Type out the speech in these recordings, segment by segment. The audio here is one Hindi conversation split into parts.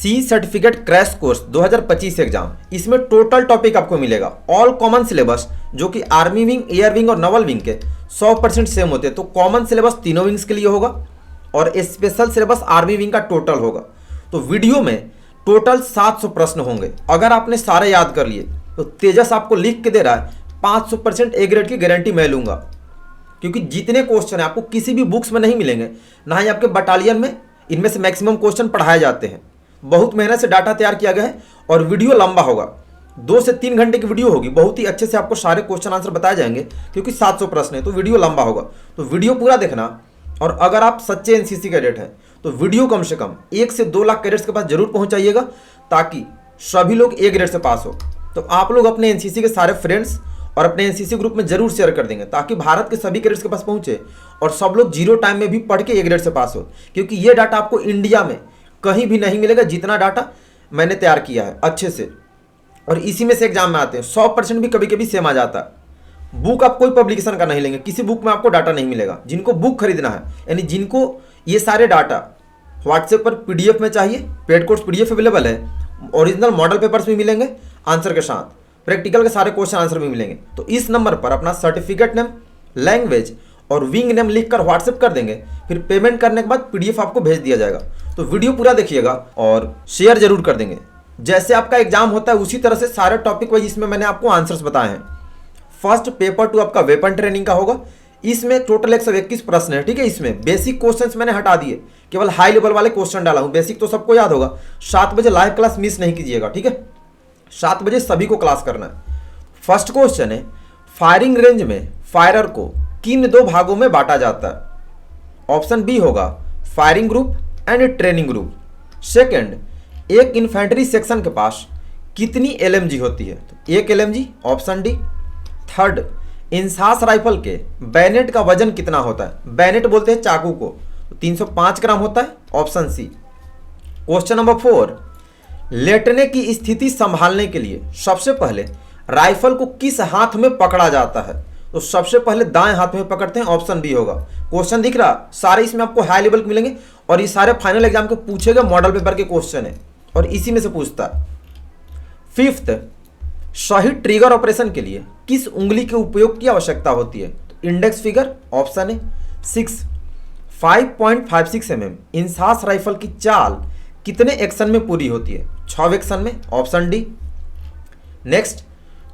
सी सर्टिफिकेट क्रैश कोर्स 2025 एग्जाम, इसमें टोटल टॉपिक आपको मिलेगा ऑल कॉमन सिलेबस, जो कि आर्मी विंग, एयर विंग और नवल विंग के 100% सेम होते हैं। तो कॉमन सिलेबस तीनों विंग्स के लिए होगा और स्पेशल सिलेबस आर्मी विंग का टोटल होगा। तो वीडियो में टोटल 700 प्रश्न होंगे। अगर आपने सारे याद कर लिए तो तेजस आपको लिख के दे रहा है 500% ए ग्रेड की गारंटी मैं लूंगा, क्योंकि जितने क्वेश्चन है आपको किसी भी बुक्स में नहीं मिलेंगे, ना ही आपके बटालियन में। इनमें से मैक्सिमम क्वेश्चन पढ़ाए जाते हैं। बहुत मेहनत से डाटा तैयार किया गया है और वीडियो लंबा होगा, 2 से 3 घंटे की वीडियो होगी। बहुत ही अच्छे से आपको सारे क्वेश्चन आंसर बताए जाएंगे, क्योंकि 700 प्रश्न है तो वीडियो लंबा होगा। तो वीडियो पूरा देखना। और अगर आप सच्चे एनसीसी कैडेट हैं तो वीडियो कम से कम 1 से 2 लाख कैडेट्स के पास जरूर पहुंचाइएगा, ताकि सभी लोग ए ग्रेड से पास हो। तो आप लोग अपने एनसीसी के सारे फ्रेंड्स और अपने एनसीसी ग्रुप में जरूर शेयर कर देंगे, ताकि भारत के सभी कैडेट्स के पास पहुंचे और सब लोग जीरो टाइम में भी पढ़ के ए ग्रेड से पास हो। क्योंकि ये डाटा आपको इंडिया में कहीं भी नहीं मिलेगा, जितना डाटा मैंने तैयार किया है अच्छे से। और इसी में से एग्जाम में आते हैं 100% भी कभी कभी सेम आ जाता है। बुक आप कोई पब्लिकेशन का नहीं लेंगे, किसी बुक में आपको डाटा नहीं मिलेगा। जिनको बुक खरीदना है, यानी जिनको ये सारे डाटा व्हाट्सएप पर पीडीएफ में चाहिए, पेड कोर्स पीडीएफ अवेलेबल है, ओरिजिनल मॉडल पेपर्स भी मिलेंगे आंसर के साथ, प्रैक्टिकल के सारे क्वेश्चन आंसर भी मिलेंगे। तो इस नंबर पर अपना सर्टिफिकेट नेम, लैंग्वेज और विंग नेम लिखकर व्हाट्सएप कर देंगे। फिर पेमेंट करने के बाद पीडीएफ आपको भेज दिया जाएगा। तो वीडियो पूरा देखिएगा और शेयर जरूर कर देंगे। जैसे आपका एग्जाम होता है उसी तरह से सारे टॉपिक वाइज इसमें मैंने आपको आंसर्स बताए हैं। फर्स्ट पेपर 2 आपका वेपन ट्रेनिंग का होगा। इसमें टोटल 121 प्रश्न है, ठीक है। इसमें बेसिक क्वेश्चंस मैंने हटा दिए, केवल हाई लेवल वाले क्वेश्चन डाला हूं। बेसिक तो सबको याद होगा। 7 बजे लाइव क्लास मिस नहीं कीजिएगा, ठीक है। 7 बजे सभी को क्लास करना है। फर्स्ट क्वेश्चन है, फायरिंग रेंज में फायरर को किन 2 भागों में बांटा जाता है? ऑप्शन बी होगा firing group and training group. Second, एक इन्फेंट्री सेक्शन के पास कितनी एलएमजी होती है? तो 1 LMG, option D. Third, INSAS rifle के बैनेट का वजन कितना होता है? बैनेट बोलते हैं चाकू को, तो 305 ग्राम होता है, ऑप्शन सी। क्वेश्चन नंबर 4, लेटने की स्थिति संभालने के लिए सबसे पहले राइफल को किस हाथ में पकड़ा जाता है? तो सबसे पहले दाएं हाथ में पकड़ते हैं, ऑप्शन बी होगा। क्वेश्चन दिख रहा, सारे इसमें आपको हाई लेवल के मिलेंगे और ये सारे फाइनल एग्जाम के पूछे गए मॉडल पेपर के क्वेश्चन है और इसी में से पूछता है। फिफ्थ, सही ट्रिगर ऑपरेशन के लिए किस उंगली के उपयोग की आवश्यकता होती है? तो इंडेक्स फिंगर, ऑप्शन है 6। 5.56 mm इंसास राइफल की चाल कितने एक्शन में पूरी होती है? 6 एक्शन में, option D. Next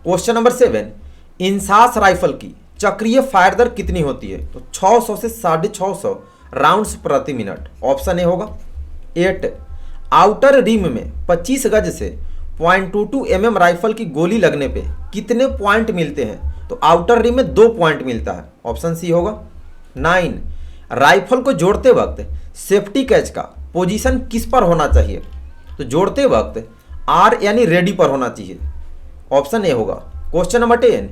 question number 7, INSAS rifle की चक्रीय फायर दर कितनी होती है? तो 600 से 650 राउंड्स प्रति मिनट, ऑप्शन ए होगा। 8, आउटर रिम में 25 गज से 0.22 mm राइफल की गोली लगने पे कितने पॉइंट मिलते हैं? तो आउटर रिम में 2 पॉइंट मिलता है, ऑप्शन सी होगा। 9, राइफल को जोड़ते वक्त सेफ्टी कैच का पोजीशन किस पर होना चाहिए? तो जोड़ते वक्त आर यानी रेडी पर होना चाहिए, ऑप्शन ए होगा। क्वेश्चन नंबर 10,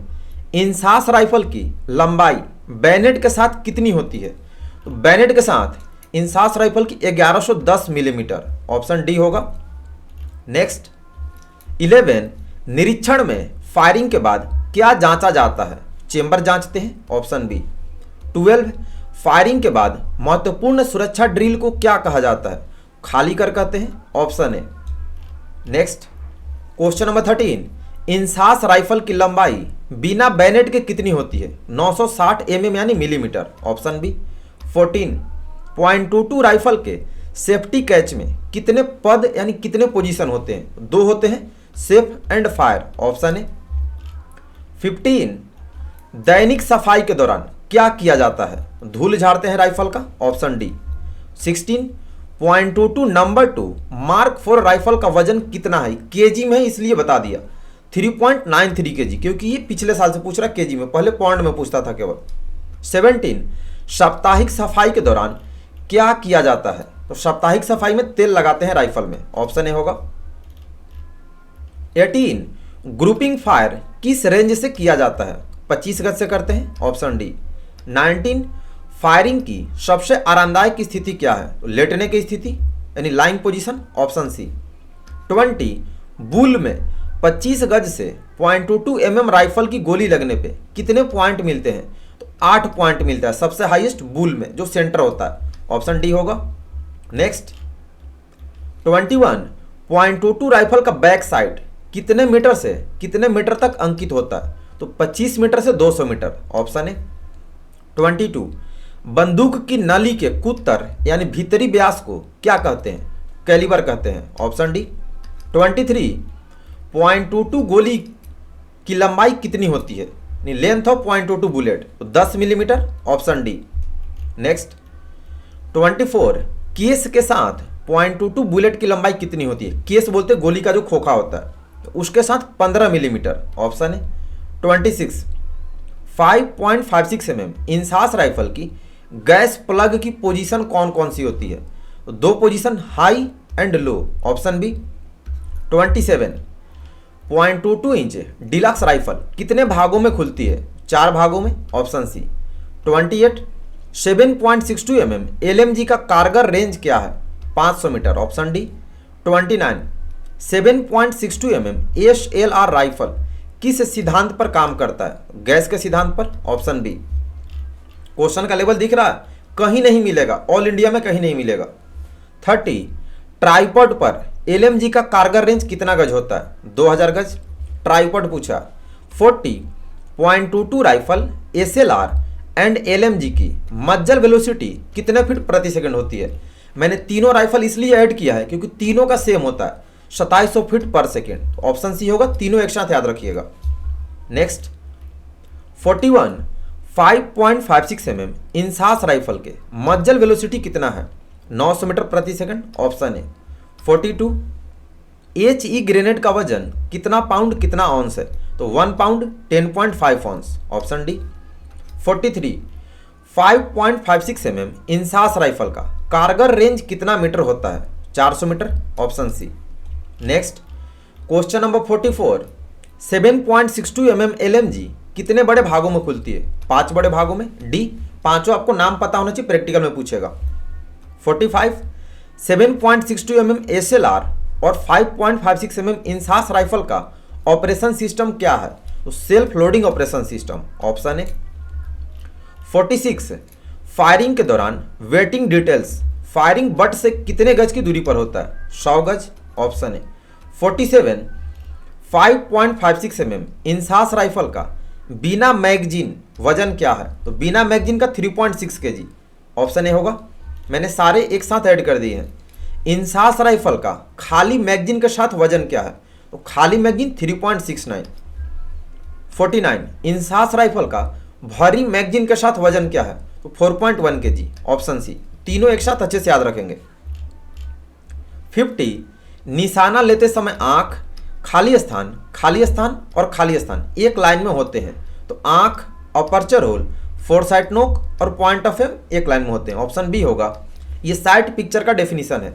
इंसास राइफल की लंबाई बैनेट के साथ कितनी होती है? तो बैनेट के साथ इंसास राइफल की 1110 मिलीमीटर, ऑप्शन डी होगा। नेक्स्ट 11, निरीक्षण में फायरिंग के बाद क्या जांचा जाता है? चेंबर जांचते हैं, ऑप्शन बी। 12, फायरिंग के बाद महत्वपूर्ण सुरक्षा ड्रिल को क्या कहा जाता है? खाली कर कहते हैं, option A. Next question number 13, INSAS rifle की लंबाई बिना बैनेट के कितनी होती है? 960 mm यानी मिलीमीटर, ऑप्शन बी। 14, 0.22 राइफल के सेफ्टी कैच में कितने पद यानी कितने पोजीशन होते हैं? 2 होते हैं, safe and fire, option A. 15, दैनिक सफाई के दौरान क्या किया जाता है? धूल झाड़ते हैं राइफल का, option D. 16, 0.22 number 2 mark 4 rifle का वजन कितना है? केजी में है इसलिए बता दिया, 3.93 kg, क्योंकि ये पिछले साल से पूछ रहा केजी में, पहले पॉइंट में पूछता था केवल। 17, साप्ताहिक सफाई के दौरान क्या किया जाता है? तो साप्ताहिक सफाई में तेल लगाते हैं राइफल में, ऑप्शन ए होगा। 18, ग्रुपिंग फायर किस रेंज से किया जाता है? 25 गज से करते हैं, ऑप्शन डी। 19, फायरिंग की सबसे आरामदायक स्थिति क्या है? तो लेटने की स्थिति यानी lying position, option C. 20, bull में 25 गज से 0.22 mm राइफल की गोली लगने पे कितने पॉइंट मिलते हैं? तो 8 पॉइंट मिलता है, सबसे हाईएस्ट बुल में जो सेंटर होता है, ऑप्शन डी होगा। नेक्स्ट 21, .22 राइफल का बैक साइड कितने मीटर से कितने मीटर तक अंकित होता है? तो 25 मीटर से 200 मीटर, ऑप्शन है। 22 बंदूक की नली के कुत्तर यानी भीतरी व्यास को क्या कहते हैं? कैलिबर कहते हैं, ऑप्शन डी। 23 .22 गोली की लंबाई कितनी होती है? लेंथ ऑफ .22 बुलेट, तो 10 millimetre, option D. Next 24 case के साथ .22 बुलेट की लंबाई कितनी होती है? केस बोलते गोली का जो खोखा होता है, तो उसके साथ 15 मिलीमीटर, ऑप्शन है। 26 5.56 इंसास राइफल की गैस प्लग की पोजीशन कौन कौन सी होती है? तो दो position, high and low, option B. 27 .22 inch deluxe rifle कितने भागों में खुलती है? 4 भागों में, ऑप्शन सी। 28 7.62 LMG का कारगर रेंज क्या है? 500 meter, option D. 29 7.62 SLR rifle किस सिद्धांत पर काम करता है? गैस के सिद्धांत पर, ऑप्शन बी। क्वेश्चन का लेवल दिख रहा है? कहीं नहीं मिलेगा, ऑल इंडिया में कहीं नहीं मिलेगा। 30 ट्राइपॉड पर LMG का कारगर रेंज कितना गज होता है? 2000 गज, ट्राइपॉड पूछा। 40 .22 राइफल SLR एंड LMG की मज्जल वेलोसिटी कितने फीट प्रति सेकंड होती है? मैंने तीनों राइफल इसलिए ऐड किया है क्योंकि तीनों का सेम होता है, 2700 फीट पर सेकेंड, ऑप्शन सी होगा। तीनों एक साथ याद रखिएगा। नेक्स्ट 41 5.56 इंसास राइफल के मज्जल वेलोसिटी कितना है? 900 मीटर प्रति सेकंड, ऑप्शन है। 42 HE ग्रेनेड का वजन कितना पाउंड कितना ऑन्स है? तो 1 pound 10.5 ounce, option D. 43 5.56 INSAS rifle का कारगर रेंज कितना मीटर होता है? 400 metre, option C. Next question number 44 7.62 LMG कितने बड़े भागों में खुलती है? 5 बड़े भागों में, डी। पांचों आपको नाम पता होना चाहिए, प्रैक्टिकल में पूछेगा। 45 7.62 SLR और 5.56 इंसास राइफल का ऑपरेशन सिस्टम क्या है? तो self loading operation system, option है। 46 फायरिंग के दौरान वेटिंग डिटेल्स फायरिंग बट से कितने गज की दूरी पर होता है? 100 गज, ऑप्शन है। 47 5.56 इंसास राइफल का बिना मैगजीन वजन क्या है? तो बिना मैगजीन का 3.6 kg, ऑप्शन ए होगा। मैंने सारे एक साथ ऐड कर दिए हैं। इंसास राइफल का खाली मैगजीन के साथ वजन क्या है? तो खाली मैगजीन 3.69। 49 इंसास राइफल का भारी मैगजीन के साथ वजन क्या है? तो 4.1 kg, ऑप्शन सी। तीनों एक साथ अच्छे से याद रखेंगे। 50 निशाना लेते समय आंख, खाली स्थान और खाली स्थान एक लाइन में होते हैं, तो आंख, अपर्चर होल, फोरसाइट नोक और पॉइंट ऑफ एम एक लाइन में होते हैं, ऑप्शन बी होगा। ये साइट पिक्चर का डेफिनेशन है।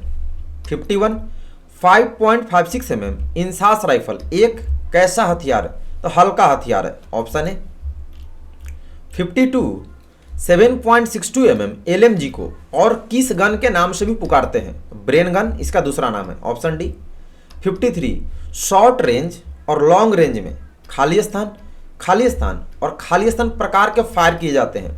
51 5.56 इंसास राइफल एक कैसा हथियार है? तो हल्का हथियार है, ऑप्शन है। 52 7.62 LMG को और किस गन के नाम से भी पुकारते हैं? ब्रेन गन इसका दूसरा नाम है, ऑप्शन डी। 53 शॉर्ट रेंज और लॉन्ग रेंज में खाली स्थान और खाली स्थान प्रकार के फायर किए जाते हैं।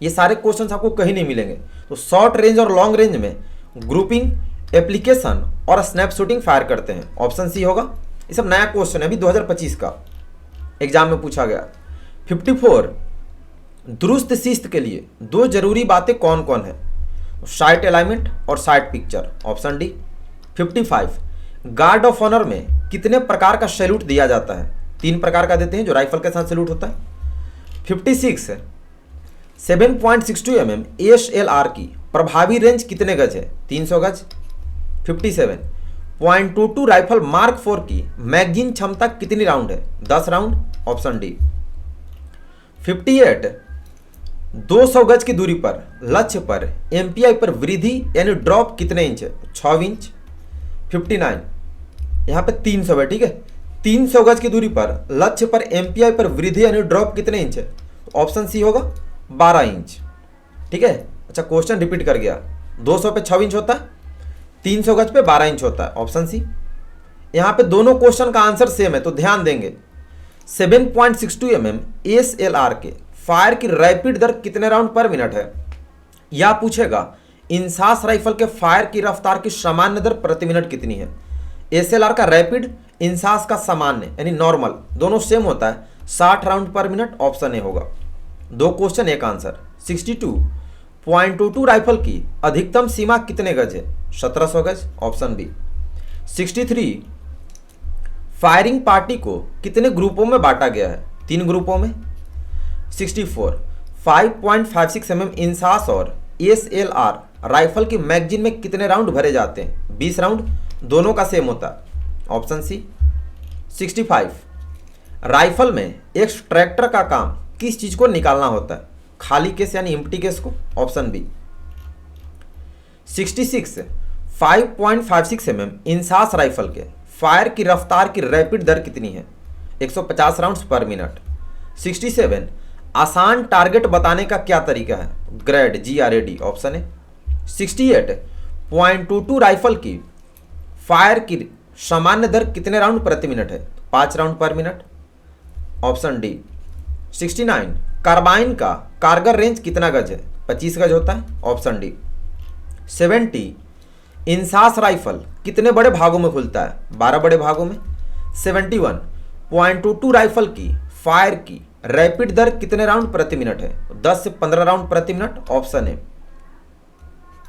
ये सारे क्वेश्चंस आपको कहीं नहीं मिलेंगे। तो शॉर्ट रेंज और लॉन्ग रेंज में ग्रुपिंग, एप्लीकेशन और स्नैप शूटिंग फायर करते हैं, ऑप्शन सी होगा। ये सब नया क्वेश्चन है, अभी 2025 का एग्जाम में पूछा गया। 54 दुरुस्त शिस्त के लिए दो जरूरी बातें कौन कौन है? साइट अलाइनमेंट और sight picture, option D. 55 guard of honour में कितने प्रकार का सैल्यूट दिया जाता है? 3 प्रकार का देते हैं, जो राइफल के साथ सैल्यूट होता है। 56 7.62 SLR की प्रभावी रेंज कितने गज है? 300 गज। 57 .22 राइफल मार्क 4 की मैगजीन क्षमता कितनी राउंड है? 10 राउंड, ऑप्शन डी। 58 200 गज की दूरी पर लक्ष्य पर MPI पर वृद्धि यानी ड्रॉप कितने इंच है? 6 इंच। 59 यहाँ पे 300 है, ठीक है। 300 गज की दूरी पर लक्ष्य पर MPI पर वृद्धि यानी ड्रॉप कितने इंच है? तो ऑप्शन सी होगा 12 इंच, ठीक है। अच्छा क्वेश्चन रिपीट कर गया, 200 पे 6 इंच होता है, 300 गज पे 12 इंच होता है, ऑप्शन सी। यहाँ पे दोनों क्वेश्चन का आंसर सेम है, तो ध्यान देंगे। 7.62 SLR के फायर की रैपिड दर कितने राउंड पर मिनट है? या पूछेगा इंसास राइफल के फायर की रफ्तार की सामान्य दर प्रति मिनट कितनी है? SLR का रैपिड, इंसास का सामान्य यानी नॉर्मल, दोनों सेम होता है 60 राउंड पर मिनट, ऑप्शन ए होगा। 2 क्वेश्चन 1 आंसर। 62.22 राइफल की अधिकतम सीमा कितने गज है? 1700 गज, ऑप्शन बी। 63 फायरिंग पार्टी को कितने ग्रुपों में बांटा गया है? 3 ग्रुपों में। 64 5.56 mm इंसास और SLR राइफल की मैगजीन में कितने राउंड भरे जाते हैं? 20 राउंड, दोनों का सेम होता है, ऑप्शन सी। 65 राइफल में एक्सट्रैक्टर का काम किस चीज को निकालना होता है? खाली केस यानी एम्प्टी केस को, option B. 66 5.56 mm INSAS rifle के फायर की रफ्तार की रैपिड दर कितनी है? 150 राउंड्स पर मिनट। 67 आसान टारगेट बताने का क्या तरीका है? ग्रेड, GRAD, ऑप्शन है। 68.22 राइफल की फायर की सामान्य दर कितने राउंड प्रति मिनट है? 5 राउंड पर मिनट, ऑप्शन डी। 69 कार्बाइन का कारगर रेंज कितना गज है? 25 गज होता है, ऑप्शन डी। 70 इंसास राइफल कितने बड़े भागों में खुलता है? 12 बड़े भागों में। 71.22 राइफल की फायर की रैपिड दर कितने राउंड प्रति मिनट है? 10 से 15 राउंड प्रति मिनट, ऑप्शन है।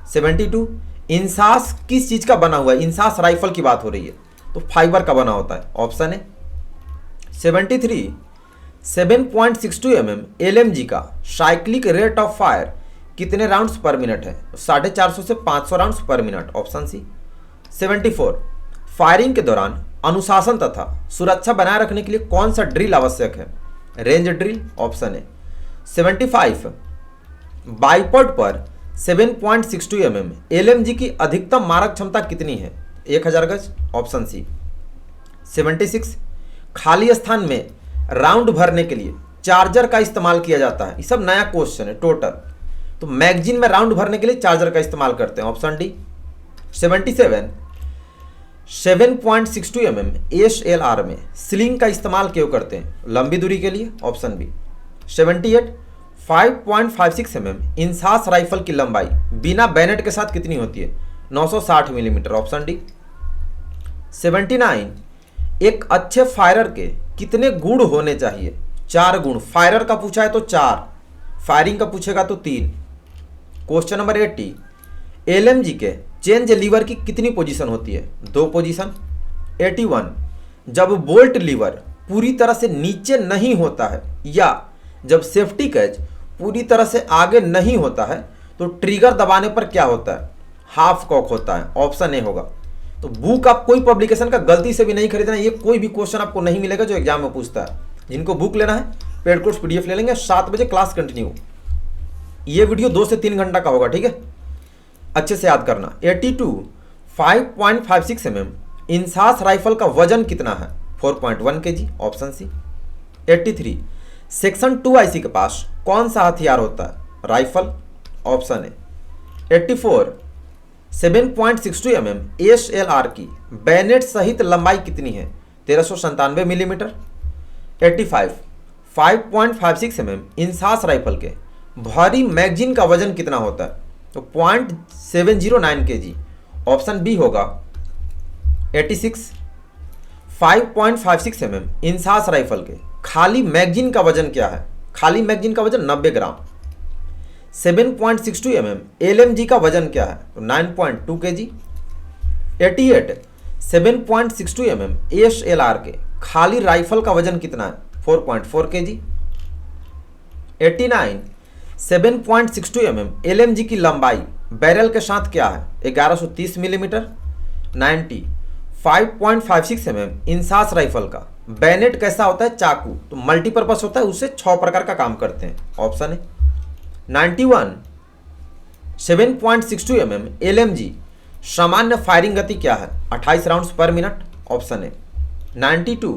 72 इंसास किस चीज का बना हुआ है? इंसास राइफल की बात हो रही है तो फाइबर का बना होता है, ऑप्शन है। 73 7.62 mm LMG का साइक्लिक रेट ऑफ फायर कितने राउंड्स पर मिनट है? 450 से 500 राउंड्स पर मिनट, ऑप्शन सी। 74 फायरिंग के दौरान अनुशासन तथा सुरक्षा बनाए रखने के लिए कौन सा ड्रिल आवश्यक है? रेंज ड्रिल, ऑप्शन है। 75 बाइपॉड पर 7.62 mm LMG की अधिकतम मारक क्षमता कितनी है? 1000 गज, ऑप्शन सी। 76 खाली स्थान में राउंड भरने के लिए चार्जर का इस्तेमाल किया जाता है। ये सब नया क्वेश्चन है टोटल, तो मैगजीन में राउंड भरने के लिए चार्जर का इस्तेमाल करते हैं, ऑप्शन डी। 77 7.62 mm SLR में स्लिंग का इस्तेमाल क्यों करते हैं? लंबी दूरी के लिए, option B. 78 5.56 mm INSAS rifle की लंबाई बिना बैनेट के साथ कितनी होती है? 960 मिलीमीटर, ऑप्शन डी। 79 एक अच्छे फायरर के कितने गुण होने चाहिए? 4 गुण। फायरर का पूछा है तो 4, फायरिंग का पूछेगा तो 3। क्वेश्चन नंबर 80 LMG के चेंज लीवर की कितनी पोजीशन होती है? 2 पोजीशन। 81 जब बोल्ट लीवर पूरी तरह से नीचे नहीं होता है या जब सेफ्टी कैच पूरी तरह से आगे नहीं होता है तो ट्रिगर दबाने पर क्या होता है? हाफ कॉक होता है, ऑप्शन ए होगा। तो बुक आप कोई पब्लिकेशन का गलती से भी नहीं खरीदना, ये कोई भी क्वेश्चन आपको नहीं मिलेगा जो एग्जाम में पूछता है। जिनको बुक लेना है पेड कोर्स PDF ले लेंगे। 7 बजे क्लास कंटिन्यू। ये वीडियो 2 से 3 घंटा का होगा, ठीक है, अच्छे से याद करना। 82 5.56 mm इंसास राइफल का वजन कितना है? 4.1 kg, option C. 83 section 2 IC के पास कौन सा हथियार होता है? राइफल, ऑप्शन है। 84 7.62 mm SLR की बैनेट सहित लंबाई कितनी है? 1397 मिलीमीटर। 85 5.56 mm इंसास राइफल के भारी मैगजीन का वजन कितना होता है? तो 0.709 kg, ऑप्शन बी होगा। 86 5.56 mm इंसास राइफल के खाली मैगजीन का वजन क्या है? खाली मैगजीन का वजन 90 ग्राम। 7.62 mm LMG का वजन क्या है? तो 9.2 kg। 88 7.62 mm SLR के खाली राइफल का वजन कितना है? 4.4 kg। 89 7.62 mm LMG की लंबाई बैरल के साथ क्या है? 1130 मिलीमीटर। 90 5.56 mm इंसास राइफल का बैनेट कैसा होता है? चाकू, तो मल्टीपर्पस होता है, उससे 6 प्रकार का काम करते हैं, ऑप्शन है। 91 7.62 mm LMG सामान्य फायरिंग गति क्या है? 28 राउंड्स पर मिनट, ऑप्शन है। 92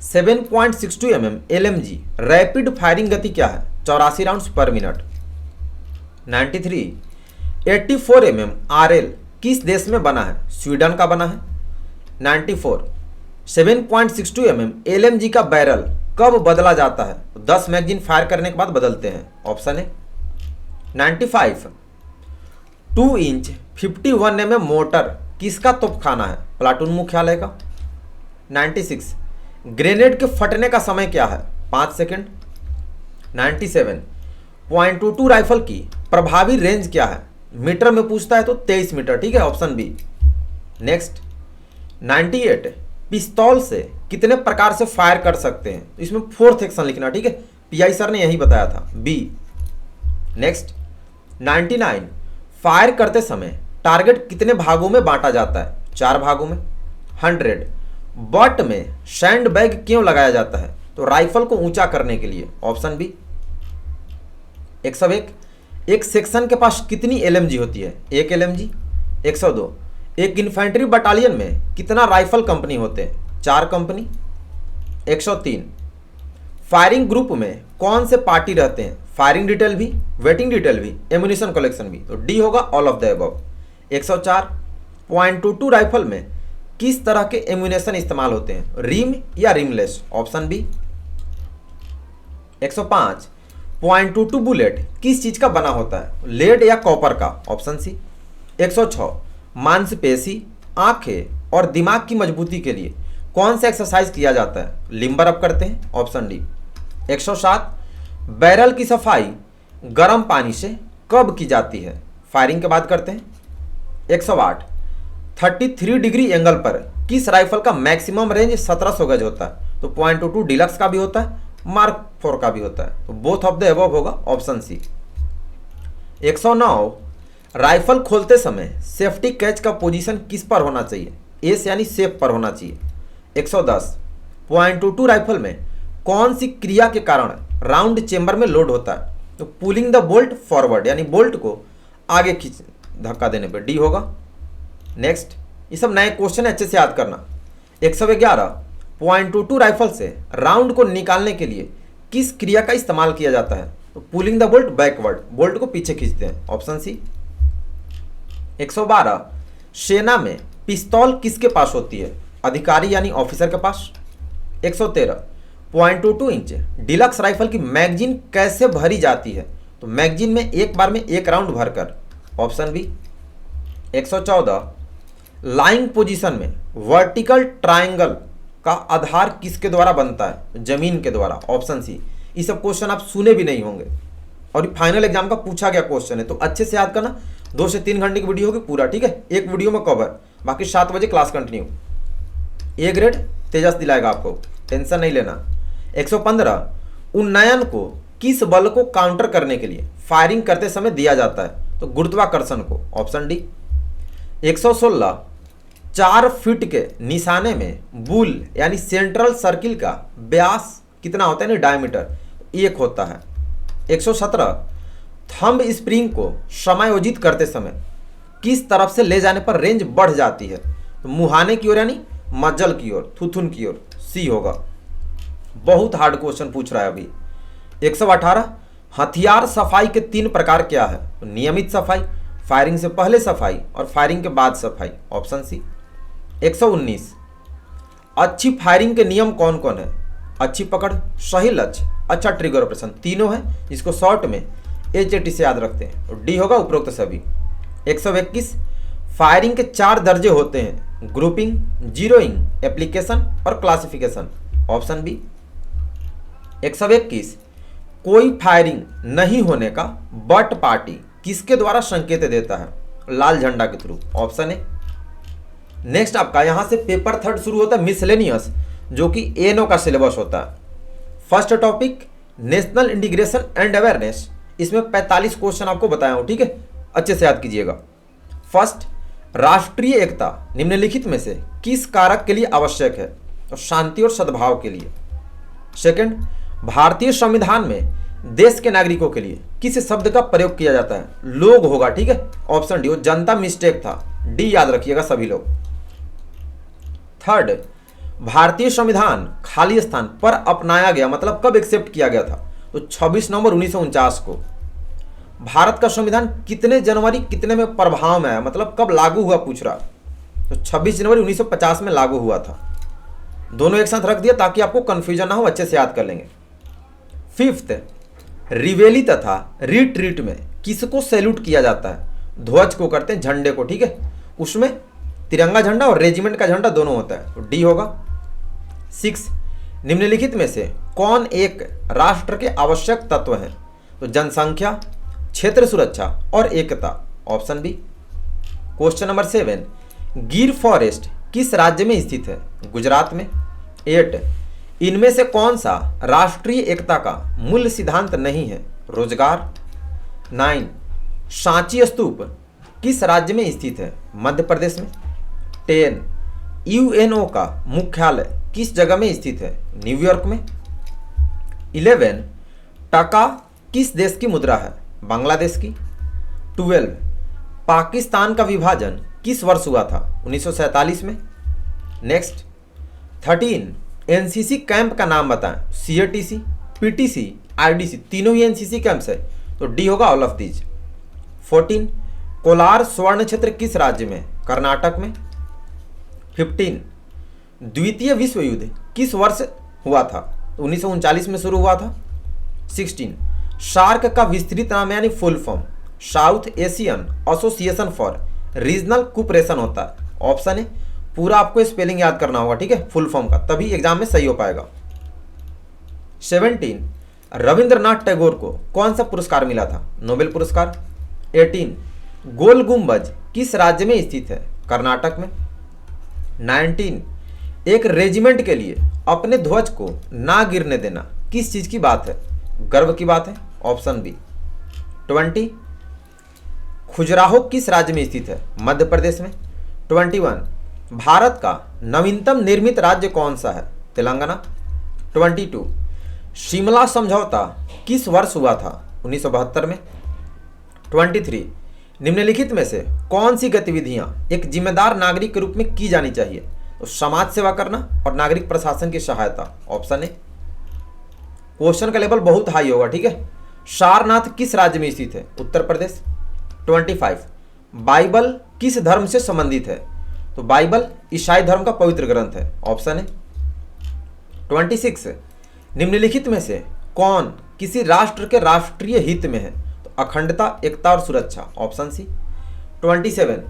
7.62 mm LMG रैपिड फायरिंग गति क्या है? 84 राउंड्स पर मिनट। 93 84 mm RL किस देश में बना है? स्वीडन का बना है। 94 7.62 mm LMG का बैरल कब बदला जाता है? 10 मैगजीन फायर करने के बाद बदलते हैं, ऑप्शन है। 95 2 इंच 51 mm मोटर किसका तोपखाना है? प्लाटून मुख्यालय का। 96 ग्रेनेड के फटने का समय क्या है? 5 सेकंड। 97 .22 राइफल की प्रभावी रेंज क्या है? मीटर में पूछता है तो 23 मीटर, ठीक है, ऑप्शन बी। नेक्स्ट 98 पिस्तौल से कितने प्रकार से फायर कर सकते हैं? तो इसमें 4th सेक्शन लिखना, ठीक है, पीआई सर ने यही बताया था, बी। नेक्स्ट 99 फायर करते समय टारगेट कितने भागों में बांटा जाता है? 4 भागों में। 100 बट में सैंड बैग क्यों लगाया जाता है? तो राइफल को ऊंचा करने के लिए, ऑप्शन बी। 101 एक सेक्शन के पास कितनी एलएमजी होती है? 1 एलएमजी। 102 एक इन्फेंट्री बटालियन में कितना राइफल कंपनी होते हैं? 4 कंपनी। 103 फायरिंग ग्रुप में कौन से पार्टी रहते हैं? फायरिंग डिटेल भी, वेटिंग डिटेल भी, एम्यूनिशन कलेक्शन भी, तो डी होगा all of the above. 104 .22 rifle में किस तरह के एम्यूनेशन इस्तेमाल होते हैं? रिम या रिमलेस, ऑप्शन बी। 105 .22 बुलेट किस चीज का बना होता है? लेड या कॉपर का, ऑप्शन सी। 106 मांसपेशी, आंखें और दिमाग की मजबूती के लिए कौन सा एक्सरसाइज किया जाता है? लिम्बर अप करते हैं, ऑप्शन डी। 107 बैरल की सफाई गर्म पानी से कब की जाती है? फायरिंग के बाद करते हैं। 108 33 डिग्री एंगल पर किस राइफल का मैक्सिमम रेंज 1700 गज होता है? तो .22 डिलक्स का भी होता है, मार्क 4 का भी होता है, तो बोथ ऑफ द अबव होगा, ऑप्शन सी। 109 राइफल खोलते समय सेफ्टी कैच का पोजीशन किस पर होना चाहिए? एस यानी सेफ पर होना चाहिए। 110 .22 राइफल में कौन सी क्रिया के कारण राउंड चेंबर में लोड होता है? तो पुलिंग द बोल्ट फॉरवर्ड, यानी बोल्ट को आगे खींच धक्का देने पर, डी होगा। नेक्स्ट ये सब नए क्वेश्चन अच्छे से याद करना। 111 .22 राइफल से राउंड को निकालने के लिए किस क्रिया का इस्तेमाल किया जाता है? तो pulling the bolt backward, bolt को पीछे खींचते हैं, ऑप्शन सी। 112 सेना में पिस्तौल किसके पास होती है? अधिकारी यानी ऑफिसर के पास। 113 .22 इंच डिलक्स राइफल की मैगजीन कैसे भरी जाती है? तो मैगजीन में एक बार में 1 राउंड भरकर, ऑप्शन बी। 114 लाइंग पोजीशन में वर्टिकल ट्रायंगल का आधार किसके द्वारा बनता है? जमीन के द्वारा, ऑप्शन सी। ये सब क्वेश्चन आप सुने भी नहीं होंगे और फाइनल एग्जाम का पूछा गया क्वेश्चन है, तो अच्छे से याद करना। 2 से 3 घंटे की वीडियो होगी पूरा, ठीक है, एक वीडियो में कवर, बाकी 7 बजे क्लास कंटिन्यू। ए ग्रेड तेजस दिलाएगा आपको, टेंशन नहीं लेना। 115 उन्नयन को किस बल को काउंटर करने के लिए फायरिंग करते समय दिया जाता है? तो गुरुत्वाकर्षण को, ऑप्शन डी। 116 4 फीट के निशाने में बुल यानी सेंट्रल सर्किल का व्यास कितना होता है? यानी डायमीटर 1 होता है। 117 थंब स्प्रिंग को समायोजित करते समय किस तरफ से ले जाने पर रेंज बढ़ जाती है? तो मुहाने की ओर यानी मज्जल की ओर, थुथुन की ओर, सी होगा। बहुत हार्ड क्वेश्चन पूछ रहा है अभी। 118 हथियार सफाई के 3 प्रकार क्या है? तो नियमित सफाई, फायरिंग से पहले सफाई और फायरिंग के बाद सफाई, ऑप्शन सी। 119 अच्छी फायरिंग के नियम कौन कौन है? अच्छी पकड़, सही लक्ष्य, अच्छा ट्रिगर ऑपरेशन, तीनों है, इसको शॉर्ट में HAT से याद रखते हैं, तो डी होगा उपरोक्त सभी। 121 फायरिंग के 4 दर्जे होते हैं, ग्रुपिंग, जीरोइंग, एप्लीकेशन और क्लासिफिकेशन, ऑप्शन बी। 121 कोई फायरिंग नहीं होने का बट पार्टी किसके द्वारा संकेत देता है? लाल झंडा के थ्रू, ऑप्शन ए। नेक्स्ट आपका यहां से पेपर 3 शुरू होता है, मिसलेनियस, जो कि ANO का सिलेबस होता है। First topic national integration and awareness, इसमें 45 क्वेश्चन आपको बताया हूं, ठीक है, अच्छे से याद कीजिएगा। फर्स्ट राष्ट्रीय एकता निम्नलिखित में से किस कारक के लिए आवश्यक है? तो शांति और सद्भाव के लिए। सेकंड भारतीय संविधान में देश के नागरिकों के लिए किस शब्द का प्रयोग किया जाता है? लोग होगा, ठीक है, ऑप्शन डी। वो जनता मिस्टेक था, डी याद रखिएगा सभी लोग। थर्ड भारतीय संविधान खाली स्थान पर अपनाया गया मतलब कब एक्सेप्ट किया गया था? तो 26 नवंबर 1949 को। भारत का संविधान कितने जनवरी कितने में प्रभाव में आया मतलब कब लागू हुआ पूछ रहा, तो 26 जनवरी 1950 में लागू हुआ था। दोनों एक साथ रख दिया ताकि आपको कंफ्यूजन ना हो, अच्छे से याद कर लेंगे। फिफ्थ रिवेली तथा रिट्रीट में किसको सैल्यूट किया जाता है? ध्वज को करते हैं, झंडे को, ठीक है, उसमें तिरंगा झंडा और रेजिमेंट का झंडा दोनों होता है, तो डी होगा। 6, निम्नलिखित में से कौन एक राष्ट्र के आवश्यक तत्व हैं? तो जनसंख्या, क्षेत्र सुरक्षा और एकता, ऑप्शन बी। क्वेश्चन नंबर 7, गिर फॉरेस्ट किस राज्य में स्थित है? गुजरात में। 8, इनमें से कौन सा राष्ट्रीय एकता का मूल सिद्धांत नहीं है? रोजगार। 9, सांची स्तूप किस राज्य में स्थित है? मध्य प्रदेश में। 10, यूएनओ का मुख्यालय किस जगह में स्थित है? न्यूयॉर्क में। 11, टका किस देश की मुद्रा है? बांग्लादेश की। 12, पाकिस्तान का विभाजन किस वर्ष हुआ था? 1947 में। नेक्स्ट। 13, एनसीसी कैंप का नाम बताएं। सीएटीसी, पीटीसी, आईडीसी, तीनों ही एनसीसी कैंप्स है, तो डी होगा ऑल ऑफ दीज। 14, कोलार स्वर्ण क्षेत्र किस राज्य में? कर्नाटक में। 15, द्वितीय विश्व युद्ध किस वर्ष हुआ था? 1939 में शुरू हुआ था। 16, सार्क का विस्तृत नाम यानी full form south Asian association for regional cooperation होता है, ऑप्शन है। पूरा आपको स्पेलिंग याद करना होगा, ठीक है, फुल फॉर्म का, तभी एग्जाम में सही हो पाएगा। 17, रविंद्रनाथ टैगोर को कौन सा पुरस्कार मिला था? नोबेल पुरस्कार। 18, गोल गुंबज किस राज्य में स्थित है? कर्नाटक में। 19, एक रेजिमेंट के लिए अपने ध्वज को ना गिरने देना किस चीज की बात है? गर्व की बात है, ऑप्शन बी। 20, खजुराहो किस राज्य में स्थित है? मध्य प्रदेश में। 21, भारत का नवीनतम निर्मित राज्य कौन सा है? तेलंगाना। 22, शिमला समझौता किस वर्ष हुआ था? 1972 में। 23, निम्नलिखित में से कौन सी गतिविधियां एक जिम्मेदार नागरिक के रूप में की जानी चाहिए? तो समाज सेवा करना और नागरिक प्रशासन की सहायता, ऑप्शन है। क्वेश्चन का लेवल बहुत हाई होगा, ठीक है। सारनाथ किस राज्य में स्थित है? उत्तर प्रदेश। 25, बाइबल किस धर्म से संबंधित है? तो बाइबल ईसाई धर्म का पवित्र ग्रंथ है, ऑप्शन है। 26, निम्नलिखित में से कौन किसी राष्ट्र के राष्ट्रीय हित में है? तो अखंडता, एकता और सुरक्षा, ऑप्शन सी। 27,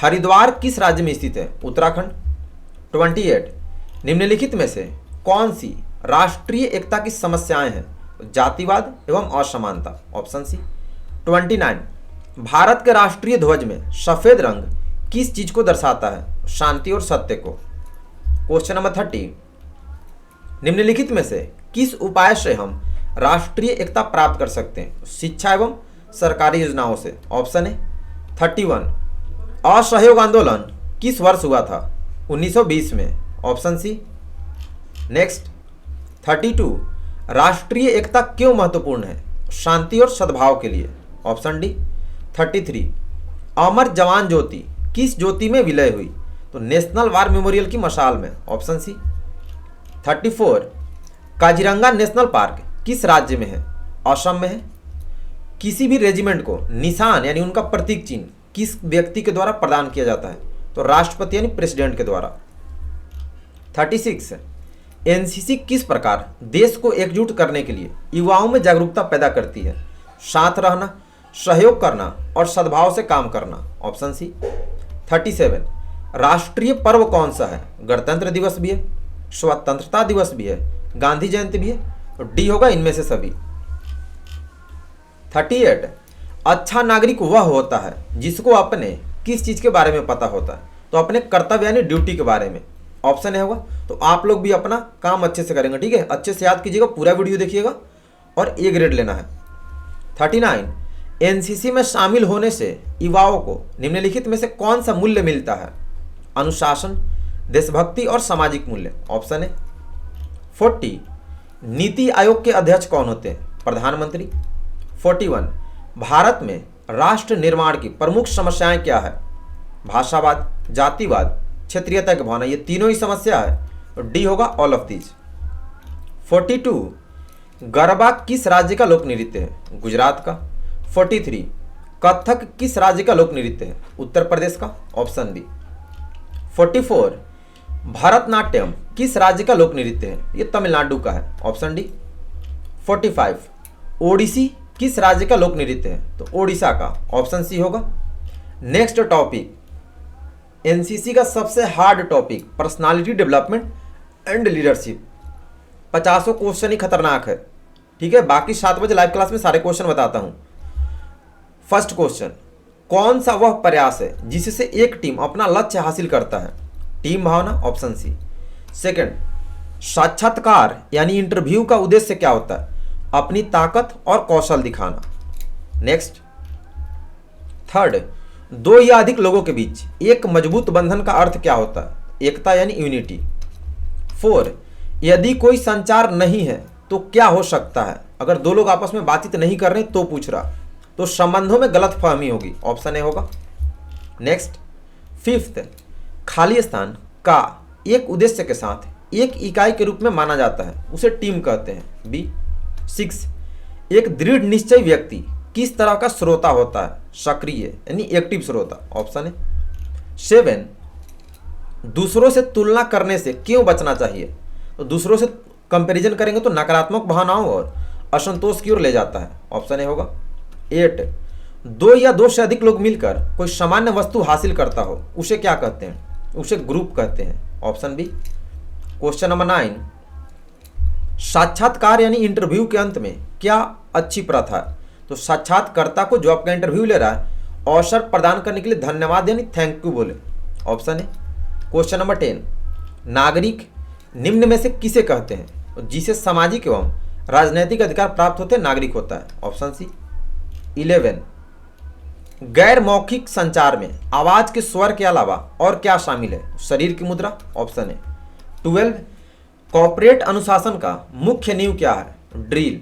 हरिद्वार किस राज्य में स्थित है? उत्तराखंड। 28, निम्नलिखित में से कौन सी राष्ट्रीय एकता की समस्याएं हैं? जातिवाद एवं असमानता, ऑप्शन सी। 29, भारत के राष्ट्रीय ध्वज में सफेद रंग किस चीज को दर्शाता है? शांति और सत्य को। क्वेश्चन नंबर 30, निम्नलिखित में से किस उपाय से हम राष्ट्रीय एकता प्राप्त कर सकते हैं? शिक्षा एवं सरकारी योजनाओं से, ऑप्शन है। 31, असहयोग आंदोलन किस वर्ष हुआ था? 1920 में, ऑप्शन सी। नेक्स्ट। 32, राष्ट्रीय एकता क्यों महत्वपूर्ण है? शांति और सद्भाव के लिए, ऑप्शन डी। 33, अमर जवान ज्योति किस ज्योति में विलय हुई? तो नेशनल वार मेमोरियल की मशाल में, option C. 34, Kaziranga national park किस राज्य में है? असम में है। किसी भी रेजिमेंट को निशान यानी उनका प्रतीक चिन्ह किस व्यक्ति के द्वारा प्रदान किया जाता है? तो राष्ट्रपति यानी प्रेसिडेंट के द्वारा। 36, एनसीसी किस प्रकार देश को एकजुट करने के लिए युवाओं में जागरूकता पैदा करती है? साथ रहना, सहयोग करना और सद्भाव से काम करना, ऑप्शन सी। 37, राष्ट्रीय पर्व कौन सा है? गणतंत्र दिवस भी है, स्वतंत्रता दिवस भी है, गांधी जयंती भी है, तो डी होगा इनमें से सभी। 38, अच्छा नागरिक वह होता है जिसको अपने किस चीज के बारे में पता होता है? तो अपने कर्तव्य यानी ड्यूटी के बारे में, ऑप्शन है होगा। तो आप लोग भी अपना काम अच्छे से करेंगे, ठीक है, अच्छे से याद कीजिएगा, पूरा वीडियो देखिएगा और ए ग्रेड लेना है। 39, एनसीसी में शामिल होने से युवाओं को निम्नलिखित में से कौन सा मूल्य मिलता है? अनुशासन, देशभक्ति और सामाजिक मूल्य, ऑप्शन है। 40, नीति आयोग के अध्यक्ष कौन होते हैं? प्रधानमंत्री। 41, भारत में राष्ट्र निर्माण की प्रमुख समस्याएं क्या है? भाषावाद, जातिवाद, क्षेत्रीयता की भावना, ये तीनों ही समस्या है, तो डी होगा ऑल ऑफ दीज। 42, गरबा किस राज्य का लोक नृत्य है? गुजरात का। 43, कथक किस राज्य का लोक नृत्य है? उत्तर प्रदेश का, ऑप्शन बी। 44, भरतनाट्यम किस राज्य का लोक नृत्य है? ये तमिलनाडु का है, ऑप्शन डी। 45, ओडिसी किस राज्य का लोक नृत्य है? तो ओडिशा का, ऑप्शन सी होगा। नेक्स्ट टॉपिक, एनसीसी का सबसे hard topic personality development and leadership. 50 question ही खतरनाक है, ठीक है। बाकी 7 बजे लाइव क्लास में सारे क्वेश्चन बताता हूं। फर्स्ट क्वेश्चन, कौन सा वह प्रयास है जिससे एक टीम अपना लक्ष्य हासिल करता है? टीम भावना, ऑप्शन सी। सेकंड, साक्षात्कार यानी इंटरव्यू का उद्देश्य क्या होता है? अपनी ताकत और कौशल दिखाना। नेक्स्ट, थर्ड, दो या अधिक लोगों के बीच एक मजबूत बंधन का अर्थ क्या होता है? एकता यानी यूनिटी। 4, यदि कोई संचार नहीं है तो क्या हो सकता है? अगर दो लोग आपस में बातचीत नहीं कर रहे तो पूछ रहा, तो संबंधों में गलतफहमी होगी, ऑप्शन ए होगा। नेक्स्ट, फिफ्थ, खाली स्थान का एक उद्देश्य के साथ एक इकाई के रूप में माना जाता है, उसे टीम कहते हैं, बी। 6, एक दृढ़ निश्चयी व्यक्ति किस तरह का श्रोता होता है? सक्रिय यानी एक्टिव श्रोता, ऑप्शन है। 7, दूसरों से तुलना करने से क्यों बचना चाहिए? तो दूसरों से कंपैरिजन करेंगे तो नकारात्मक भावनाओं और असंतोष की ओर ले जाता है, ऑप्शन ए होगा। 8, दो या दो से अधिक लोग मिलकर कोई सामान्य वस्तु हासिल करता हो उसे क्या कहते हैं? उसे ग्रुप कहते हैं, ऑप्शन बी। क्वेश्चन नंबर 9, साक्षात्कार यानी इंटरव्यू के अंत में क्या अच्छी प्रथा है? तो साक्षात्कर्ता को जो आपका इंटरव्यू ले रहा है अवसर प्रदान करने के लिए धन्यवाद यानी थैंक यू बोले, ऑप्शन है। क्वेश्चन नंबर 10, नागरिक निम्न में से किसे कहते हैं? तो जिसे सामाजिक एवं राजनैतिक अधिकार प्राप्त होते नागरिक होता है, ऑप्शन सी। 11, गैर मौखिक संचार में आवाज के स्वर के अलावा और क्या शामिल है? शरीर की मुद्रा, ऑप्शन है। 12, कॉर्पोरेट अनुशासन का मुख्य नींव क्या है? ड्रिल।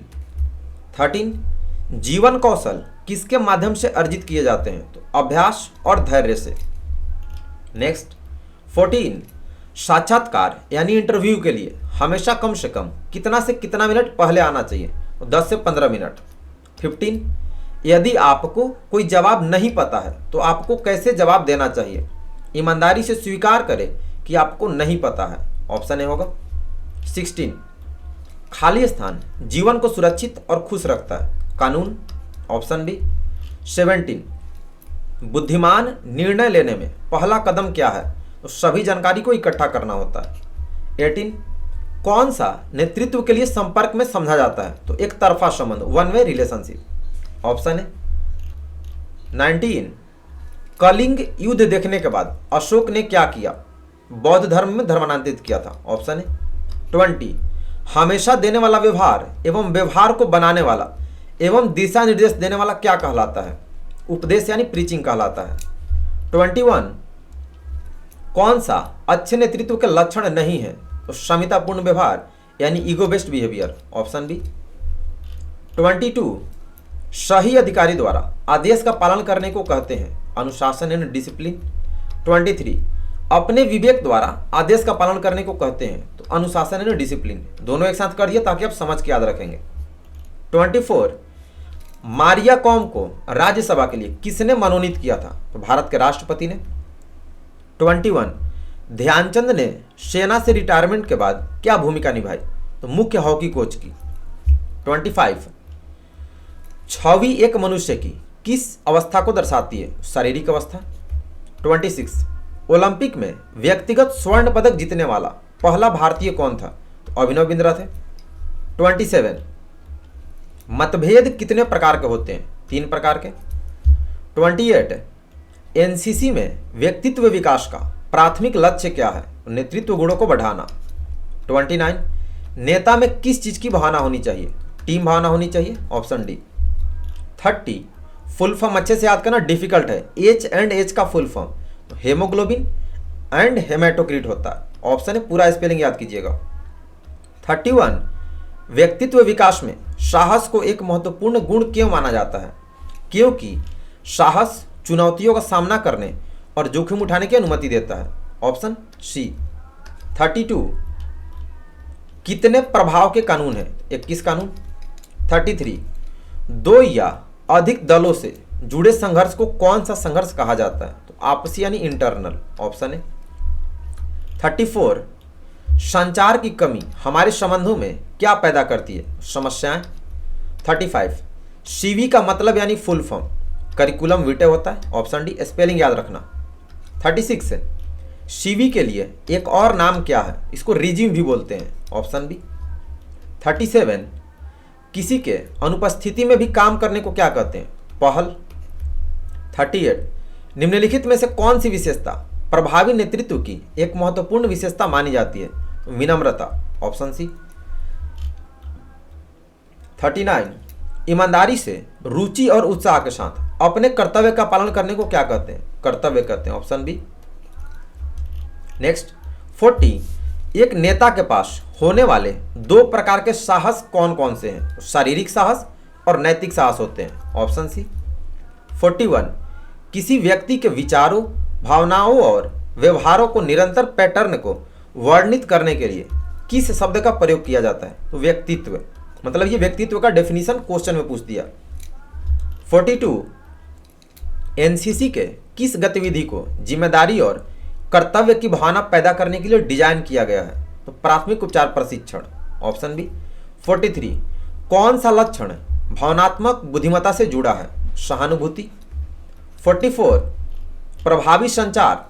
13, जीवन कौशल किसके माध्यम से अर्जित किए जाते हैं? तो अभ्यास और धैर्य से। नेक्स्ट, 14, साक्षात्कार यानी इंटरव्यू के लिए हमेशा कम से कम कितना से कितना मिनट पहले आना चाहिए? तो 10 से 15 मिनट। 15, यदि आपको कोई जवाब नहीं पता है तो आपको कैसे जवाब देना चाहिए? ईमानदारी से स्वीकार करें कि आपको नहीं पता है, ऑप्शन ए होगा। 16, खाली स्थान जीवन को सुरक्षित और खुश रखता है, कानून, ऑप्शन बी। 17, बुद्धिमान निर्णय लेने में पहला कदम क्या है? तो सभी जानकारी को इकट्ठा करना होता है। 18, कौन सा नेतृत्व के लिए संपर्क में समझा जाता है? तो एक तरफा संबंध, वन वे रिलेशनशिप, ऑप्शन है। 19, कलिंग युद्ध देखने के बाद अशोक ने क्या किया? बौद्ध धर्म में धर्मांतरित किया था, ऑप्शन है। 20, हमेशा देने वाला व्यवहार एवं व्यवहार को बनाने वाला एवं दिशा निर्देश देने वाला क्या कहलाता है? उपदेश यानी प्रीचिंग कहलाता है। 21, कौन सा अच्छे नेतृत्व के लक्षण नहीं है? तो क्षमतापूर्ण व्यवहार यानी ego based behaviour, option B. 22, सही अधिकारी द्वारा आदेश का पालन करने को कहते हैं अनुशासन एंड डिसिप्लिन। 23, अपने विवेक द्वारा आदेश का पालन करने को कहते हैं तो अनुशासन एंड डिसिप्लिन। दोनों एक साथ करिए ताकि आप समझ के याद रखेंगे। 24, मारिया कॉम को राज्यसभा के लिए किसने मनोनीत किया था? तो भारत के राष्ट्रपति ने। 21, ध्यानचंद ने सेना से रिटायरमेंट के बाद क्या भूमिका निभाई? तो मुख्य हॉकी कोच की। 25, छवि एक मनुष्य की किस अवस्था को दर्शाती है? शारीरिक अवस्था। 26, ओलंपिक में व्यक्तिगत स्वर्ण पदक जीतने वाला पहला भारतीय कौन था? तो अभिनव बिंद्रा थे। 27, मतभेद कितने प्रकार के होते हैं? 3 प्रकार के। 28, एनसीसी में व्यक्तित्व विकास का प्राथमिक लक्ष्य क्या है? नेतृत्व गुणों को बढ़ाना। 29, नेता में किस चीज की भावना होनी चाहिए? टीम भावना होनी चाहिए, ऑप्शन डी। 30, फुल फॉर्म अच्छे से याद करना डिफिकल्ट है, एच एंड एच का फुल फॉर्म तो हेमोग्लोबिन एंड हेमेटोक्रिट होता है, ऑप्शन है, पूरा स्पेलिंग याद कीजिएगा। 31, व्यक्तित्व विकास में साहस को एक महत्वपूर्ण गुण क्यों माना जाता है? क्योंकि साहस चुनौतियों का सामना करने और जोखिम उठाने की अनुमति देता है, ऑप्शन सी। 32, कितने प्रभाव के कानून है? 21 कानून। 33, दो या अधिक दलों से जुड़े संघर्ष को कौन सा संघर्ष कहा जाता है? तो आपसी यानी इंटरनल, ऑप्शन है। 34, संचार की कमी हमारे संबंधों में क्या पैदा करती है? समस्याएं। 35, सीवी का मतलब यानी फुल फॉर्म करिकुलम विटे होता है, ऑप्शन डी। स्पेलिंग याद रखना। 36 है, सीवी के लिए एक और नाम क्या है? इसको रिज्यूम भी बोलते हैं, ऑप्शन बी। 37 किसी के अनुपस्थिति में भी काम करने को क्या कहते हैं? पहल। 38 निम्नलिखित में से कौन सी विशेषता प्रभावी नेतृत्व की एक महत्वपूर्ण विशेषता मानी जाती है? विनम्रता, ऑप्शन सी। 39 ईमानदारी से, रुचि और उत्साह के साथ अपने कर्तव्य का पालन करने को क्या कहते हैं? कर्तव्य कहते हैं, ऑप्शन बी। नेक्स्ट 40 एक नेता के पास होने वाले दो प्रकार के साहस कौन कौन से हैं? शारीरिक साहस और नैतिक साहस होते हैं, ऑप्शन सी। 41 किसी व्यक्ति के विचारों, भावनाओं और व्यवहारों को निरंतर पैटर्न को वर्णित करने के लिए किस शब्द का प्रयोग किया जाता है? तो व्यक्तित्व, मतलब ये व्यक्तित्व का डेफिनेशन क्वेश्चन में पूछ दिया। 42 एनसीसी के किस गतिविधि को जिम्मेदारी और कर्तव्य की भावना पैदा करने के लिए डिजाइन किया गया है? तो प्राथमिक उपचार प्रशिक्षण, ऑप्शन बी। 43 कौन सा लक्षण भावनात्मक बुद्धिमत्ता से जुड़ा है? सहानुभूति। 44 प्रभावी संचार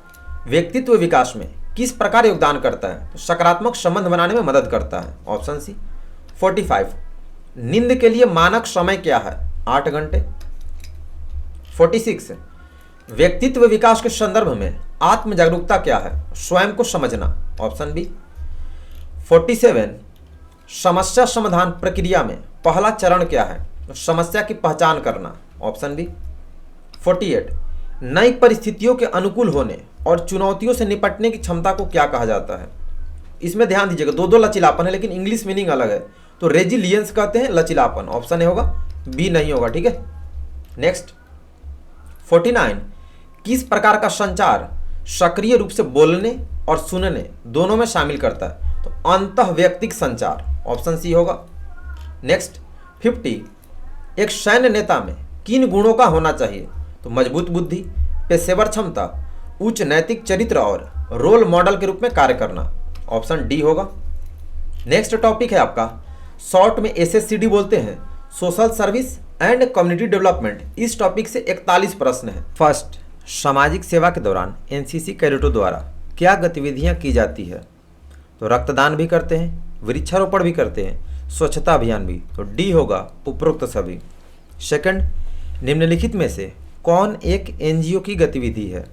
व्यक्तित्व विकास में किस प्रकार योगदान करता है? तो सकारात्मक संबंध बनाने में मदद करता है, ऑप्शन सी। 45 नींद के लिए मानक समय क्या है? 8 घंटे। 46 व्यक्तित्व विकास के संदर्भ में आत्म जागरूकता क्या है? स्वयं को समझना, ऑप्शन बी। 47 समस्या समाधान प्रक्रिया में पहला चरण क्या है? तो समस्या की पहचान करना, ऑप्शन बी। 48 नई परिस्थितियों के अनुकूल होने और चुनौतियों से निपटने की क्षमता को क्या कहा जाता है? इसमें ध्यान दीजिएगा, दो लचीलापन है लेकिन इंग्लिश मीनिंग अलग है। तो रेजिलियंस कहते हैं लचीलापन, ऑप्शन ए होगा, बी नहीं होगा, ठीक है। नेक्स्ट 49 किस प्रकार का संचार सक्रिय रूप से बोलने और सुनने दोनों में शामिल करता है? तो अंतः व्यक्तिक संचार, ऑप्शन सी होगा। नेक्स्ट 50 एक सैन्य नेता में किन गुणों का होना चाहिए? तो मजबूत बुद्धि, पेशेवर क्षमता, उच्च नैतिक चरित्र और रोल मॉडल के रूप में कार्य करना, ऑप्शन डी होगा। नेक्स्ट टॉपिक है आपका, शॉर्ट में एसएससीडी बोलते हैं, social service and community development. इस टॉपिक से 41 प्रश्न है। फर्स्ट, सामाजिक सेवा के दौरान एनसीसी कैडेटों द्वारा क्या गतिविधियां की जाती है? तो रक्तदान भी करते हैं, वृक्षारोपण भी करते हैं, स्वच्छता अभियान भी, तो डी होगा उपरोक्त सभी। सेकंड, निम्नलिखित में से कौन एक एनजीओ की गतिविधि है?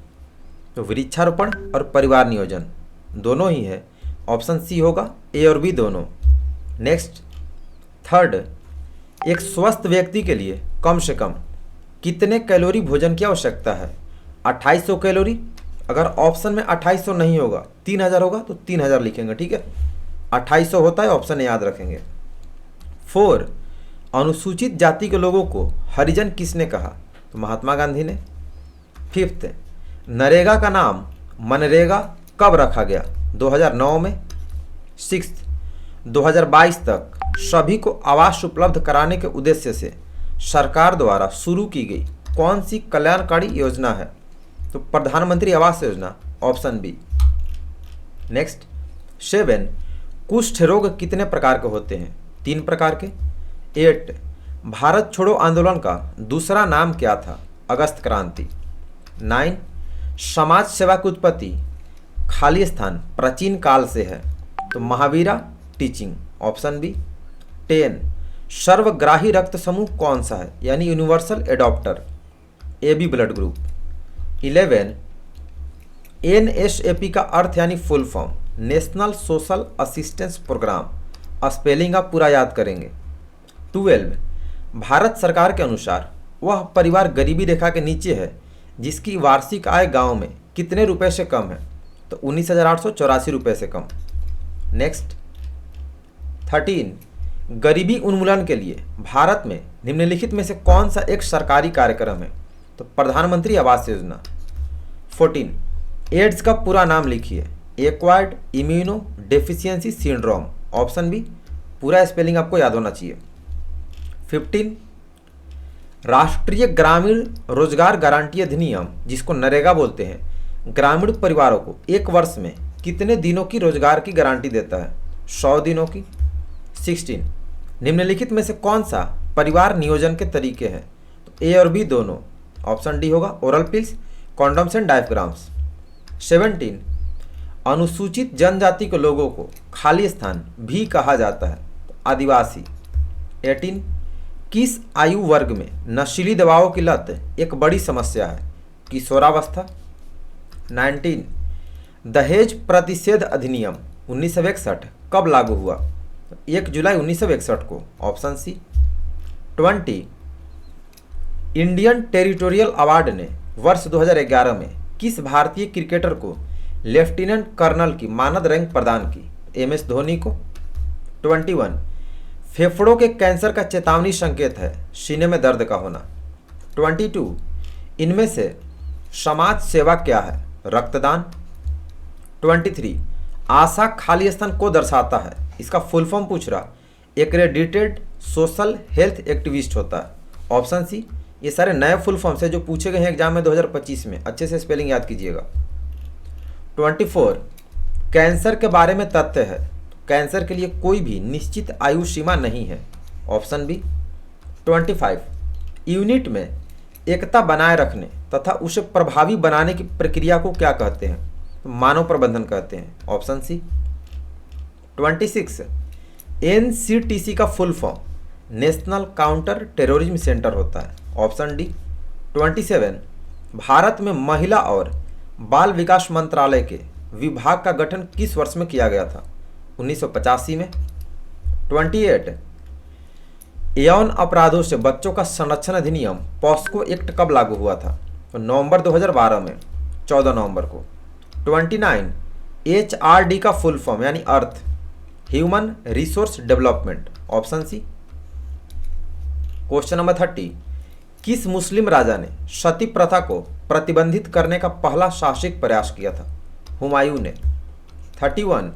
तो वृक्षारोपण और परिवार नियोजन दोनों ही है, ऑप्शन सी होगा, ए और बी दोनों। नेक्स्ट थर्ड, एक स्वस्थ व्यक्ति के लिए कम से कम कितने कैलोरी भोजन की आवश्यकता है? 2800 कैलोरी। अगर ऑप्शन में 2800 नहीं होगा, 3000 होगा तो 3000 लिखेंगे, ठीक है। 2800 होता है, ऑप्शन याद रखेंगे। 4 अनुसूचित जाति के लोगों को हरिजन किसने कहा? तो महात्मा गांधी ने। 5 नरेगा का नाम मनरेगा कब रखा गया? 2009 में। 6 2022 तक सभी को आवास उपलब्ध कराने के उद्देश्य से सरकार द्वारा शुरू की गई कौन सी कल्याणकारी योजना है? तो प्रधानमंत्री Awas Yojana, option B. Next 7 कुष्ठ रोग कितने प्रकार के होते हैं? 3 प्रकार के। 8 भारत छोड़ो आंदोलन का दूसरा नाम क्या था? अगस्त क्रांति। 9 समाज सेवा की उत्पत्ति खाली स्थान प्राचीन काल से है, तो महावीरा टीचिंग, ऑप्शन बी। 10 सर्वग्राही रक्त समूह कौन सा है? यानी universal adopter, A B blood group. 11 NSAP का अर्थ यानी full form national social assistance programme, spelling आप पूरा याद करेंगे। 12 भारत सरकार के अनुसार वह परिवार गरीबी रेखा के नीचे है जिसकी वार्षिक आय गांव में कितने रुपए से कम है? तो 19,884 रुपये से कम। नेक्स्ट 13 गरीबी उन्मूलन के लिए भारत में निम्नलिखित में से कौन सा एक सरकारी कार्यक्रम है? तो प्रधानमंत्री आवास योजना। 14 एड्स का पूरा नाम लिखिए। Acquired immuno deficiency syndrome, option B. पूरा स्पेलिंग आपको याद होना चाहिए। 15 राष्ट्रीय ग्रामीण रोजगार गारंटी अधिनियम, जिसको नरेगा बोलते हैं, ग्रामीण परिवारों को एक वर्ष में कितने दिनों की रोजगार की गारंटी देता है? 100 दिनों की। 16 निम्नलिखित में से कौन सा परिवार नियोजन के तरीके हैं? तो ए और बी दोनों, ऑप्शन डी होगा। Oral pills, condoms and diaphragms. 17 अनुसूचित जनजाति के लोगों को खालिस्तान भी कहा जाता है, आदिवासी। 18 किस आयु वर्ग में नशीली दवाओं की लत एक बड़ी समस्या है, किशोरावस्था। 19 दहेज प्रतिषेध अधिनियम 1961 कब लागू हुआ, 1 जुलाई 1961 को, option C. 20 Indian territorial award ने वर्ष 2011 में किस भारतीय क्रिकेटर को लेफ्टिनेंट कर्नल की मानद रैंक प्रदान की, MS धोनी को। 21 फेफड़ों के कैंसर का चेतावनी संकेत है सीने में दर्द का होना। 22 इनमें से समाज सेवा क्या है, रक्तदान। 23 आशा खालिस्तान को दर्शाता है, इसका फुल फॉर्म पूछ रहा, एक्रेडिटेड सोशल हेल्थ एक्टिविस्ट होता है, ऑप्शन सी। ये सारे नए फुल फॉर्म से जो पूछे गए हैं एग्जाम में 2025 में, अच्छे से स्पेलिंग याद कीजिएगा। 24 कैंसर के बारे में तथ्य है, कैंसर के लिए कोई भी निश्चित आयु सीमा नहीं है, ऑप्शन बी। 25 यूनिट में एकता बनाए रखने तथा उसे प्रभावी बनाने की प्रक्रिया को क्या कहते हैं, तो मानव प्रबंधन कहते हैं, ऑप्शन सी। 26 NCTC का full form national counter terrorism centre होता है, ऑप्शन डी। 27 भारत में महिला और बाल विकास मंत्रालय के विभाग का गठन किस वर्ष में किया गया था, 1985 में। 28 यौन अपराधों से बच्चों का संरक्षण अधिनियम पॉस्को एक्ट कब लागू हुआ था, तो नवंबर 2012 में, 14 नवंबर को। 29 HRD का फुल फॉर्म यानी अर्थ human resource development, option C. Question number 30 किस मुस्लिम राजा ने सती प्रथा को प्रतिबंधित करने का पहला साहसिक प्रयास किया था, हुमायूं ने। 31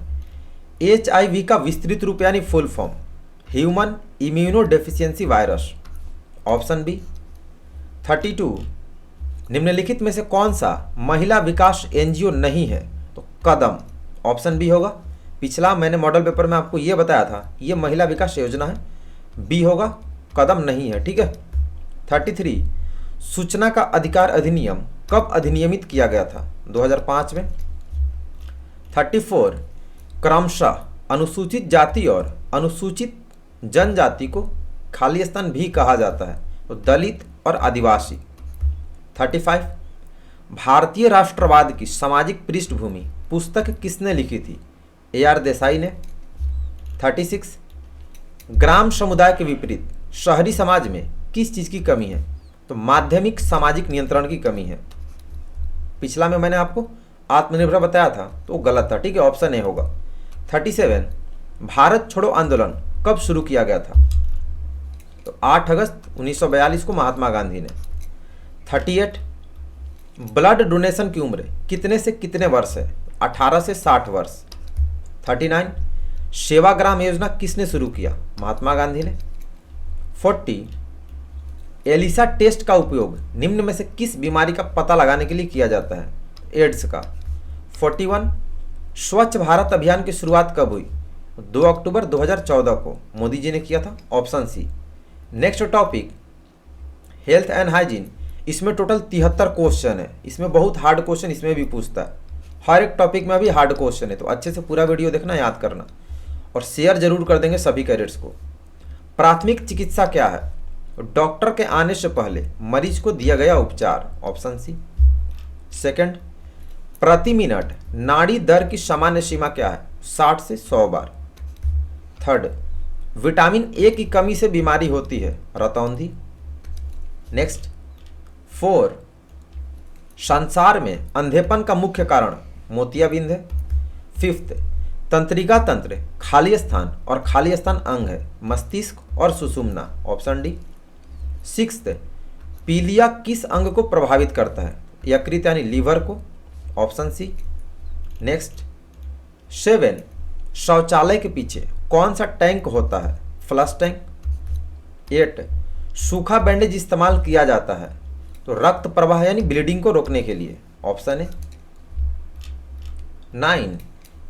HIV का विस्तृत रूप यानी full form human immuno deficiency virus, option B. 32 निम्नलिखित में से कौन सा महिला विकास NGO नहीं है, तो कदम, ऑप्शन बी होगा। पिछला मैंने मॉडल पेपर में आपको ये बताया था, ये महिला विकास योजना है, बी होगा, कदम नहीं है, ठीक है। 33 सूचना का अधिकार अधिनियम कब अधिनियमित किया गया था, 2005 में। 34 क्रमशः अनुसूचित जाति और अनुसूचित जनजाति को खालिस्तान भी कहा जाता है, तो दलित और आदिवासी। 35 भारतीय राष्ट्रवाद की सामाजिक पृष्ठभूमि पुस्तक किसने लिखी थी, AR देसाई ने। 36 ग्राम समुदाय के विपरीत शहरी समाज में किस चीज़ की कमी है, तो माध्यमिक सामाजिक नियंत्रण की कमी है। पिछला में मैंने आपको आत्मनिर्भर बताया था, तो गलत था, ठीक है, ऑप्शन ए होगा। 37 भारत छोड़ो आंदोलन कब शुरू किया गया था, तो 8 अगस्त 1942 को महात्मा गांधी ने। 38 ब्लड डोनेशन की उम्र कितने से कितने वर्ष है, 18 से 60 वर्ष। 39 सेवाग्राम योजना किसने शुरू किया, महात्मा गांधी ने। 40 एलिसा टेस्ट का उपयोग निम्न में से किस बीमारी का पता लगाने के लिए किया जाता है, एड्स का। 41 स्वच्छ भारत अभियान की शुरुआत कब हुई, 2 अक्टूबर 2014 को मोदी जी ने किया था, option C. Next topic health and hygiene, इसमें टोटल 73 क्वेश्चन है, इसमें बहुत हार्ड क्वेश्चन इसमें भी पूछता है, हर एक टॉपिक में भी हार्ड क्वेश्चन है, तो अच्छे से पूरा वीडियो देखना, याद करना और शेयर जरूर कर देंगे सभी कैडेट्स को। प्राथमिक चिकित्सा क्या है, डॉक्टर के आने से पहले मरीज को दिया गया उपचार, ऑप्शन सी। सेकंड प्रति मिनट नाड़ी दर की सामान्य सीमा क्या है, 60 से 100 बार। थर्ड विटामिन ए की कमी से बीमारी होती है, रतौंधी। नेक्स्ट 4 संसार में अंधेपन का मुख्य कारण मोतियाबिंद है। 5th तंत्रिका तंत्र खाली स्थान और खाली स्थान अंग है, मस्तिष्क और सुषुम्ना, ऑप्शन डी। 6th पीलिया किस अंग को प्रभावित करता है, यकृत यानी लीवर को, ऑप्शन सी। नेक्स्ट 7 शौचालय के पीछे कौन सा टैंक होता है, फ्लश टैंक। 8 सूखा बैंडेज इस्तेमाल किया जाता है तो रक्त प्रवाह यानी ब्लीडिंग को रोकने के लिए, ऑप्शन है। 9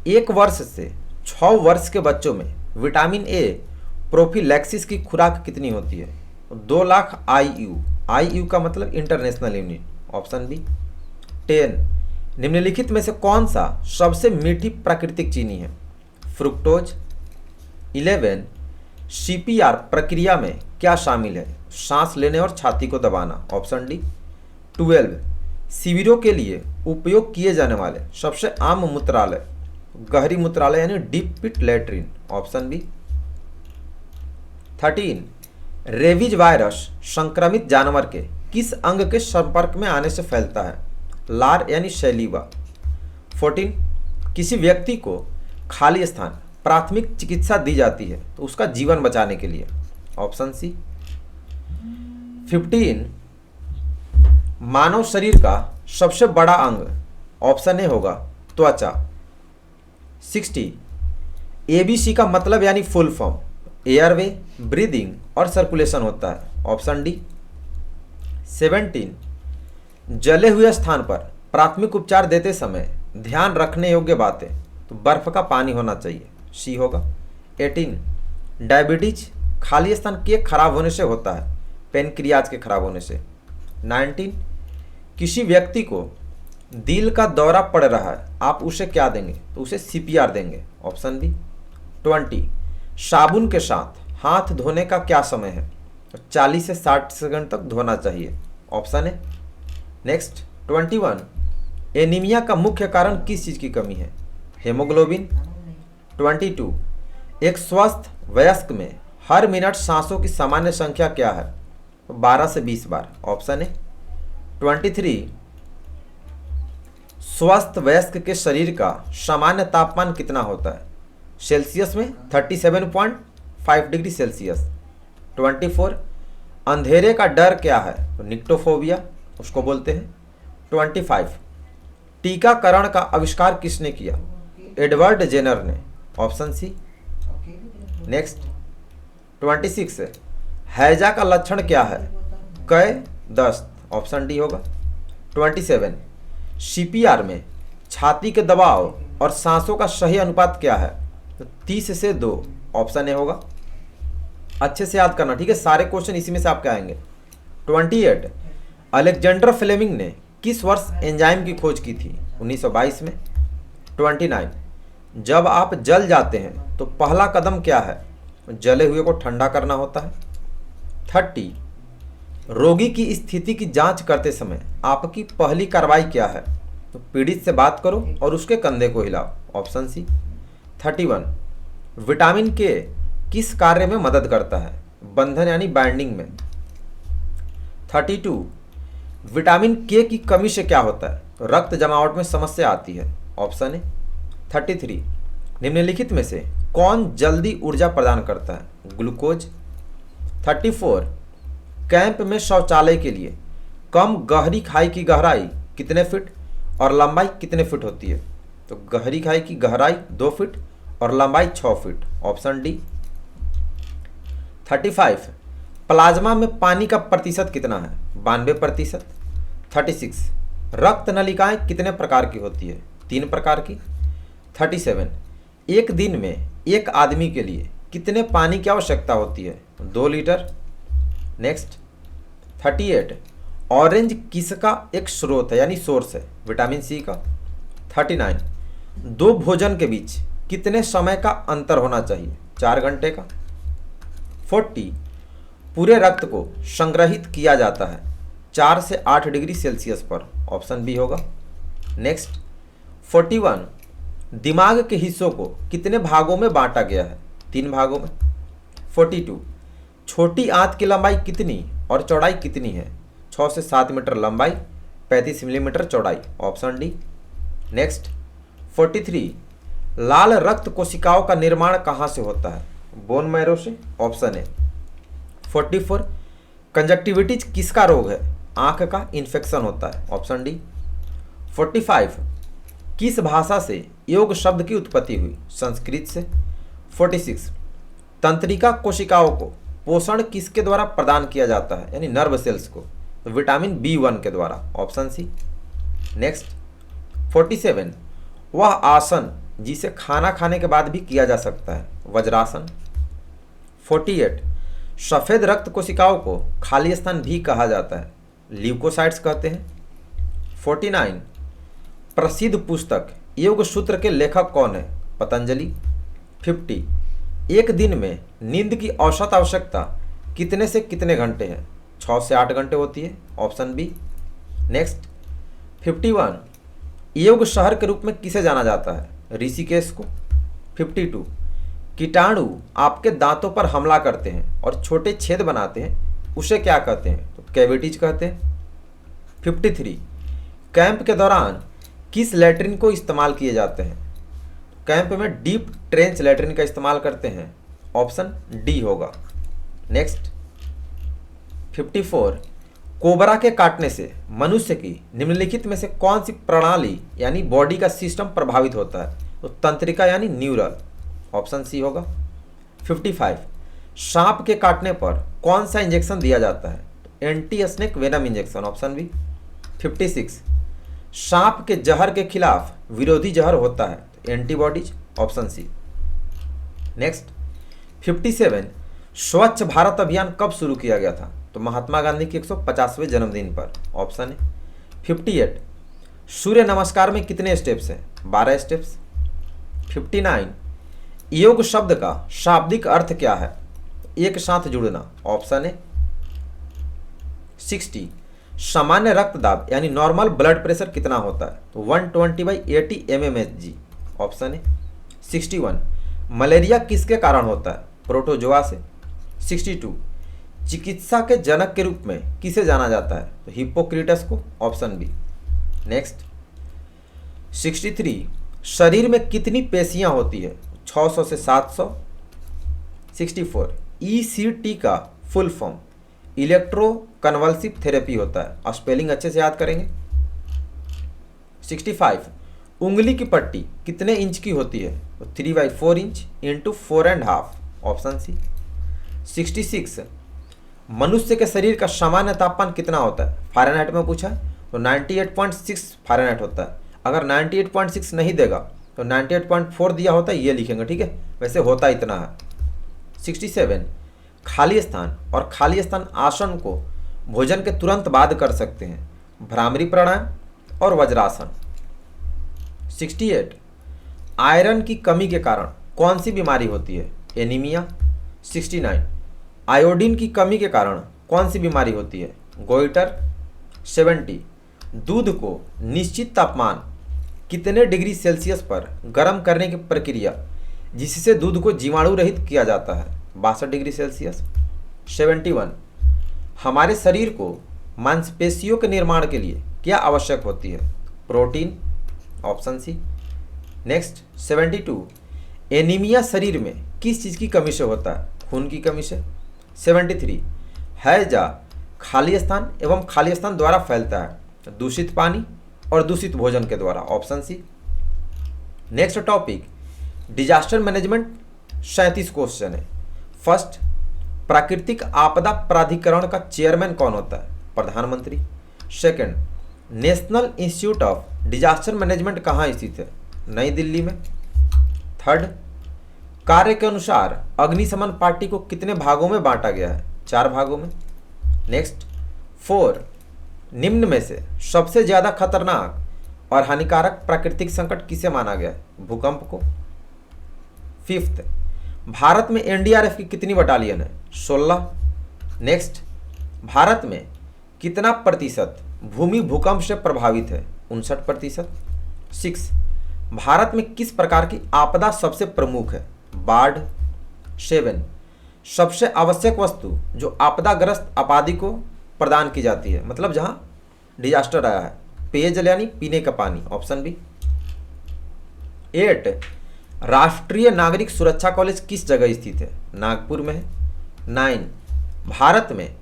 1 वर्ष से 6 वर्ष के बच्चों में विटामिन ए प्रोफिलैक्सिस की खुराक कितनी होती है, 2 लाख IU, IU का मतलब इंटरनेशनल यूनिट, ऑप्शन बी। 10 निम्नलिखित में से कौन सा सबसे मीठी प्राकृतिक चीनी है? फ्रुक्टोज। 11 CPR प्रक्रिया में क्या शामिल है? सांस लेने और छाती को दबाना, ऑप्शन डी। 12 शिविरों के लिए उपयोग किए जाने वाले सबसे आम मूत्रालय, गहरी मूत्रालय यानी deep pit latrine, option B. 13 rabies virus संक्रमित जानवर के किस अंग के संपर्क में आने से फैलता है? लार यानी सैलीवा। 14 किसी व्यक्ति को खाली स्थान प्राथमिक चिकित्सा दी जाती है तो उसका जीवन बचाने के लिए, ऑप्शन सी। 15 मानव शरीर का सबसे बड़ा अंग, ऑप्शन ए होगा त्वचा। 60 ABC का मतलब यानी फुल फॉर्म एयरवे, ब्रीदिंग और सर्कुलेशन होता है, ऑप्शन डी। 17 जले हुए स्थान पर प्राथमिक उपचार देते समय ध्यान रखने योग्य बातें, तो बर्फ का पानी होना चाहिए, सी होगा। 18 डायबिटीज खाली स्थान के खराब होने से होता है, पेनक्रियाज के खराब होने से। 19 किसी व्यक्ति को दिल का दौरा पड़ रहा है, आप उसे क्या देंगे? तो उसे CPR देंगे, ऑप्शन बी। 20 साबुन के साथ हाथ धोने का क्या समय है? 40 से 60 सेकंड तक धोना चाहिए, ऑप्शन है। नेक्स्ट 21 एनीमिया का मुख्य कारण किस चीज़ की कमी है? हेमोग्लोबिन। 22 एक स्वस्थ वयस्क में हर मिनट सांसों की सामान्य संख्या क्या है? 12 से 20 बार, ऑप्शन है। 23 स्वस्थ वयस्क के शरीर का सामान्य तापमान कितना होता है? सेल्सियस में 37.5 डिग्री सेल्सियस। 24 अंधेरे का डर क्या है? तो निक्टोफोबिया उसको बोलते हैं। 25 टीकाकरण का आविष्कार किसने किया? एडवर्ड जेनर ने, ऑप्शन सी। नेक्स्ट 26 हैजा का लक्षण क्या है? कय दस्त, ऑप्शन डी होगा। 27 CPR में छाती के दबाव और सांसों का सही अनुपात क्या है? तो 30 से 2, ऑप्शन ए होगा। अच्छे से याद करना, ठीक है, सारे क्वेश्चन इसी में से आपके आएंगे। 28 अलेक्जेंडर फ्लेमिंग ने किस वर्ष एंजाइम की खोज की थी? 1922 में। 29 जब आप जल जाते हैं तो पहला कदम क्या है? जले हुए को ठंडा करना होता है। 30 रोगी की स्थिति की जांच करते समय आपकी पहली कार्रवाई क्या है? तो पीड़ित से बात करो और उसके कंधे को हिलाओ, ऑप्शन सी। 31 विटामिन के किस कार्य में मदद करता है? बंधन यानी बाइंडिंग में। 32 विटामिन के की कमी से क्या होता है? तो रक्त जमावट में समस्या आती है, ऑप्शन है। 33 निम्नलिखित में से कौन जल्दी ऊर्जा प्रदान करता है? ग्लूकोज। 34 कैंप में शौचालय के लिए कम गहरी खाई की गहराई कितने फीट और लंबाई कितने फीट होती है? तो गहरी खाई की गहराई 2 फीट और लंबाई 6 फीट, ऑप्शन डी। 35 प्लाज्मा में पानी का प्रतिशत कितना है? 92%। 36 रक्त नलिकाएं कितने प्रकार की होती है? 3 प्रकार की। 37 एक दिन में एक आदमी के लिए कितने पानी की आवश्यकता होती है? 2 लीटर। नेक्स्ट 38 ऑरेंज किसका एक स्रोत है यानी सोर्स है? विटामिन सी का। 39 दो भोजन के बीच कितने समय का अंतर होना चाहिए? 4 घंटे का। 40 पूरे रक्त को संग्रहित किया जाता है 4 से 8 डिग्री सेल्सियस पर, ऑप्शन बी होगा। नेक्स्ट 41 दिमाग के हिस्सों को कितने भागों में बांटा गया है? 3 भागों में। 42 छोटी आंत की लंबाई कितनी और चौड़ाई कितनी है? 6 से 7 मीटर लंबाई, 35 मिलीमीटर चौड़ाई, ऑप्शन डी। नेक्स्ट 43 लाल रक्त कोशिकाओं का निर्माण कहाँ से होता है? बोन मैरो से, ऑप्शन है। 44 कंजक्टिविटीज किसका रोग है? आंख का इन्फेक्शन होता है, ऑप्शन डी। 45 किस भाषा से योग शब्द की उत्पत्ति हुई? संस्कृत से। 46 तंत्रिका कोशिकाओं को पोषण किसके द्वारा प्रदान किया जाता है यानी नर्व सेल्स को? तो विटामिन B1 के द्वारा, ऑप्शन सी। नेक्स्ट 47 वह आसन जिसे खाना खाने के बाद भी किया जा सकता है? वज्रासन। 48 सफ़ेद रक्त कोशिकाओं को खाली स्थान भी कहा जाता है, ल्यूकोसाइट्स कहते हैं। 49 प्रसिद्ध पुस्तक योग सूत्र के लेखक कौन है? पतंजलि। 50, एक दिन में नींद की औसत आवश्यकता कितने से कितने घंटे है? 6 से 8 घंटे होती है, ऑप्शन बी। नेक्स्ट 51, योग शहर के रूप में किसे जाना जाता है? ऋषिकेश को। 52, कीटाणु आपके दांतों पर हमला करते हैं और छोटे छेद बनाते हैं, उसे क्या कहते हैं? तो कैविटीज कहते हैं। 53, कैंप के दौरान किस लैट्रिन को इस्तेमाल किए जाते हैं? कैंप में डीप ट्रेंच लैट्रिन का इस्तेमाल करते हैं, ऑप्शन डी होगा। नेक्स्ट 54, कोबरा के काटने से मनुष्य की निम्नलिखित में से कौन सी प्रणाली यानी बॉडी का सिस्टम प्रभावित होता है? तो तंत्रिका यानी न्यूरल, ऑप्शन सी होगा। 55, सांप के काटने पर कौन सा इंजेक्शन दिया जाता है? तो anti snake venom injection, option B. 56, सांप के जहर के खिलाफ विरोधी जहर होता है, तो एंटीबॉडीज, ऑप्शन सी। नेक्स्ट 57, स्वच्छ भारत अभियान कब शुरू किया गया था? तो महात्मा गांधी के 150वें जन्मदिन पर, ऑप्शन है। 58, सूर्य नमस्कार में कितने स्टेप्स हैं? 12 स्टेप्स। 59, योग शब्द का शाब्दिक अर्थ क्या है? एक साथ जुड़ना, ऑप्शन है। 60, सामान्य रक्तदाब यानी नॉर्मल ब्लड प्रेशर कितना होता है? तो 120/80 mmHg, ऑप्शन है। 61, मलेरिया किसके कारण होता है? प्रोटोजोआ से। 62, चिकित्सा के जनक के रूप में किसे जाना जाता है? तो हिप्पोक्रेटस को, ऑप्शन बी। नेक्स्ट 63, शरीर में कितनी पेशियां होती है? 600 से 700। 64, ECT का full form electro convulsive therapy होता है, स्पेलिंग अच्छे से याद करेंगे। 65, उंगली की पट्टी कितने इंच की होती है? तो 3/4 इंच इंटू 4.5, ऑप्शन सी। 66, मनुष्य के शरीर का सामान्य तापमान कितना होता है? फ़ारेनहाइट में पूछा है, तो 98.6 फ़ारेनहाइट होता है। अगर 98.6 नहीं देगा तो 98.4 दिया होता है, ये लिखेंगे, ठीक है? वैसे होता इतना है। 67, खाली स्थान और खाली स्थान आसन को भोजन के तुरंत बाद कर सकते हैं, भ्रामरी प्राणायाम और वज्रासन। 68, आयरन की कमी के कारण कौन सी बीमारी होती है? एनीमिया। 69, आयोडीन की कमी के कारण कौन सी बीमारी होती है? गोइटर। 70, दूध को निश्चित तापमान कितने डिग्री सेल्सियस पर गर्म करने की प्रक्रिया जिससे दूध को जीवाणु रहित किया जाता है? 62 डिग्री सेल्सियस। 71, हमारे शरीर को मांसपेशियों के निर्माण के लिए क्या आवश्यक होती है? Protein, option C. Next 72, anaemia शरीर में किस चीज़ की कमी से होता है? खून की कमी से। 73, हैजा खाली स्थान एवं खाली स्थान द्वारा फैलता है, दूषित पानी और दूषित भोजन के द्वारा, option C. Next topic disaster management, 37 question है। फर्स्ट, प्राकृतिक आपदा प्राधिकरण का चेयरमैन कौन होता है? प्रधानमंत्री। Second, national institute of disaster management कहाँ स्थित है? नई दिल्ली में। थर्ड, कार्य के अनुसार अग्निशमन पार्टी को कितने भागों में बांटा गया है? 4 भागों में। नेक्स्ट 4, निम्न में से सबसे ज़्यादा खतरनाक और हानिकारक प्राकृतिक संकट किसे माना गया है? भूकंप को। फिफ्थ, भारत में एनडीआरएफ की कितनी बटालियन है? 16। नेक्स्ट, भारत में कितना प्रतिशत भूमि भूकंप से प्रभावित है? 59%। 6, भारत में किस प्रकार की आपदा सबसे प्रमुख है? बाढ़। 7, सबसे आवश्यक वस्तु जो आपदाग्रस्त आबादी को प्रदान की जाती है, मतलब जहां डिजास्टर आया है, पेयजल यानी पीने का पानी, ऑप्शन बी। 8, राष्ट्रीय नागरिक सुरक्षा कॉलेज किस जगह स्थित है? नागपुर में है। 9, भारत में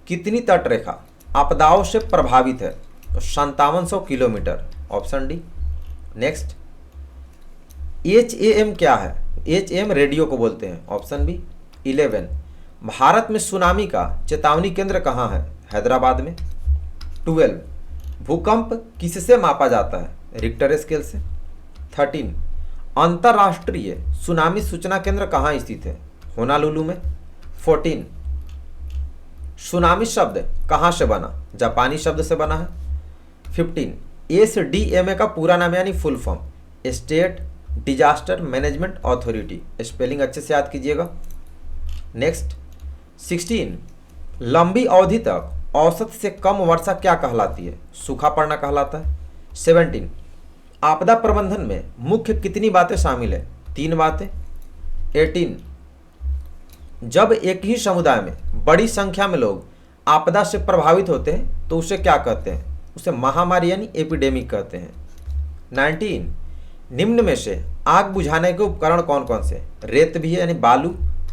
कितनी तटरेखा आपदाओं से प्रभावित है? तो 5700 kilometre, option D. Next, HAM क्या है? HAM रेडियो को बोलते हैं, ऑप्शन बी। 11, भारत में सुनामी का चेतावनी केंद्र कहाँ है? हैदराबाद में। 12, भूकंप किससे मापा जाता है? रिक्टर स्केल से। 13, अंतर्राष्ट्रीय सुनामी सूचना केंद्र कहाँ स्थित है? होनालुलु में। 14, सुनामी शब्द कहाँ से बना? जापानी शब्द से बना है। 15, SDMA का पूरा नाम यानी full form state disaster management authority, spelling अच्छे से याद कीजिएगा। नेक्स्ट 16 लंबी अवधि तक औसत से कम वर्षा क्या कहलाती है? सूखा पड़ना कहलाता है। 17 आपदा प्रबंधन में मुख्य कितनी बातें शामिल है? 3 बातें। 18 जब एक ही समुदाय में बड़ी संख्या में लोग आपदा से प्रभावित होते हैं तो उसे क्या कहते हैं? उसे महामारी यानी एपिडेमिक कहते हैं। 19 निम्न में से आग बुझाने के उपकरण कौन कौन से? रेत भी है यानी बालू,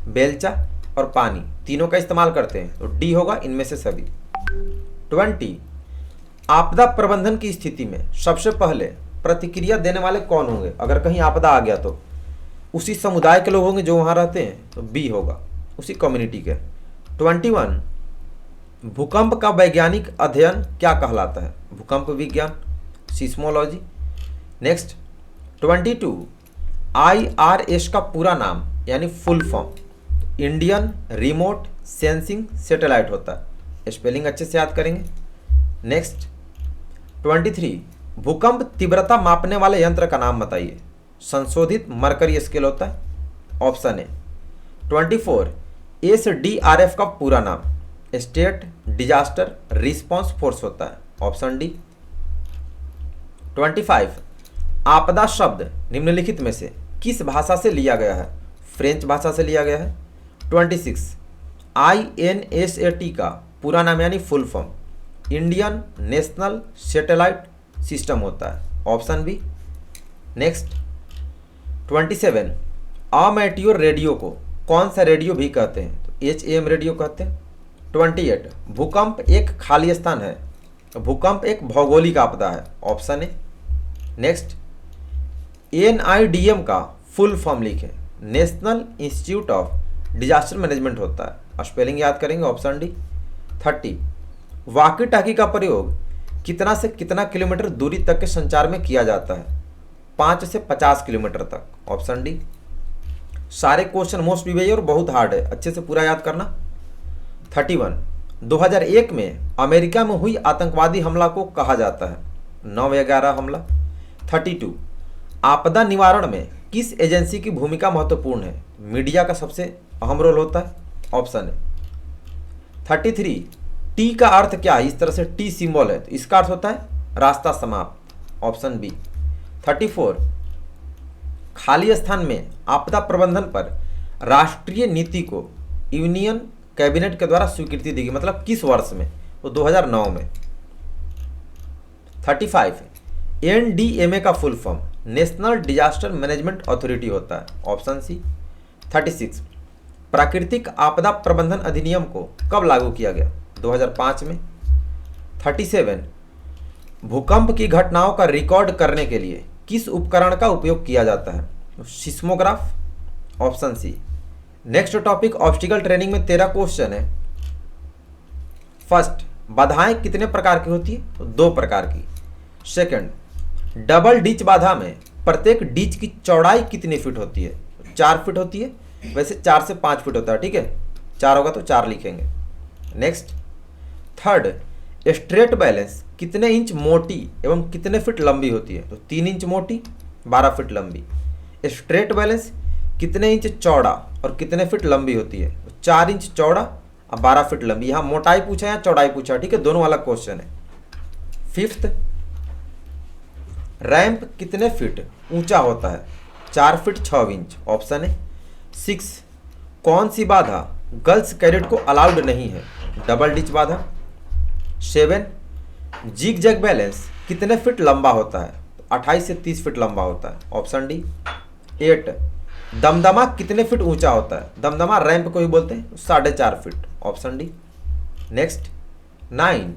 बेलचा और पानी, तीनों का इस्तेमाल करते हैं, तो डी होगा इनमें से सभी। 20 आपदा प्रबंधन की स्थिति में सबसे पहले प्रतिक्रिया देने वाले कौन होंगे? अगर कहीं आपदा आ गया तो उसी समुदाय के लोग होंगे जो वहाँ रहते हैं, तो बी होगा उसी कम्युनिटी के। 21 भूकंप का वैज्ञानिक अध्ययन क्या कहलाता है? भूकंप विज्ञान, सिस्मोलॉजी। नेक्स्ट 22 IRS का पूरा नाम यानी full form Indian remote sensing satellite होता है, स्पेलिंग अच्छे से याद करेंगे। नेक्स्ट 23 भूकंप तीव्रता मापने वाले यंत्र का नाम बताइए। संशोधित मरकरी स्केल होता है, ऑप्शन ए। 24 SDRF का पूरा नाम स्टेट डिजास्टर रिस्पांस फोर्स होता है, ऑप्शन डी। 25 आपदा शब्द निम्नलिखित में से किस भाषा से लिया गया है? फ्रेंच भाषा से लिया गया है। 26 INSAT का पूरा नाम यानी full form Indian national satellite system होता है, ऑप्शन बी। नेक्स्ट 27 अमैट्योर रेडियो को कौन सा रेडियो भी कहते हैं? तो HAM रेडियो कहते हैं। 28 भूकंप एक खाली स्थान है, भूकंप एक भौगोलिक आपदा है, ऑप्शन ए। नेक्स्ट NIDM का फुल फॉर्म लिखें। National institute of disaster management होता है, स्पेलिंग याद करेंगे, ऑप्शन डी। 30 वॉकी टॉकी का प्रयोग कितना से कितना किलोमीटर दूरी तक के संचार में किया जाता है? 5 से 50 किलोमीटर तक, ऑप्शन डी। सारे क्वेश्चन मोस्ट भी और बहुत हार्ड है, अच्छे से पूरा याद करना। 31 2001 में अमेरिका में हुई आतंकवादी हमला को कहा जाता है? 9/11 हमला। 32 आपदा निवारण में किस एजेंसी की भूमिका महत्वपूर्ण है? मीडिया का सबसे अहम रोल होता है, ऑप्शन है। 33 टी का अर्थ क्या है? इस तरह से टी सिंबल है तो इसका अर्थ होता है रास्ता समाप्त, ऑप्शन बी। 34 खाली स्थान में आपदा प्रबंधन पर राष्ट्रीय नीति को यूनियन कैबिनेट के द्वारा स्वीकृति दी गई, मतलब किस वर्ष में? तो 2009 में। 35 NDMA का full form national disaster management authority होता है, ऑप्शन सी। 36 प्राकृतिक आपदा प्रबंधन अधिनियम को कब लागू किया गया? 2005 में। 37 भूकंप की घटनाओं का रिकॉर्ड करने के लिए किस उपकरण का उपयोग किया जाता है? Seismograph, option C. Next topic obstacle training में 13 क्वेश्चन है। फर्स्ट बाधाएं कितने प्रकार की होती है? तो 2 प्रकार की। सेकंड डबल डिच बाधा में प्रत्येक डिच की चौड़ाई कितनी फीट होती है? 4 फीट होती है, वैसे 4 से 5 फीट होता है, ठीक है, 4 होगा तो 4 लिखेंगे। नेक्स्ट थर्ड स्ट्रेट बैलेंस कितने इंच मोटी एवं कितने फीट लंबी होती है? तो 3 इंच मोटी 12 फीट लंबी। स्ट्रेट बैलेंस कितने इंच चौड़ा और कितने फीट लंबी होती है? तो 4 इंच चौड़ा और 12 फीट लंबी। यहाँ मोटाई पूछा या चौड़ाई पूछा, ठीक है, दोनों अलग क्वेश्चन है। फिफ्थ रैंप कितने फीट ऊंचा होता है? 4 फीट 6 इंच, ऑप्शन है। 6 कौन सी बाधा गर्ल्स कैडेट को अलाउड नहीं है? डबल डिच बाधा। 7 जिग जैग बैलेंस कितने फीट लंबा होता है? 28 से 30 फीट लंबा होता है, ऑप्शन डी। 8 दमदमा कितने फीट ऊंचा होता है? दमदमा रैंप को ही बोलते हैं, 4.5 feet, option D. Next 9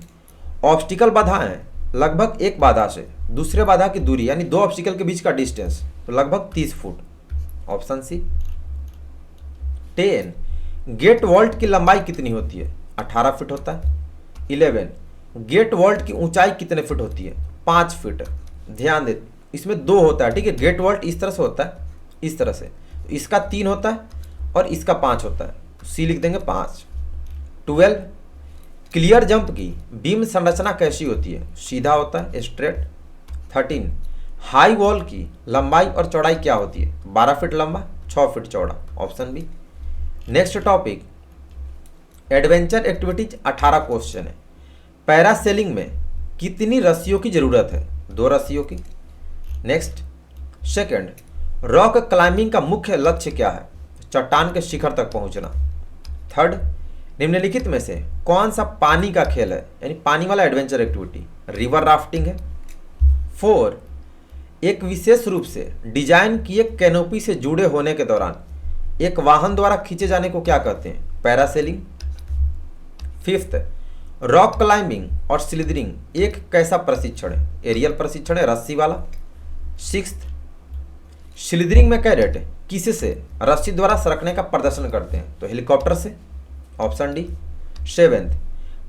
obstacle बाधाएं लगभग एक बाधा से दूसरे बाधा की दूरी यानी 2 ऑब्स्टिकल के बीच का डिस्टेंस तो लगभग 30 foot, option C. 10 gate vault की लंबाई कितनी होती है? 18 फीट होता है। 11 गेट वॉल्ट की ऊंचाई कितने फीट होती है? 5 फीट। ध्यान दे इसमें 2 होता है, ठीक है, गेट वॉल्ट इस तरह से होता है, इस तरह से, तो इसका 3 होता है और इसका 5 होता है, सी लिख देंगे 5। 12 क्लियर जंप की बीम संरचना कैसी होती है? सीधा होता है, स्ट्रेट। 13 हाई वॉल की लंबाई और चौड़ाई क्या होती है? 12 फीट लंबा, 6 फीट चौड़ा, option B. Next topic adventure activities 18 question है। पैरासेलिंग में कितनी रस्सियों की जरूरत है? 2 रस्सियों की। नेक्स्ट सेकंड रॉक क्लाइंबिंग का मुख्य लक्ष्य क्या है? चट्टान के शिखर तक पहुंचना। थर्ड निम्नलिखित में से कौन सा पानी का खेल है, यानी पानी वाला एडवेंचर एक्टिविटी? रिवर राफ्टिंग है। 4 एक विशेष रूप से डिजाइन किए कैनोपी से जुड़े होने के दौरान एक वाहन द्वारा खींचे जाने को क्या कहते हैं? पैरासेलिंग। 5th रॉक क्लाइंबिंग और स्लिदरिंग एक कैसा प्रशिक्षण है? एरियल प्रशिक्षण है, रस्सी वाला। 6th स्लिदरिंग में कैडेट किससे रस्सी द्वारा सरकने का प्रदर्शन करते हैं? तो हेलीकॉप्टर से, ऑप्शन डी। 7th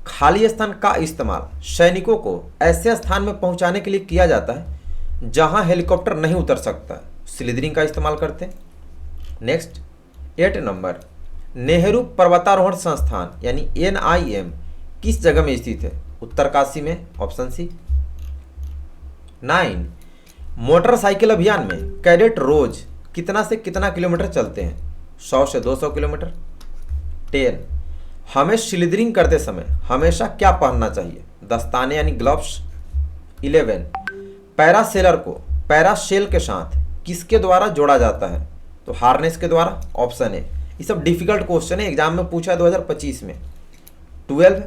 खाली स्थान का इस्तेमाल सैनिकों को ऐसे स्थान में पहुंचाने के लिए किया जाता है जहां हेलीकॉप्टर नहीं उतर सकता, स्लिदरिंग का इस्तेमाल करते हैं। नेक्स्ट 8 नंबर नेहरू पर्वतारोहण संस्थान यानी NIM किस जगह में स्थित है? उत्तरकाशी में, ऑप्शन सी। 9 मोटरसाइकिल अभियान में कैडेट रोज कितना से कितना किलोमीटर चलते हैं? 100 से 200 किलोमीटर। 10 हमें स्लिदरिंग करते समय हमेशा क्या पहनना चाहिए? दस्ताने यानी ग्लव्स। 11 पैरासेलर को पैराशेल के साथ किसके द्वारा जोड़ा जाता है? तो हार्नेस के द्वारा, ऑप्शन ए। ये सब डिफिकल्ट क्वेश्चन है, एग्जाम में पूछा है 2025 में। 12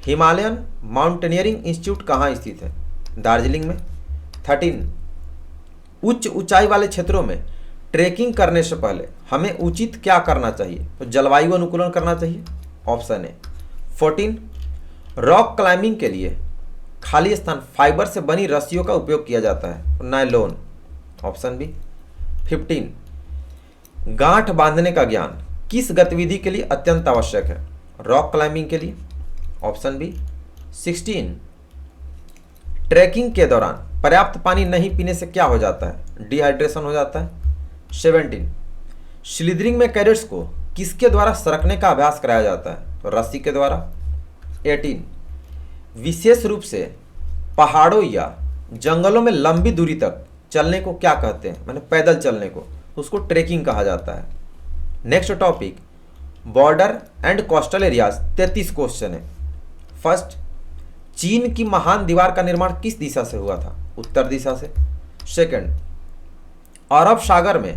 हिमालयन माउंटेनियरिंग इंस्टीट्यूट कहाँ स्थित है? दार्जिलिंग में। 13 उच्च ऊंचाई वाले क्षेत्रों में ट्रैकिंग करने से पहले हमें उचित क्या करना चाहिए? तो जलवायु अनुकूलन करना चाहिए, ऑप्शन ए। 14 रॉक क्लाइंबिंग के लिए खाली स्थान फाइबर से बनी रस्सियों का उपयोग किया जाता है, तो नायलॉन, ऑप्शन बी। 15 गांठ बांधने का ज्ञान किस गतिविधि के लिए अत्यंत आवश्यक है? रॉक क्लाइंबिंग के लिए, ऑप्शन बी। 16 ट्रैकिंग के दौरान पर्याप्त पानी नहीं पीने से क्या हो जाता है? डिहाइड्रेशन हो जाता है। 17 स्लिदरिंग में कैडेट्स को किसके द्वारा सरकने का अभ्यास कराया जाता है? तो रस्सी के द्वारा। 18 विशेष रूप से पहाड़ों या जंगलों में लंबी दूरी तक चलने को क्या कहते हैं? मैंने पैदल चलने को, उसको ट्रेकिंग कहा जाता है। Next topic border and coastal areas 33 question है। फर्स्ट चीन की महान दीवार का निर्माण किस दिशा से हुआ था? उत्तर दिशा से। सेकंड अरब सागर में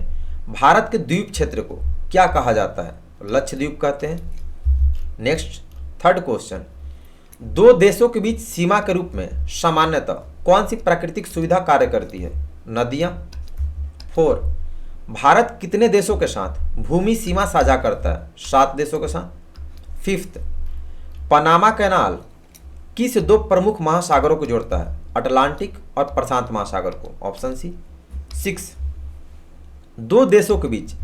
भारत के द्वीप क्षेत्र को क्या कहा जाता है? लक्षद्वीप कहते हैं। नेक्स्ट थर्ड क्वेश्चन 2 देशों के बीच सीमा के रूप में सामान्यतः कौन सी प्राकृतिक सुविधा कार्य करती है? नदियां। 4 भारत कितने देशों के साथ भूमि सीमा साझा करता है? 7 देशों के साथ। 5th पनामा कैनाल किस 2 प्रमुख महासागरों को जोड़ता है? अटलांटिक और प्रशांत महासागर को, ऑप्शन सी। 6 2 देशों के बीच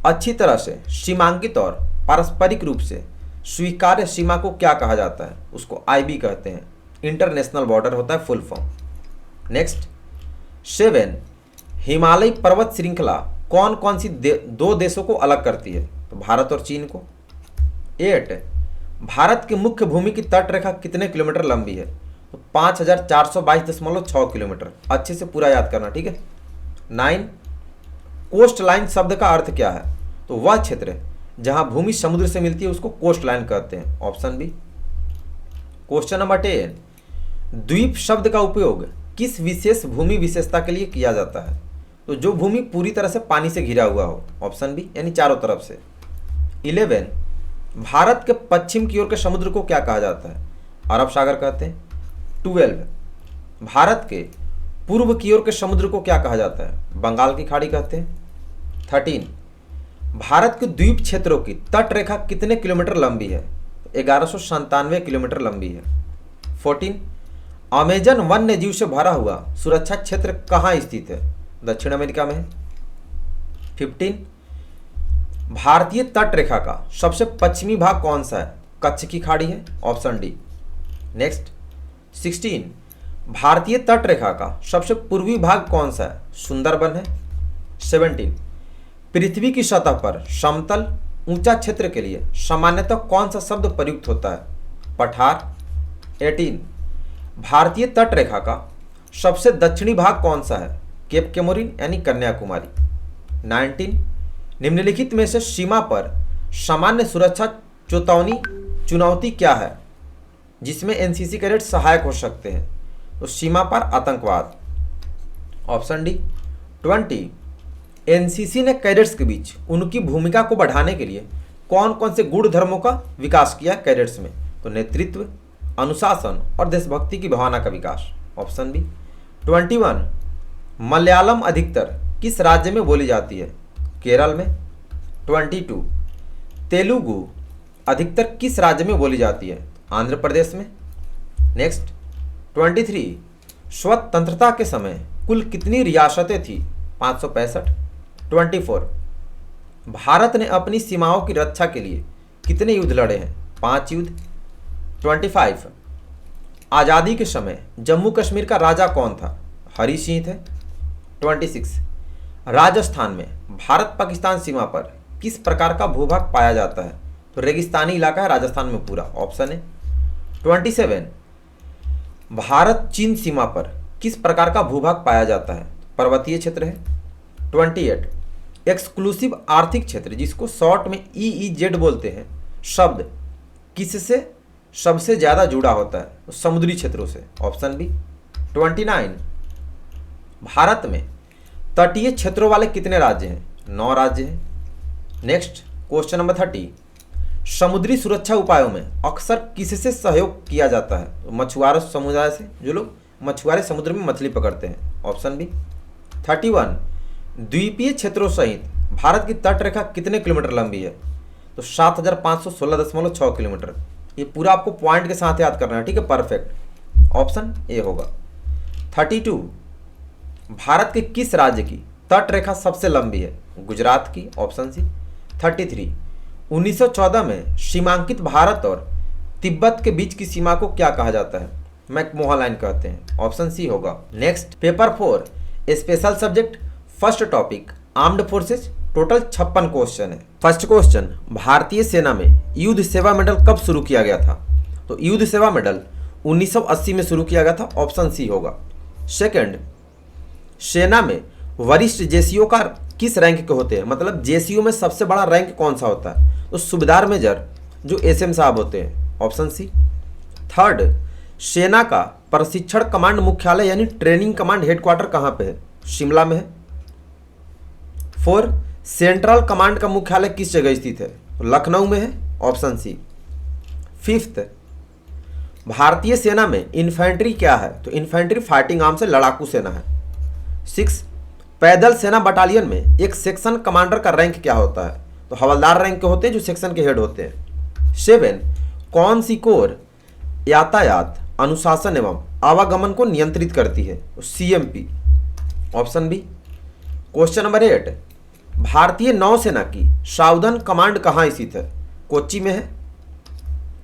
अच्छी तरह से सीमांकित और पारस्परिक रूप से स्वीकार्य सीमा को क्या कहा जाता है? उसको IB कहते हैं, इंटरनेशनल बॉर्डर होता है फुल फॉर्म। नेक्स्ट 7 हिमालयी पर्वत श्रृंखला कौन कौन सी 2 देशों को अलग करती है? तो भारत और चीन को। 8 भारत की मुख्य भूमि की तट रेखा कितने किलोमीटर लंबी है? तो 5422.6 किलोमीटर। अच्छे से पूरा याद करना, ठीक है। 9 कोस्ट लाइन शब्द का अर्थ क्या है? तो वह क्षेत्र जहां भूमि समुद्र से मिलती है उसको कोस्ट लाइन कहते हैं, ऑप्शन बी। क्वेश्चन नंबर 10 द्वीप शब्द का उपयोग किस विशेष भूमि विशेषता के लिए किया जाता है? तो जो भूमि पूरी तरह से पानी से घिरा हुआ हो, ऑप्शन बी, यानी चारों तरफ से। 11 भारत के पश्चिम की ओर के समुद्र को क्या कहा जाता है? अरब सागर कहते हैं। 12 भारत के पूर्व की ओर के समुद्र को क्या कहा जाता है? बंगाल की खाड़ी कहते हैं। 13 भारत के द्वीप क्षेत्रों की तट रेखा कितने किलोमीटर लंबी है? 1197 किलोमीटर लंबी है। 14 अमेजन वन्य जीव से भरा हुआ सुरक्षा क्षेत्र कहाँ स्थित है? दक्षिण अमेरिका में है। 15 भारतीय तट रेखा का सबसे पश्चिमी भाग कौन सा है? कच्छ की खाड़ी है, ऑप्शन डी। नेक्स्ट 16 भारतीय तट रेखा का सबसे पूर्वी भाग कौन सा है? सुंदरबन है। 17 पृथ्वी की सतह पर समतल ऊंचा क्षेत्र के लिए सामान्यतः कौन सा शब्द प्रयुक्त होता है? पठार। 18 भारतीय तट रेखा का सबसे दक्षिणी भाग कौन सा है? केप केमोरिन यानी कन्याकुमारी। 19 निम्नलिखित में से सीमा पर सामान्य सुरक्षा चुनौती क्या है जिसमें एनसीसी कैडेट सहायक हो सकते हैं? तो सीमा पर आतंकवाद। Option D. 20 एनसीसी ने कैडेट्स के बीच उनकी भूमिका को बढ़ाने के लिए कौन कौन से गुण धर्मों का विकास किया कैडेट्स में? तो नेतृत्व, अनुशासन और देशभक्ति की भावना का विकास। Option B. 21 मलयालम अधिकतर किस राज्य में बोली जाती है? केरल में। 22 तेलुगु अधिकतर किस राज्य में बोली जाती है? आंध्र प्रदेश में। नेक्स्ट 23 स्वतंत्रता के समय कुल कितनी रियासतें थी? 565। 24 भारत ने अपनी सीमाओं की रक्षा के लिए कितने युद्ध लड़े हैं? 5 युद्ध। 25 आज़ादी के समय जम्मू कश्मीर का राजा कौन था? हरि सिंह थे। 26 राजस्थान में भारत पाकिस्तान सीमा पर किस प्रकार का भूभाग पाया जाता है? तो रेगिस्तानी इलाका है राजस्थान में पूरा। ऑप्शन है। 27 भारत चीन सीमा पर किस प्रकार का भूभाग पाया जाता है? पर्वतीय क्षेत्र है। 28 एक्सक्लूसिव आर्थिक क्षेत्र जिसको शॉर्ट में EEZ बोलते हैं शब्द किससे सबसे ज़्यादा जुड़ा होता है? तो समुद्री क्षेत्रों से। Option B. 29 भारत में तटीय क्षेत्रों वाले कितने राज्य हैं? 9 राज्य हैं। नेक्स्ट क्वेश्चन नंबर 30 समुद्री सुरक्षा उपायों में अक्सर किससे सहयोग किया जाता है? तो मछुआरा समुदाय से, जो लोग मछुआरे समुद्र में मछली पकड़ते हैं। Option B. 31 द्वीपीय क्षेत्रों सहित भारत की तटरेखा कितने किलोमीटर लंबी है? तो 7516.6 किलोमीटर। ये पूरा आपको पॉइंट के साथ याद करना है, ठीक है, परफेक्ट। ऑप्शन ए होगा। 32 भारत के किस राज्य की तटरेखा सबसे लंबी है? गुजरात की। Option C. 33 1914 में सीमांकित भारत और तिब्बत के बीच की सीमा को क्या कहा जाता है? मैकमोहन लाइन कहते हैं। ऑप्शन सी होगा। Next paper 4 special subject first topic armed forces. Total 56 question है। फर्स्ट क्वेश्चन भारतीय सेना में युद्ध सेवा मेडल कब शुरू किया गया था? तो युद्ध सेवा मेडल 1980 में शुरू किया गया था। ऑप्शन सी होगा। सेकंड सेना में वरिष्ठ जेसीओ का किस रैंक के होते हैं? मतलब जेसीओ में सबसे बड़ा रैंक कौन सा होता है? तो सूबेदार मेजर जो एसएम साहब होते हैं। Option C. थर्ड सेना का प्रशिक्षण कमांड मुख्यालय यानी ट्रेनिंग कमांड हेडक्वार्टर कहाँ पे है? शिमला में है। 4 सेंट्रल कमांड का मुख्यालय किस जगह स्थित है? तो लखनऊ में है। Option C. 5th भारतीय सेना में इन्फेंट्री क्या है? तो इन्फेंट्री फाइटिंग आर्म से लड़ाकू सेना है। 6 पैदल सेना बटालियन में एक सेक्शन कमांडर का रैंक क्या होता है? तो हवलदार रैंक के होते हैं जो सेक्शन के हेड होते हैं। 7 कौन सी कोर यातायात अनुशासन एवं आवागमन को नियंत्रित करती है? तो CMP। Option B. Question number 8 भारतीय नौसेना की साउदर्न कमांड कहाँ स्थित है? कोच्चि में है।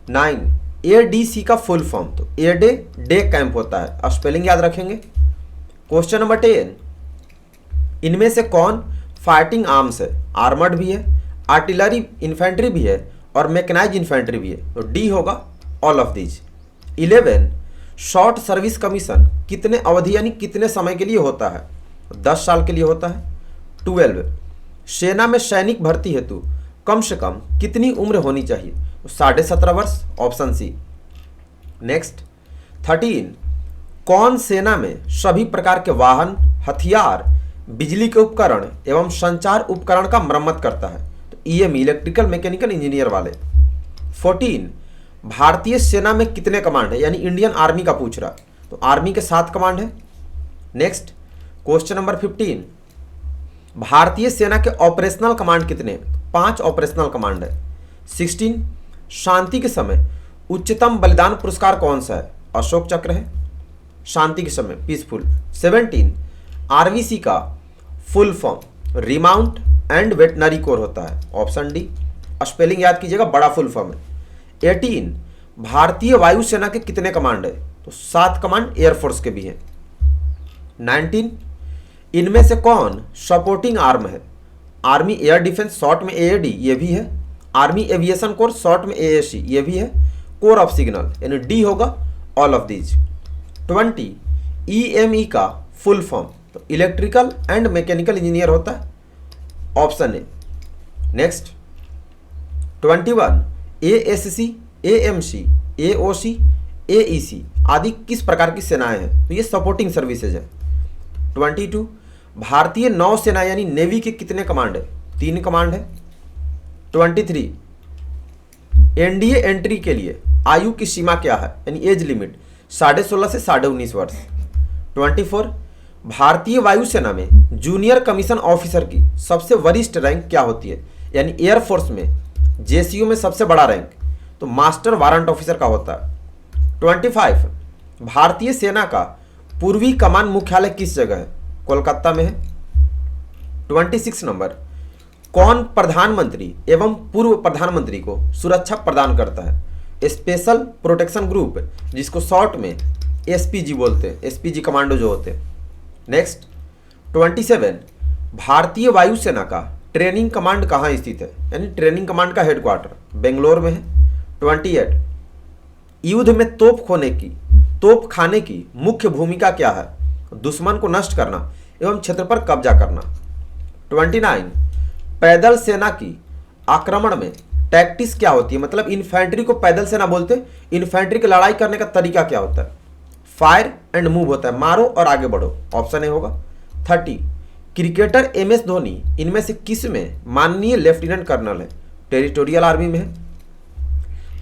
9 ADC का फुल फॉर्म? तो एयर डे कैंप होता है। अब स्पेलिंग याद रखेंगे। क्वेश्चन नंबर 10 इनमें से कौन फाइटिंग आर्म्स है? आर्मर्ड भी है, आर्टिलरी इन्फेंट्री भी है और मैकेनाइज इन्फेंट्री भी है। तो डी होगा all of these. 11 short service commission कितने अवधि यानी कितने समय के लिए होता है? 10 साल के लिए होता है। 12 सेना में सैनिक भर्ती हेतु कम से कम कितनी उम्र होनी चाहिए? 17.5 वर्ष। Option C. नेक्स्ट 13 कौन सेना में सभी प्रकार के वाहन, हथियार, बिजली के उपकरण एवं संचार उपकरण का मरम्मत करता है? तो EME इलेक्ट्रिकल मैकेनिकल इंजीनियर वाले। 14 भारतीय सेना में कितने कमांड है? यानी इंडियन आर्मी का पूछ रहा, तो आर्मी के 7 कमांड है। नेक्स्ट क्वेश्चन नंबर 15 भारतीय सेना के ऑपरेशनल कमांड कितने? 5 ऑपरेशनल कमांड है। 16 शांति के समय उच्चतम बलिदान पुरस्कार कौन सा है? अशोक चक्र है। शांति के समय पीसफुल। 17 RVC का full form remount and veterinary core होता है। Option D. स्पेलिंग याद कीजिएगा, बड़ा फुल फॉर्म है। 18 भारतीय वायुसेना के कितने कमांड है? तो 7 कमांड एयरफोर्स के भी हैं। 19 इनमें से कौन सपोर्टिंग आर्म है? आर्मी एयर डिफेंस शॉर्ट में AAD ये भी है। आर्मी एविएशन कोर शॉर्ट में AAC ये भी है। कोर ऑफ सिग्नल यानी डी होगा ऑल ऑफ दीज। 20 ईएमई का फुल फॉर्म, तो इलेक्ट्रिकल एंड मैकेनिकल इंजीनियर होता है, option A. Next 21 ASC, AMC, AOC, AEC आदि किस प्रकार की सेनाएं हैं, तो ये सपोर्टिंग सर्विसेज है। 22 भारतीय नौसेना यानी नेवी के कितने कमांड है, 3 कमांड है। 23 एनडीए एंट्री के लिए आयु की सीमा क्या है, यानी एज लिमिट 16.5 से 19.5 वर्ष। 24 भारतीय वायुसेना में जूनियर कमीशन ऑफिसर की सबसे वरिष्ठ रैंक क्या होती है, यानी एयरफोर्स में जेसीयू में सबसे बड़ा रैंक तो मास्टर वारंट ऑफिसर का होता है। 25 भारतीय सेना का पूर्वी कमान मुख्यालय किस जगह है, कोलकाता में है। 26 नंबर कौन प्रधानमंत्री एवं पूर्व प्रधानमंत्री को सुरक्षा प्रदान करता है, स्पेशल प्रोटेक्शन ग्रुप जिसको शॉर्ट में एसपीजी बोलते हैं, एसपीजी कमांडो जो होते हैं। नेक्स्ट 27 भारतीय वायुसेना का ट्रेनिंग कमांड कहाँ स्थित है, यानी ट्रेनिंग कमांड का हेडक्वार्टर बेंगलोर में है। 28 युद्ध में तोप खाने की मुख्य भूमिका क्या है, दुश्मन को नष्ट करना एवं क्षेत्र पर कब्जा करना। 29 पैदल सेना की आक्रमण में टैक्टिस क्या होती है, मतलब इन्फेंट्री को पैदल सेना बोलते, इन्फेंट्री की लड़ाई करने का तरीका क्या होता है, फायर एंड मूव होता है, मारो और आगे बढ़ो, ऑप्शन ए होगा। 30 क्रिकेटर एमएस धोनी इनमें से किस में माननीय लेफ्टिनेंट कर्नल है, टेरिटोरियल आर्मी में है।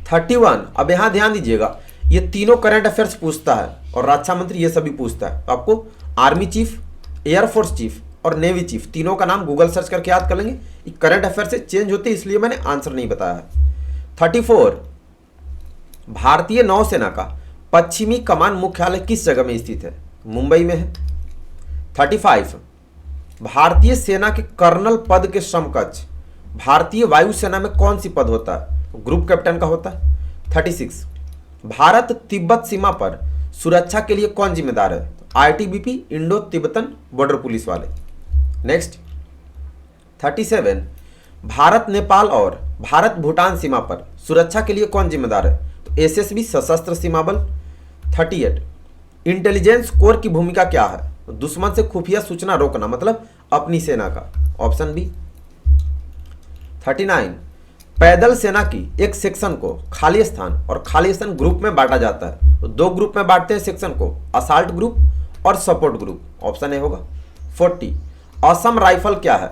31 अब यहां ध्यान दीजिएगा, ये तीनों करंट अफेयर्स पूछता है और रक्षा मंत्री ये सभी पूछता है, तो आपको आर्मी चीफ, एयरफोर्स चीफ और नेवी चीफ तीनों का नाम गूगल सर्च करके याद कर लेंगे। ये करंट अफेयर से चेंज होते हैं इसलिए मैंने आंसर नहीं बताया है। 34 भारतीय नौसेना का पश्चिमी कमान मुख्यालय किस जगह में स्थित है, मुंबई में है। 35 भारतीय सेना के कर्नल पद के समकक्ष भारतीय वायुसेना में कौन सी पद होता है, ग्रुप कैप्टन का होता है। 36 भारत तिब्बत सीमा पर सुरक्षा के लिए कौन जिम्मेदार है, ITBP, Indo Tibetan border police वाले। नेक्स्ट 37 भारत नेपाल और भारत भूटान सीमा पर सुरक्षा के लिए कौन जिम्मेदार है, तो एसएसबी सशस्त्र सीमा बल। 38 इंटेलिजेंस कोर की भूमिका क्या है, तो दुश्मन से खुफिया सूचना रोकना, मतलब अपनी सेना का, ऑप्शन बी। 39 पैदल सेना की एक सेक्शन को खाली स्थान और खाली स्थान ग्रुप में बांटा जाता है, तो 2 ग्रुप में बांटते हैं सेक्शन को, असाल्ट ग्रुप और सपोर्ट ग्रुप, ऑप्शन ए होगा। 40 असम राइफल क्या है,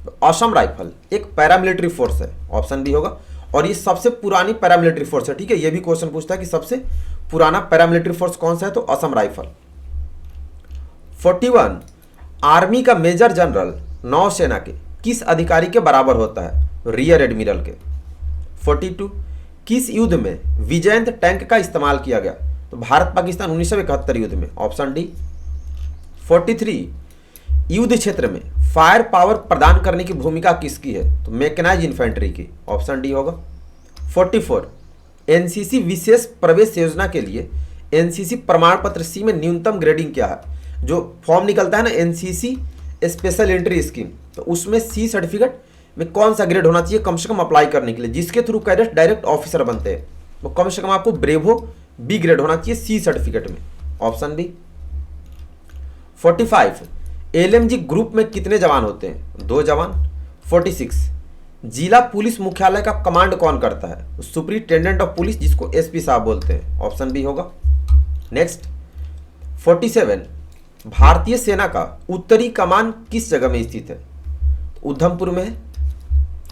तो असम राइफल एक पैरामिलिट्री फोर्स है, ऑप्शन बी होगा, और ये सबसे पुरानी पैरामिलिट्री फोर्स है। ठीक है, ये भी क्वेश्चन पूछता है कि सबसे पुराना पैरामिलिट्री फोर्स कौन सा है, तो असम राइफल। 41 आर्मी का मेजर जनरल नौसेना के किस अधिकारी के बराबर होता है, रियर एडमिरल के। 42 किस युद्ध में विजयंत टैंक का इस्तेमाल किया गया, तो भारत पाकिस्तान 1971 युद्ध में, ऑप्शन डी। 43 युद्ध क्षेत्र में फायर पावर प्रदान करने की भूमिका किसकी है, तो मैकेनाइज इन्फेंट्री की, ऑप्शन डी होगा। 44 एनसीसी विशेष प्रवेश योजना के लिए एनसीसी प्रमाण पत्र सी में न्यूनतम ग्रेडिंग क्या है, जो फॉर्म निकलता है ना एनसीसी स्पेशल एंट्री स्कीम, तो उसमें सी सर्टिफिकेट में कौन सा ग्रेड होना चाहिए कम से कम अप्लाई करने के लिए, जिसके थ्रू कैडेट डायरेक्ट ऑफिसर बनते हैं, तो कम से कम आपको ब्रेवो बी ग्रेड होना चाहिए सी सर्टिफिकेट में, ऑप्शन बी। 45 एलएमजी ग्रुप में कितने जवान होते हैं, 2 जवान। 46 जिला पुलिस मुख्यालय का कमांड कौन करता है, सुपरिटेंडेंट ऑफ पुलिस जिसको एसपी साहब बोलते हैं, ऑप्शन बी होगा। नेक्स्ट 47 भारतीय सेना का उत्तरी कमान किस जगह में स्थित है, उधमपुर में है।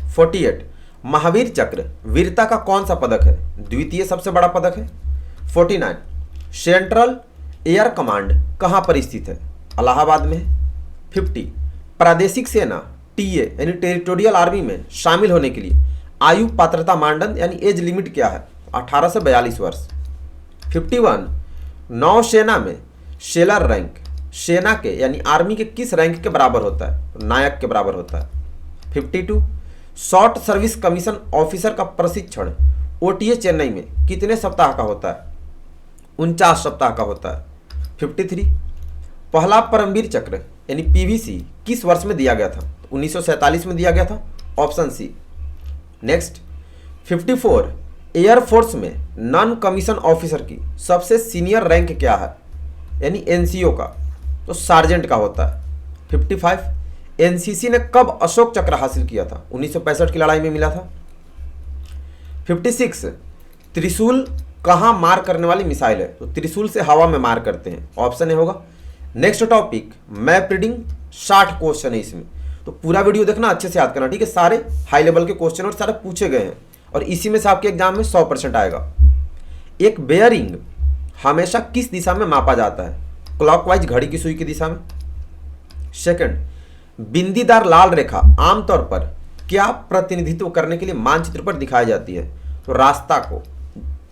48 महावीर चक्र वीरता का कौन सा पदक है, द्वितीय सबसे बड़ा पदक है। 49 सेंट्रल एयर कमांड कहां पर स्थित है, इलाहाबाद में है। 50 प्रादेशिक सेना टीए यानी टेरिटोरियल आर्मी में शामिल होने के लिए आयु पात्रता मानदंड यानी एज लिमिट क्या है, 18 से 42 वर्ष। 51 नौसेना में सेलर रैंक सेना के यानी आर्मी के किस रैंक के बराबर होता है, तो नायक के बराबर होता है। 52 शॉर्ट सर्विस कमीशन ऑफिसर का प्रशिक्षण ओटीए चेन्नई में कितने सप्ताह का होता है, 49 सप्ताह का होता है। 53 पहला परमवीर चक्र यानी पीवीसी किस वर्ष में दिया गया था, 1947 में दिया गया था, ऑप्शन सी। नेक्स्ट 54 एयरफोर्स में नॉन कमीशन ऑफिसर की सबसे सीनियर रैंक क्या है, यानी एनसीओ का, तो सार्जेंट का होता है। 55 एनसीसी ने कब अशोक चक्र हासिल किया था? 1965 की लड़ाई में मिला था। 56 त्रिशूल कहाँ मार करने वाली मिसाइल है? तो त्रिशूल से हवा में मार करते हैं, ऑप्शन ए होगा। Next topic map reading, 60 question है इसमें, तो पूरा वीडियो देखना, अच्छे से याद करना, ठीक है। सारे हाई लेवल के क्वेश्चन और सारे पूछे गए हैं और इसी में से आपके एग्जाम में 100% आएगा। एक बेयरिंग हमेशा किस दिशा में मापा जाता है? क्लॉकवाइज, घड़ी की सुई की दिशा में। सेकंड, बिंदीदार लाल रेखा आमतौर पर क्या प्रतिनिधित्व करने के लिए मानचित्र पर दिखाई जाती है? तो रास्ता को,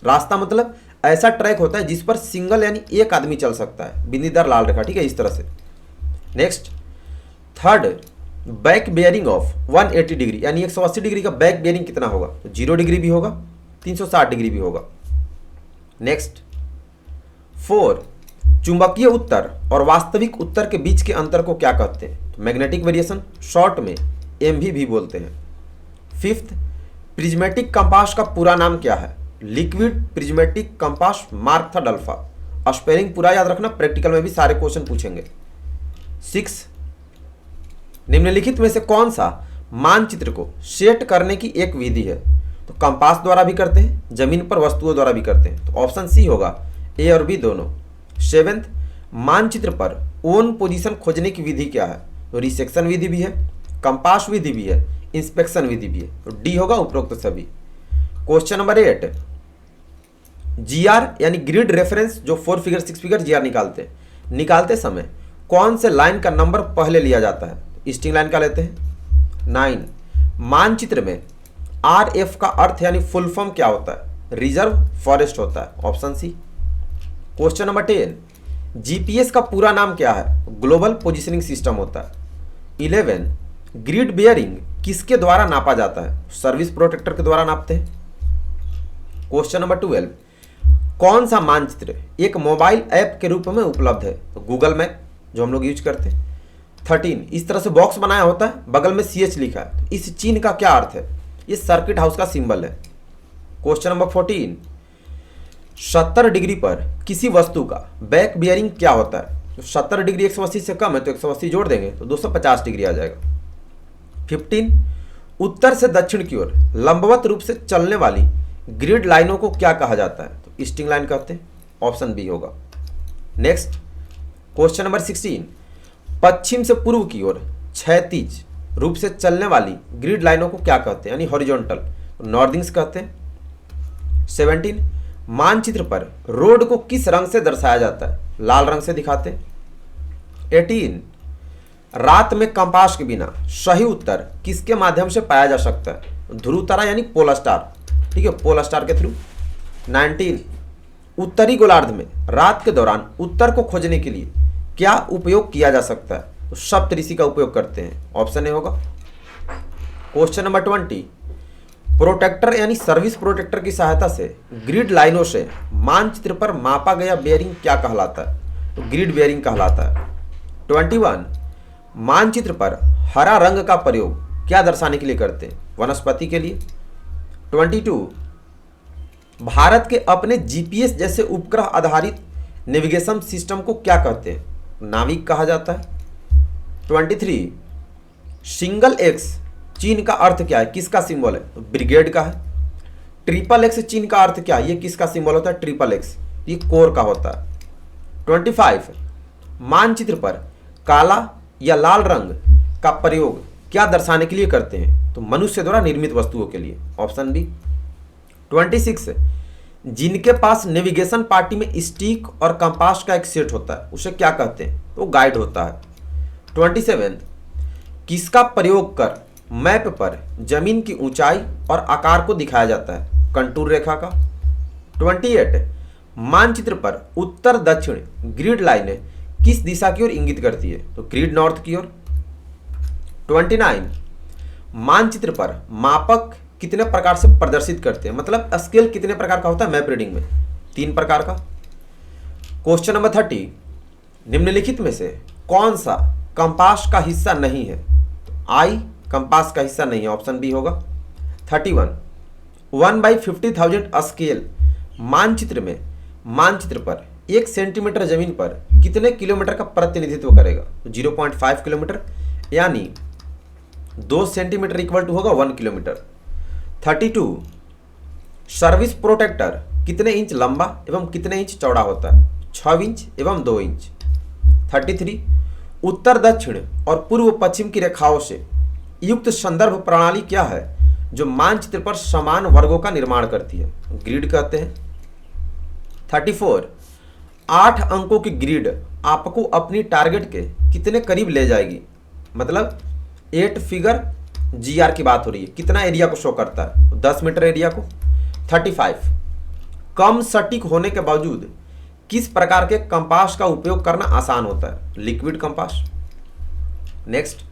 रास्ता मतलब ऐसा ट्रैक होता है जिस पर सिंगल यानी एक आदमी चल सकता है, बिंदीदार लाल रेखा, ठीक है, इस तरह से। Next, third, back bearing of 180 degree यानी 180 डिग्री का बैक बेयरिंग कितना होगा? तो 0 डिग्री भी होगा, 360 डिग्री भी होगा। नेक्स्ट, 4, चुंबकीय उत्तर और वास्तविक उत्तर के बीच के अंतर को क्या कहते हैं? तो मैग्नेटिक वेरिएशन, शॉर्ट में एमवी भी बोलते हैं। 5th, प्रिज्मेटिक कंपास का पूरा नाम क्या है? लिक्विड प्रिज्मेटिक कंपास मार्क था डल्फा। स्पेलिंग पूरा याद रखना, प्रैक्टिकल में भी सारे क्वेश्चन पूछेंगे। 6, निम्नलिखित में से कौन सा मानचित्र को सेट करने की एक विधि है? तो कंपास द्वारा भी करते हैं, जमीन पर वस्तुओं द्वारा भी करते हैं, तो ऑप्शन सी होगा, ए और बी दोनों। 7th, मानचित्र पर ओन पोजीशन खोजने की विधि क्या है? तो रिसेक्शन विधि भी है, कंपास विधि भी है, इंस्पेक्शन विधि भी है, तो डी होगा उपरोक्त सभी। क्वेश्चन नंबर 8, जीआर यानी ग्रिड रेफरेंस, जो 4 फिगर 6 फिगर जीआर निकालते समय कौन से लाइन का नंबर पहले लिया जाता है? ईस्टिंग लाइन का लेते हैं। 9, मानचित्र में आरएफ का अर्थ यानी फुल फॉर्म क्या होता है? रिजर्व फॉरेस्ट होता है, option C. Question number 10, GPS का पूरा नाम क्या है? ग्लोबल पोजिशनिंग सिस्टम होता है। 11, ग्रिड बेयरिंग किसके द्वारा नापा जाता है? सर्विस प्रोटेक्टर के द्वारा नापते हैं। क्वेश्चन नंबर 12, कौन सा मानचित्र एक मोबाइल ऐप के रूप में उपलब्ध है? तो गूगल मैप, जो हम लोग यूज करते हैं। 13, इस तरह से बॉक्स बनाया होता है, बगल में CH लिखा है, तो इस चिन्ह का क्या अर्थ है? ये सर्किट हाउस का सिंबल है। क्वेश्चन नंबर 14, 70 डिग्री पर किसी वस्तु का बैक बियरिंग क्या होता है? तो 70 डिग्री 180 से कम है तो 180 जोड़ देंगे तो 250 डिग्री आ जाएगा। 15, उत्तर से दक्षिण की ओर लंबवत रूप से चलने वाली ग्रिड लाइनों को क्या कहा जाता है? तो ईस्टिंग लाइन कहते हैं, ऑप्शन बी होगा। नेक्स्ट, क्वेश्चन नंबर 16, पश्चिम से पूर्व की ओर क्षैतिज रूप से चलने वाली ग्रिड लाइनों को क्या कहते हैं? यानी हॉरिजॉन्टल, नॉर्दिंग्स कहते हैं। 17, मानचित्र पर रोड को किस रंग से दर्शाया जाता है? लाल रंग से दिखाते हैं। 18, रात में कंपास के बिना सही उत्तर किसके माध्यम से पाया जा सकता है? ध्रुव तारा यानी पोलर स्टार, ठीक है, पोलर स्टार के थ्रू। 19, उत्तरी गोलार्ध में रात के दौरान उत्तर को खोजने के लिए क्या उपयोग किया जा सकता है? तो सप्तऋषि का उपयोग करते हैं, ऑप्शन ए होगा। क्वेश्चन नंबर 20, प्रोटेक्टर यानी सर्विस प्रोटेक्टर की सहायता से ग्रिड लाइनों से मानचित्र पर मापा गया बेयरिंग क्या कहलाता है? तो ग्रिड बेयरिंग कहलाता है। 21, मानचित्र पर हरा रंग का प्रयोग क्या दर्शाने के लिए करते हैं? वनस्पति के लिए। 22, भारत के अपने जीपीएस जैसे उपग्रह आधारित नेविगेशन सिस्टम को क्या कहते हैं? नाविक कहा जाता है। 23, सिंगल एक्स चिन्ह का अर्थ क्या है? किसका सिंबल है? तो ब्रिगेड का है। ट्रिपल एक्स चिन्ह का अर्थ क्या है? ये किसका सिंबल होता है? ट्रिपल एक्स, ये कोर का होता है। 25, मानचित्र पर काला या लाल रंग का प्रयोग क्या दर्शाने के लिए करते हैं? तो मनुष्य द्वारा निर्मित वस्तुओं के लिए, ऑप्शन बी। 26, जिनके पास नेविगेशन पार्टी में स्टिक और कंपास का एक सेट होता है उसे क्या कहते हैं? तो गाइड होता है। 27, किसका प्रयोग कर मैप पर जमीन की ऊंचाई और आकार को दिखाया जाता है? कंटूर रेखा का। 28, मानचित्र पर उत्तर दक्षिण ग्रिड लाइनें किस दिशा की ओर इंगित करती है? तो ग्रिड नॉर्थ की ओर। 29, मानचित्र पर मापक कितने प्रकार से प्रदर्शित करते हैं? मतलब स्केल कितने प्रकार का होता है मैप रीडिंग में? 3 प्रकार का। क्वेश्चन नंबर 30, निम्नलिखित में से कौन सा कंपास का हिस्सा नहीं है? आई कंपास का हिस्सा नहीं है, ऑप्शन बी होगा। 31, 1/50,000 स्केल मानचित्र पर 1 सेंटीमीटर जमीन पर कितने किलोमीटर का प्रतिनिधित्व करेगा? तो 0.5 किलोमीटर, यानी 2 सेंटीमीटर इक्वल टू होगा 1 किलोमीटर। 32 सर्विस प्रोटेक्टर कितने इंच लंबा एवं कितने इंच चौड़ा होता है? 6 इंच एवं 2 इंच। 33 उत्तर दक्षिण और पूर्व पश्चिम की रेखाओं से युक्त संदर्भ प्रणाली क्या है जो मानचित्र पर समान वर्गों का निर्माण करती है? ग्रिड कहते हैं। 34 8 अंकों की ग्रिड आपको अपनी टारगेट के कितने करीब ले जाएगी? मतलब 8 फिगर GR की बात हो रही है, कितना एरिया को शो करता है? 10 मीटर एरिया को। 35 कम सटीक होने के बावजूद किस प्रकार के कंपास का उपयोग करना आसान होता है? Liquid compass. नेक्स्ट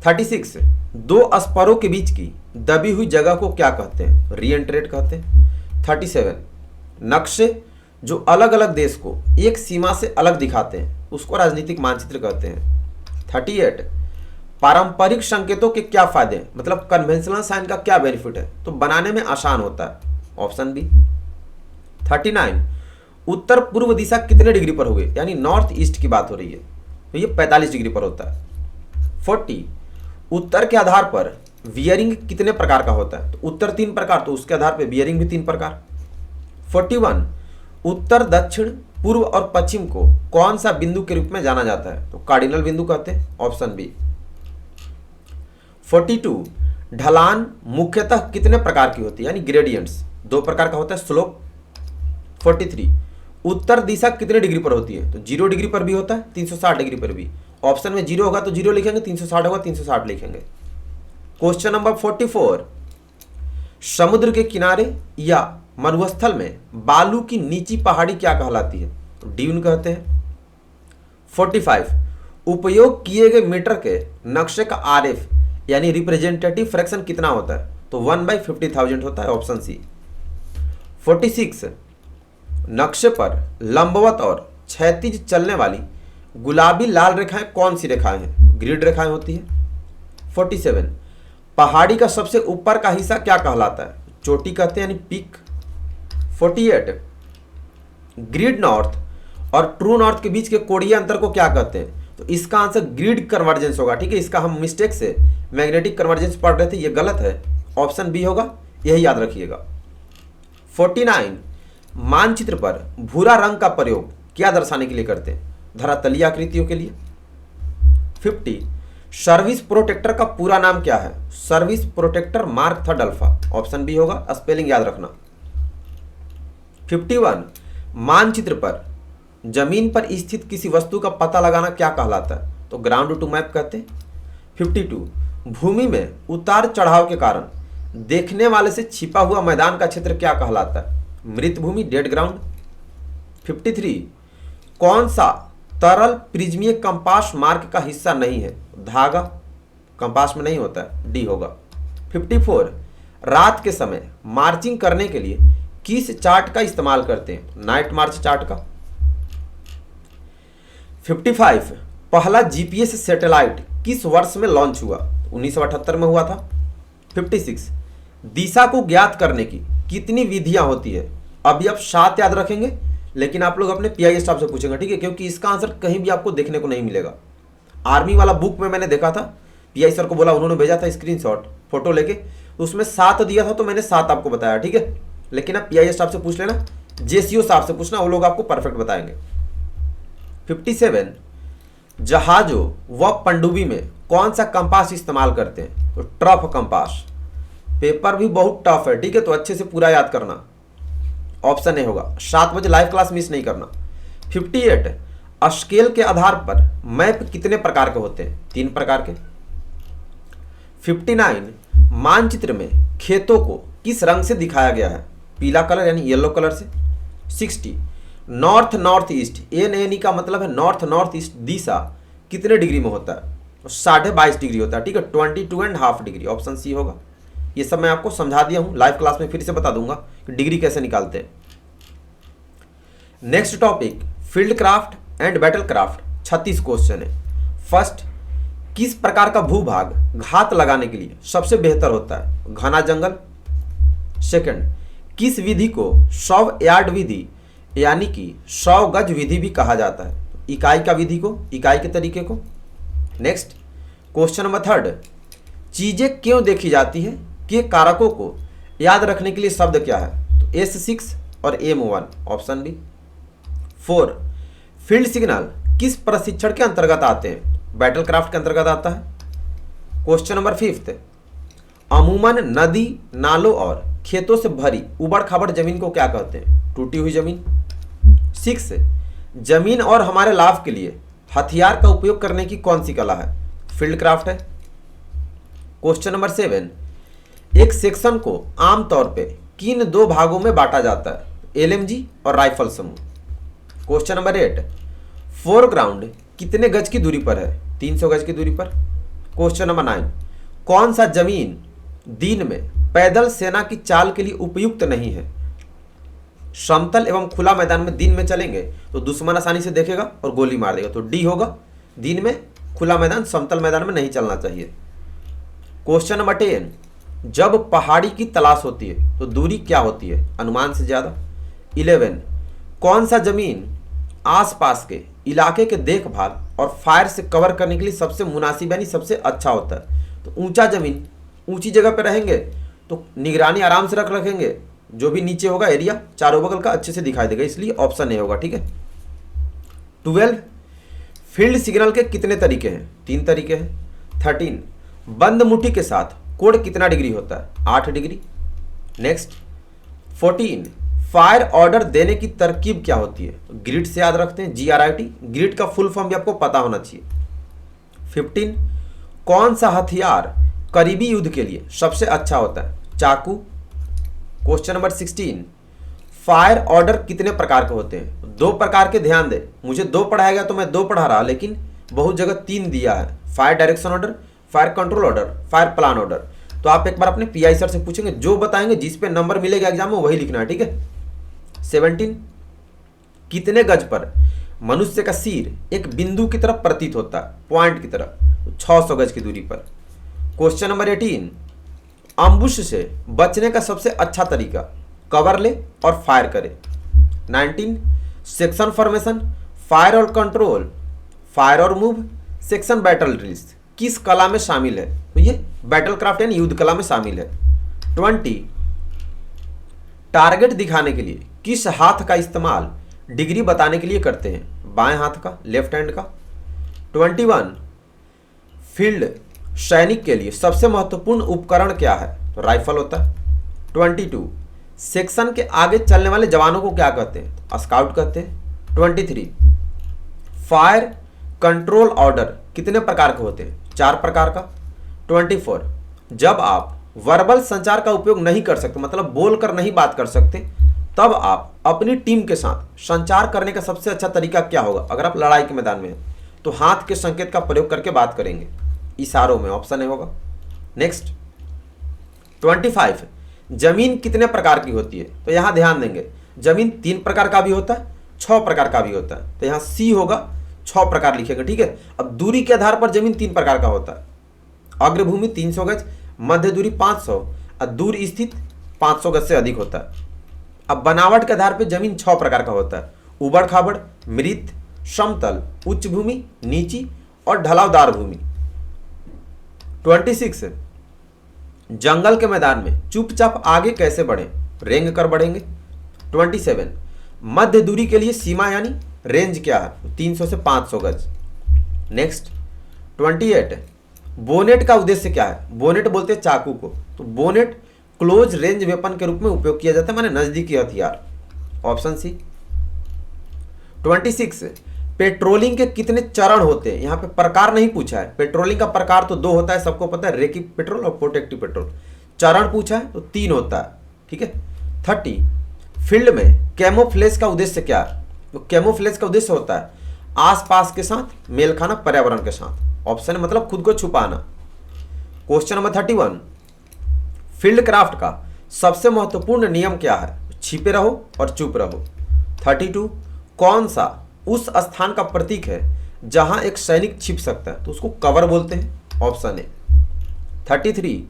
36 दो स्परों के बीच की दबी हुई जगह को क्या कहते हैं? रीएंट्रेट कहते हैं। 37 नक्शे जो अलग अलग देश को एक सीमा से अलग दिखाते हैं उसको राजनीतिक मानचित्र कहते हैं। 38 पारंपरिक संकेतों के क्या फायदे हैं? मतलब कन्वेंशनल साइन का क्या बेनिफिट है? तो बनाने में आसान होता है, ऑप्शन बी। 39 उत्तर पूर्व दिशा कितने डिग्री पर होगी? यानी नॉर्थ ईस्ट की बात हो रही है, तो ये 45 डिग्री पर होता है। 40 उत्तर के आधार पर वियरिंग कितने प्रकार का होता है? तो उत्तर 3 प्रकार, तो उसके आधार पर वियरिंग भी 3 प्रकार। 41 उत्तर दक्षिण पूर्व और पश्चिम को कौन सा बिंदु के रूप में जाना जाता है? तो कार्डिनल बिंदु कहते हैं, ऑप्शन बी। 42 ढलान मुख्यतः कितने प्रकार की होती है? यानी ग्रेडियंट्स 2 प्रकार का होता है, स्लोप। 43 उत्तर दिशा कितने डिग्री पर होती है? तो 0 डिग्री पर भी होता है, 360 डिग्री पर भी। ऑप्शन में 0 होगा तो 0 लिखेंगे, 360 होगा 360 लिखेंगे। क्वेश्चन नंबर 44 समुद्र के किनारे या मरुस्थल में बालू की नीची पहाड़ी क्या कहलाती है? तो ड्यून कहते हैं। 45 उपयोग किए गए मीटर के नक्शे का RF यानी रिप्रेजेंटेटिव फ्रैक्शन कितना होता है? तो 1/50,000 होता है, ऑप्शन सी। 46 नक्शे पर लंबवत और क्षैतिज चलने वाली गुलाबी लाल रेखाएं कौन सी रेखाएं हैं? ग्रिड रेखाएं होती हैं। 47 पहाड़ी का सबसे ऊपर का हिस्सा क्या कहलाता है? चोटी कहते हैं, यानी पीक। 48 ग्रिड नॉर्थ और ट्रू नॉर्थ के बीच के कोणीय अंतर को क्या कहते हैं? तो इसका आंसर ग्रिड कन्वर्जेंस होगा, ठीक है। इसका हम मिस्टेक से मैग्नेटिक कन्वर्जेंस पढ़ रहे थे, ये गलत है, ऑप्शन बी होगा, यही याद रखिएगा। 49 मानचित्र पर भूरा रंग का प्रयोग क्या दर्शाने के लिए करते हैं? धरातलीय आकृतियों के लिए। 50 सर्विस प्रोटेक्टर का पूरा नाम क्या है? Service protector mark third alpha, option B होगा, स्पेलिंग याद रखना। 51 मानचित्र पर जमीन पर स्थित किसी वस्तु का पता लगाना क्या कहलाता है? तो ग्राउंड टू मैप कहते हैं। 52 भूमि में उतार चढ़ाव के कारण देखने वाले से छिपा हुआ मैदान का क्षेत्र क्या कहलाता है? मृत भूमि, डेड ग्राउंड। 53 कौन सा तरल प्रिज्मीय कंपास मार्क का हिस्सा नहीं है? धागा कंपास में नहीं होता है, डी होगा। 54 रात के समय मार्चिंग करने के लिए किस चार्ट का इस्तेमाल करते हैं? नाइट मार्च चार्ट का। 55 पहला GPS सैटेलाइट किस वर्ष में लॉन्च हुआ? 1978 में हुआ था। 56 दिशा को ज्ञात करने की कितनी विधियां होती है? अभी आप 7 याद रखेंगे, लेकिन आप लोग अपने PI स्टाफ से पूछेंगे, ठीक है, क्योंकि इसका आंसर कहीं भी आपको देखने को नहीं मिलेगा। आर्मी वाला बुक में मैंने देखा था, PI सर को बोला, उन्होंने भेजा था स्क्रीनशॉट फोटो लेके, उसमें 7 दिया था, तो मैंने 7 आपको बताया, ठीक है। लेकिन आप PI स्टाफ से पूछ लेना, JCO साहब से पूछना, वो लोग आपको परफेक्ट बताएंगे। 57 जहाजों व पनडुब्बी में कौन सा कंपास इस्तेमाल करते हैं? तो ट्रफ कंपास। पेपर भी बहुत टफ है, ठीक है, तो अच्छे से पूरा याद करना, ऑप्शन ए होगा। 7 बजे लाइव क्लास मिस नहीं करना। 58 स्केल के आधार पर मैप कितने प्रकार के होते हैं? 3 प्रकार के। 59 मानचित्र में खेतों को किस रंग से दिखाया गया है? पीला कलर यानी येलो कलर से। 60 नॉर्थ नॉर्थ ईस्ट, NNE का मतलब है नॉर्थ नॉर्थ ईस्ट दिशा कितने डिग्री में होता है? 22.5 डिग्री होता है, ठीक है, 22.5 डिग्री, ऑप्शन सी होगा। ये सब मैं आपको समझा दिया हूं, लाइव क्लास में फिर से बता दूंगा कि डिग्री कैसे निकालते हैं। Next topic field craft and battle craft, 36 question है। फर्स्ट, किस प्रकार का भूभाग घात लगाने के लिए सबसे बेहतर होता है? घना जंगल। सेकंड, किस विधि को शव यार्ड विधि यानी कि 100 गज विधि भी कहा जाता है। इकाई का विधि को, इकाई के तरीके को। नेक्स्ट क्वेश्चन नंबर 3, चीजें क्यों देखी जाती है के कारकों को याद रखने के लिए शब्द क्या है? तो S6 और M1 option B. 4, field signal किस प्रशिक्षण के अंतर्गत आते हैं? बैटल क्राफ्ट के अंतर्गत आता है। क्वेश्चन नंबर 5, अमूमन नदी, नालों और खेतों से भरी उबड़ खाबड़ जमीन को क्या कहते हैं? टूटी हुई जमीन। 6, जमीन और हमारे लाभ के लिए हथियार का उपयोग करने की कौन सी कला है? फील्ड क्राफ्ट है। क्वेश्चन नंबर 7, एक सेक्शन को आमतौर पे किन 2 भागों में बांटा जाता है? LMG और राइफल समूह। क्वेश्चन नंबर 8, फोरग्राउंड कितने गज की दूरी पर है? 300 गज की दूरी पर। क्वेश्चन नंबर 9, कौन सा जमीन दिन में पैदल सेना की चाल के लिए उपयुक्त नहीं है? समतल एवं खुला मैदान में दिन में चलेंगे तो दुश्मन आसानी से देखेगा और गोली मार देगा, तो डी होगा। दिन में खुला मैदान, समतल मैदान में नहीं चलना चाहिए। क्वेश्चन नंबर 10, जब पहाड़ी की तलाश होती है तो दूरी क्या होती है? अनुमान से ज्यादा। 11, कौन सा जमीन आसपास के इलाके के देखभाल और फायर से कवर करने के लिए सबसे मुनासिब यानी सबसे अच्छा होता है? तो ऊंचा जमीन, ऊंची जगह पर रहेंगे तो निगरानी आराम से रखेंगे, जो भी नीचे होगा एरिया चारों बगल का अच्छे से दिखाई देगा, इसलिए ऑप्शन ए होगा। ठीक है। 12, फील्ड सिग्नल के कितने तरीके हैं? 3 तरीके हैं। 13, बंद मुट्ठी के साथ कोण कितना डिग्री होता है? 8 डिग्री। नेक्स्ट 14, फायर ऑर्डर देने की तरकीब क्या होती है? ग्रिड से याद रखते हैं, GRIT। ग्रिड का फुल फॉर्म भी आपको पता होना चाहिए। 15, कौन सा हथियार करीबी युद्ध के लिए सबसे अच्छा होता है? चाकू। क्वेश्चन नंबर 16, फायर ऑर्डर कितने प्रकार के होते हैं? 2 प्रकार के, ध्यान दे, मुझे 2 पढ़ाया गया तो मैं 2 पढ़ा रहा, लेकिन बहुत जगह 3 दिया है। Fire direction order, fire control order, fire plan order. तो आप एक बार अपने PI सर से पूछेंगे, जो बताएंगे, जिस पे नंबर मिलेगा एग्जाम में वही लिखना है। ठीक है। 17, कितने गज पर मनुष्य का सिर एक बिंदु की तरफ प्रतीत होता है? पॉइंट की तरफ। 600 गज की दूरी पर। क्वेश्चन नंबर 18, अम्बुश से बचने का सबसे अच्छा तरीका? कवर ले और फायर करे। 19, सेक्शन फॉर्मेशन, फायर और कंट्रोल, फायर और मूव, सेक्शन बैटल ड्रिल्स किस कला में शामिल है? तो ये बैटल क्राफ्ट यानी युद्ध कला में शामिल है। 20, टारगेट दिखाने के लिए किस हाथ का इस्तेमाल डिग्री बताने के लिए करते हैं? बाएं हाथ का, लेफ्ट हैंड का। 21, फील्ड सैनिक के लिए सबसे महत्वपूर्ण उपकरण क्या है? तो राइफल होता है। 22, सेक्शन के आगे चलने वाले जवानों को क्या कहते हैं? तो स्काउट कहते हैं। 23, फायर कंट्रोल ऑर्डर कितने प्रकार के होते हैं? 4 प्रकार का। 24, जब आप वर्बल संचार का उपयोग नहीं कर सकते, मतलब बोलकर नहीं बात कर सकते, तब आप अपनी टीम के साथ संचार करने का सबसे अच्छा तरीका क्या होगा? अगर आप लड़ाई के मैदान में हैं तो हाथ के संकेत का प्रयोग करके बात करेंगे, इशारों में, ऑप्शन ए होगा। नेक्स्ट 25, जमीन कितने प्रकार की होती है? तो यहां ध्यान देंगे, जमीन 3 प्रकार का भी होता है, 6 प्रकार का भी होता है। तो यहां सी होगा, 6 प्रकार लिखेंगे। ठीक है। अब दूरी के आधार पर जमीन 3 प्रकार का होता है। अग्रभूमि 300 गज, मध्य दूरी 500 और दूर स्थित 500 गज से अधिक होता है। अब बनावट के आधार पर जमीन 6 प्रकार का होता है। उबड़ खाबड़, मृत, समतल, उच्च भूमि, नीची और ढलावदार भूमि। 26, जंगल के मैदान में चुपचाप आगे कैसे बढ़े? रेंग कर बढ़ेंगे। 27, मध्य दूरी के लिए सीमा यानी रेंज क्या है? 300 से 500 गज। नेक्स्ट 28, बोनेट का उद्देश्य क्या है? बोनेट बोलते हैं चाकू को, तो बोनेट क्लोज रेंज वेपन के रूप में उपयोग किया जाता है, माने नजदीकी हथियार, ऑप्शन सी। 26, पेट्रोलिंग के कितने चरण होते हैं? यहाँ पे प्रकार नहीं पूछा है। पेट्रोलिंग का प्रकार तो 2 होता है, सबको पता है, रेकी पेट्रोल और प्रोटेक्टिव पेट्रोल। चरण पूछा है तो 3 होता है। ठीक है। 30, फील्ड में कैमोफ्लेज का उद्देश्य क्या है? तो कैमोफ्लेज का उद्देश्य होता है आसपास के साथ मेल खाना, पर्यावरण के साथ, ऑप्शन मतलब खुद को छुपाना। क्वेश्चन नंबर 31, फील्ड क्राफ्ट का सबसे महत्वपूर्ण नियम क्या है? छिपे रहो और चुप रहो। 32, कौन सा उस स्थान का प्रतीक है जहां एक सैनिक छिप सकता है? तो उसको कवर बोलते हैं, ऑप्शन ए। 33,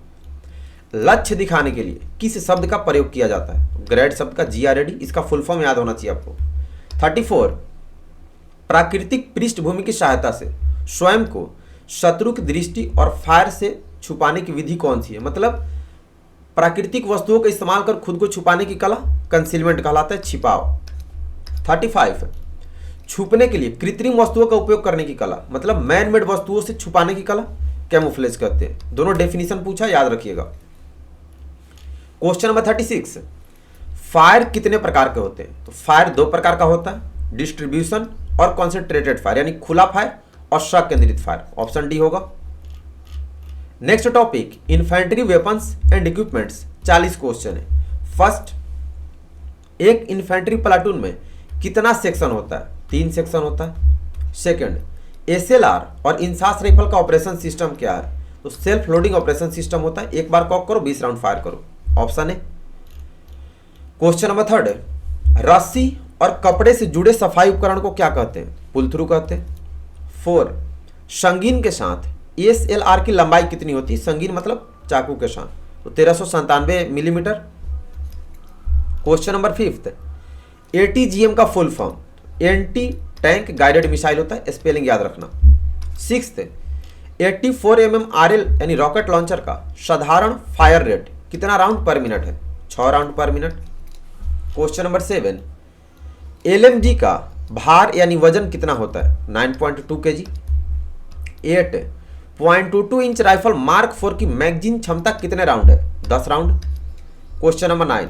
लक्ष्य दिखाने के लिए किस शब्द का प्रयोग किया जाता है? ग्रेड शब्द का, GRAD। इसका फुल फॉर्म याद होना चाहिए आपको। 34 प्राकृतिक पृष्ठभूमि की सहायता से स्वयं को शत्रु की दृष्टि और फायर से छुपाने की विधि कौन सी है? मतलब प्राकृतिक वस्तुओं का इस्तेमाल कर खुद को छुपाने की कला कंसीलमेंट कहलाता है, छिपाव। 35 छुपने के लिए कृत्रिम वस्तुओं का उपयोग करने की कला, मतलब मैन मेड वस्तुओं से छुपाने की कला कैमोफ्लेज कहते हैं। दोनों डेफिनेशन पूछा, याद रखिएगा। क्वेश्चन नंबर 36 फायर कितने प्रकार के होते हैं? तो फायर 2 प्रकार का होता है, डिस्ट्रीब्यूशन और कॉन्सेंट्रेटेड फायर, यानी खुला फायर और केंद्रित फायर। ऑप्शन डी होगा। Next topic infantry weapons and equipments. 40 question है। फर्स्ट, एक इन्फेंट्री प्लाटून में कितना सेक्शन होता है? 3 सेक्शन होता है। सेकंड, एसएलआर और इंसास राइफल का ऑपरेशन सिस्टम क्या है? तो सेल्फ लोडिंग ऑपरेशन सिस्टम होता है, एक बार कॉक करो 20 राउंड फायर करो। ऑप्शन है। क्वेश्चन नंबर 3, रस्सी और कपड़े से जुड़े सफाई उपकरण को क्या कहते हैं? पुल थ्रू कहते हैं। 4, संगीन के साथ एसएलआर की लंबाई कितनी होती है? संगीन मतलब चाकू के साथ, तो 1397 मिलीमीटर। क्वेश्चन नंबर 5, एटीजीएम का full form? Anti tank guided missile होता है, स्पेलिंग याद रखना। 6, 84 mm आरएल यानी रॉकेट लॉन्चर का साधारण फायर रेट कितना राउंड पर मिनट है? 6 राउंड पर मिनट। क्वेश्चन नंबर 7, एलएमजी का भार यानी वजन कितना होता है? 9.2 kg। 8, 0.22 इंच राइफल मार्क 4 की मैगजीन क्षमता कितने राउंड है? 10 round. Question number 9,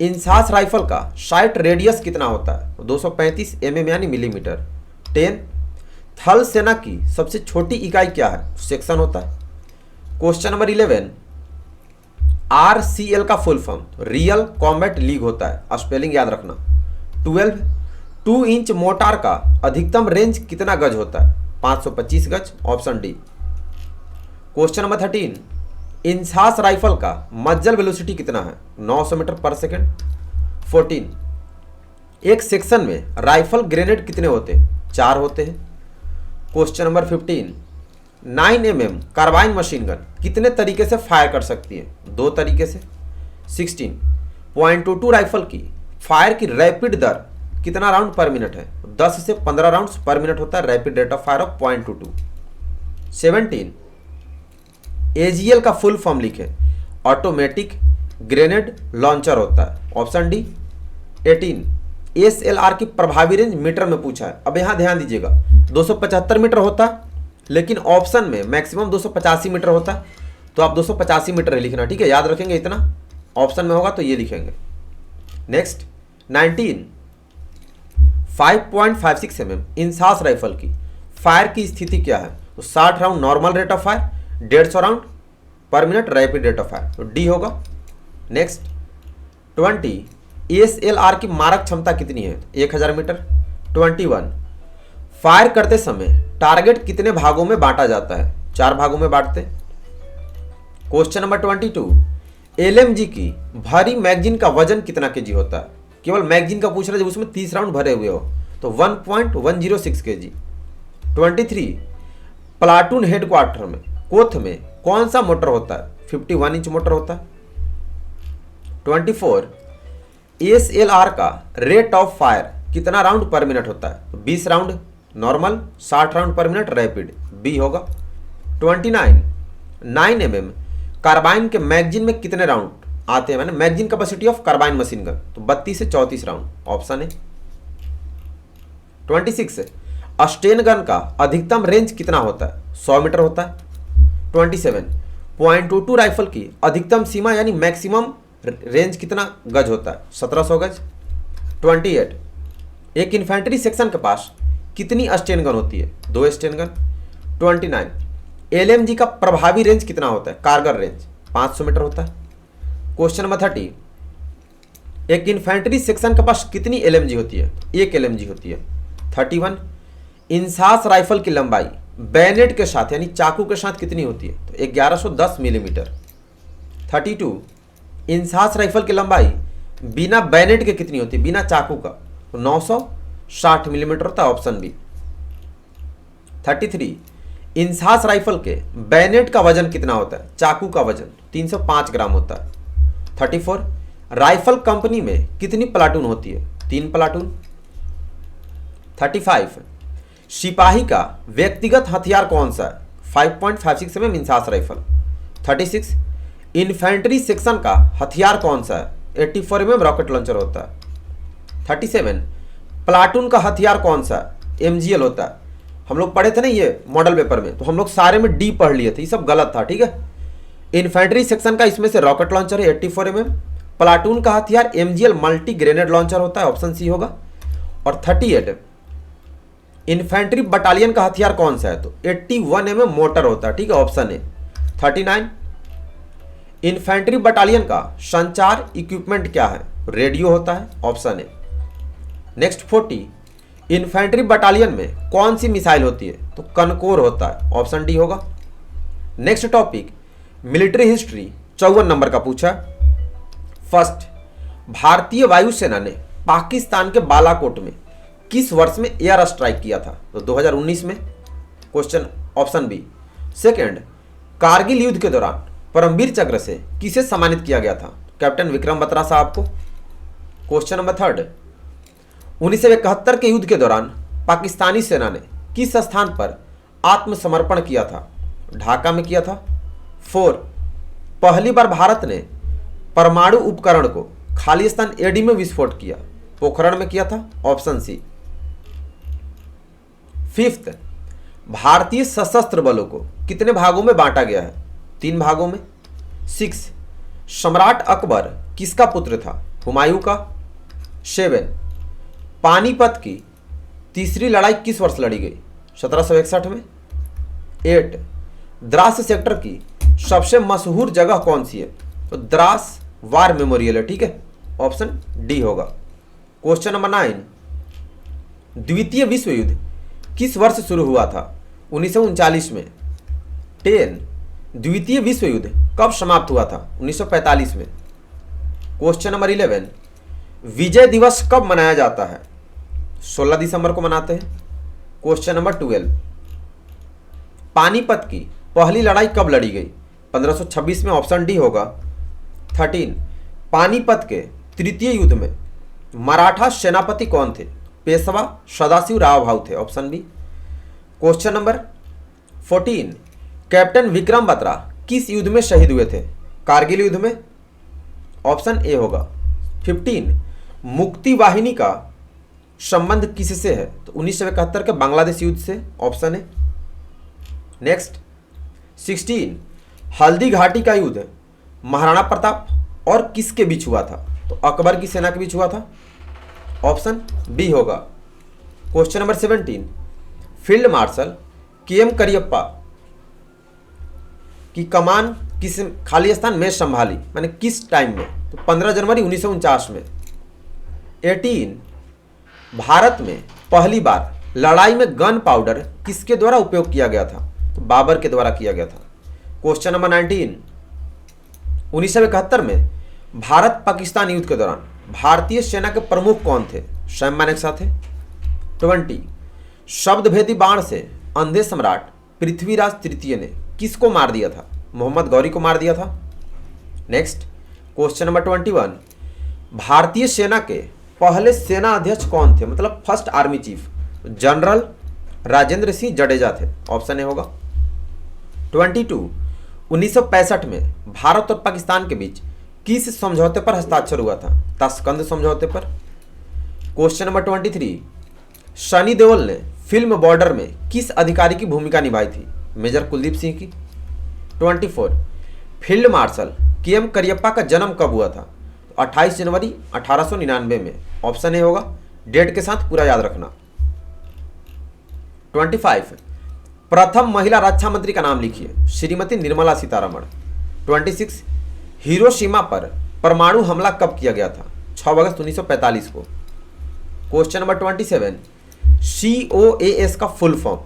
INSAS rifle का साइट रेडियस कितना होता है? 235 mm यानी मिलीमीटर। 10, थल सेना की सबसे छोटी इकाई क्या है? सेक्शन होता है। क्वेश्चन नंबर 11, RCL का full form? Real combat league होता है, स्पेलिंग याद रखना। 12, 2 इंच मोटार का अधिकतम रेंज कितना गज होता है? 525 गज। Option D. Question number 13, INSAS rifle का मज्जल वेलोसिटी कितना है? 900 मीटर पर सेकेंड। 14, एक सेक्शन में राइफल ग्रेनेड कितने होते हैं? 4 होते हैं। Question number 15, 9 mm carbine machine gun कितने तरीके से फायर कर सकती है? 2 तरीके से। 16, 0.22 राइफल की फायर की रैपिड दर कितना राउंड पर मिनट है? 10 से 15 राउंड्स पर मिनट होता है rapid rate of fire of 0.22। 17, AGL का फुल फॉर्म लिखे? ऑटोमेटिक ग्रेनेड लॉन्चर होता है। Option D. 18, एसएलआर की प्रभावी रेंज मीटर में पूछा है। अब यहां ध्यान दीजिएगा, 275 मीटर होता है, लेकिन ऑप्शन में मैक्सिमम 285 मीटर होता है, तो आप 285 मीटर ही लिखना, ठीक है, याद रखेंगे इतना। ऑप्शन में होगा तो ये लिखेंगे। नेक्स्ट 19, 5.56 mm इंसास राइफल की फायर की स्थिति क्या है? तो 60 round normal rate of fire, 150 round पर minute rapid rate of fire, तो डी होगा। नेक्स्ट 20, एसएलआर की मारक क्षमता कितनी है? 1000 मीटर। 21, फायर करते समय टारगेट कितने भागों में बांटा जाता है? 4 भागों में बांटते। क्वेश्चन नंबर 22, एलएमजी की भारी मैगजीन का वजन कितना केजी होता है? केवल मैगजीन का पूछ रहा है, जब उसमें 30 राउंड भरे हुए हो, तो 1.106 kg। 23, प्लाटून हेडक्वार्टर में कोथ में कौन सा मोटर होता है? 51 इंच मोटर होता है। 24, एसएलआर का रेट ऑफ फायर कितना राउंड पर मिनट होता है? तो 20 राउंड नॉर्मल, 60 राउंड पर मिनट रैपिड, बी होगा। 29, 9 mm कार्बाइन के मैगजीन में कितने राउंड आते हैं? मैंने magazine capacity of carbine machine gun, तो 32 से 34 राउंड, ऑप्शन है। 26, स्टेन गन का अधिकतम रेंज कितना होता है? 100 मीटर होता है। 27, 0.22 राइफल की अधिकतम सीमा यानी मैक्सिमम रेंज कितना गज होता है? 1700 गज। 28, एक इन्फेंट्री सेक्शन के पास कितनी स्टेन गन होती है? 2 स्टेन गन। 29, एलएमजी का प्रभावी रेंज कितना होता है? कारगर रेंज 500 मीटर होता है। क्वेश्चन नंबर 30, एक इन्फेंट्री सेक्शन के पास कितनी एलएमजी होती है? 1 एलएमजी होती है। 31, इंसास राइफल की लंबाई बैनेट के साथ यानी चाकू के साथ कितनी होती है? तो 1110 मिलीमीटर। 32, इंसास राइफल की लंबाई बिना बैनेट के कितनी होती है? बिना चाकू का, तो 960 मिलीमीटर होता है, ऑप्शन बी। 33, इंसास राइफल के बैनेट का वजन कितना होता है? चाकू का वजन 305 ग्राम होता है। 34, राइफल कंपनी में कितनी प्लाटून होती है? 3 प्लाटून। 35 सिपाही का व्यक्तिगत हथियार कौन सा है? 5.56 mm INSAS rifle. 36 infantry section का हथियार कौन सा है? 84 mm रॉकेट लॉन्चर होता है। 37 प्लाटून का हथियार कौन सा है? MGL होता है। हम लोग पढ़े थे ना ये मॉडल पेपर में, तो हम लोग सारे में डी पढ़ लिए थे, ये सब गलत था, ठीक है। इन्फेंट्री सेक्शन का इसमें से रॉकेट लॉन्चर है 84 mm। प्लाटून का हथियार MGL मल्टी ग्रेनेड लॉन्चर होता है, ऑप्शन सी होगा। और 38 इन्फेंट्री बटालियन का हथियार कौन सा है? तो 81 mm मोटर होता है, ठीक है, ऑप्शन ए। 39 इन्फेंट्री बटालियन का संचार इक्विपमेंट क्या है? रेडियो होता है, option A. Next 40 infantry battalion में कौन सी मिसाइल होती है? तो कनकोर होता है, ऑप्शन डी होगा। Next topic military history 54 number का पूछा। फर्स्ट, भारतीय वायुसेना ने पाकिस्तान के बालाकोट में किस वर्ष में एयर स्ट्राइक किया था? तो 2019 में, question option B. Second, Kargil युद्ध के दौरान परमवीर चक्र से किसे सम्मानित किया गया था? कैप्टन विक्रम बत्रा साहब को। क्वेश्चन नंबर थर्ड, 1971 के युद्ध के दौरान पाकिस्तानी सेना ने किस स्थान पर आत्मसमर्पण किया था? ढाका में किया था। 4 पहली बार भारत ने परमाणु उपकरण को खालिस्तान एडी में विस्फोट किया? पोखरण में किया था, ऑप्शन सी। 5 भारतीय सशस्त्र बलों को कितने भागों में बांटा गया है? 3 भागों में। 6 सम्राट अकबर किसका पुत्र था? हुमायूं का। 7 पानीपत की तीसरी लड़ाई किस वर्ष लड़ी गई? 1761 में। 8 द्रास सेक्टर की सबसे मशहूर जगह कौन सी है? तो द्रास वार मेमोरियल है, ठीक है, ऑप्शन डी होगा। क्वेश्चन नंबर 9 द्वितीय विश्व युद्ध किस वर्ष शुरू हुआ था? 1939 में। 10 द्वितीय विश्व युद्ध कब समाप्त हुआ था? 1945 में। क्वेश्चन नंबर 11 विजय दिवस कब मनाया जाता है? 16 दिसंबर को मनाते हैं। क्वेश्चन नंबर 12 पानीपत की पहली लड़ाई कब लड़ी गई? 1526 में, ऑप्शन डी होगा। 13 पानीपत के तृतीय युद्ध में मराठा सेनापति कौन थे? पेशवा सदाशिव राव भाऊ थे, option B. Question number 14 captain Vikram Batra किस युद्ध में शहीद हुए थे? कारगिल युद्ध में, ऑप्शन ए होगा। 15 मुक्ति वाहिनी का संबंध किससे है? तो 1971 के बांग्लादेश युद्ध से, option A. Next 16 Haldi Ghati का युद्ध महाराणा प्रताप और किसके बीच हुआ था? तो अकबर की सेना के बीच हुआ था, ऑप्शन बी होगा। Question number 17 field marshal KM Cariappa की कमान किस खालिस्तान में संभाली, मैंने किस टाइम में? तो 15 जनवरी 1949 में। 18 भारत में पहली बार लड़ाई में गन पाउडर किसके द्वारा उपयोग किया गया था? तो बाबर के द्वारा किया गया था। क्वेश्चन नंबर 19 1971 में भारत पाकिस्तान युद्ध के दौरान भारतीय सेना के प्रमुख कौन थे? सैम मानेकशॉ थे। 20 शब्दभेदी बाण से अंधे सम्राट पृथ्वीराज तृतीय ने किसको मार दिया था? मोहम्मद गौरी को मार दिया था। नेक्स्ट क्वेश्चन नंबर 21 भारतीय सेना के पहले सेना अध्यक्ष कौन थे? मतलब first army chief? General Rajendra Singh Jadeja थे, ऑप्शन ए होगा। 22 1965 में भारत और पाकिस्तान के बीच किस समझौते पर हस्ताक्षर हुआ था? ताशकंद समझौते पर। क्वेश्चन नंबर 23 सनी देओल ने फिल्म बॉर्डर में किस अधिकारी की भूमिका निभाई थी? मेजर कुलदीप सिंह की। 24 फील्ड मार्शल KM करियप्पा का जन्म कब हुआ था? 28 जनवरी 1899 में, ऑप्शन ए होगा। डेट के साथ पूरा याद रखना। 25 प्रथम महिला रक्षा मंत्री का नाम लिखिए। श्रीमती निर्मला सीतारमण। 26 हिरोशिमा पर परमाणु हमला कब किया गया था? 6 अगस्त 1945 को। क्वेश्चन नंबर 27 COAS का full form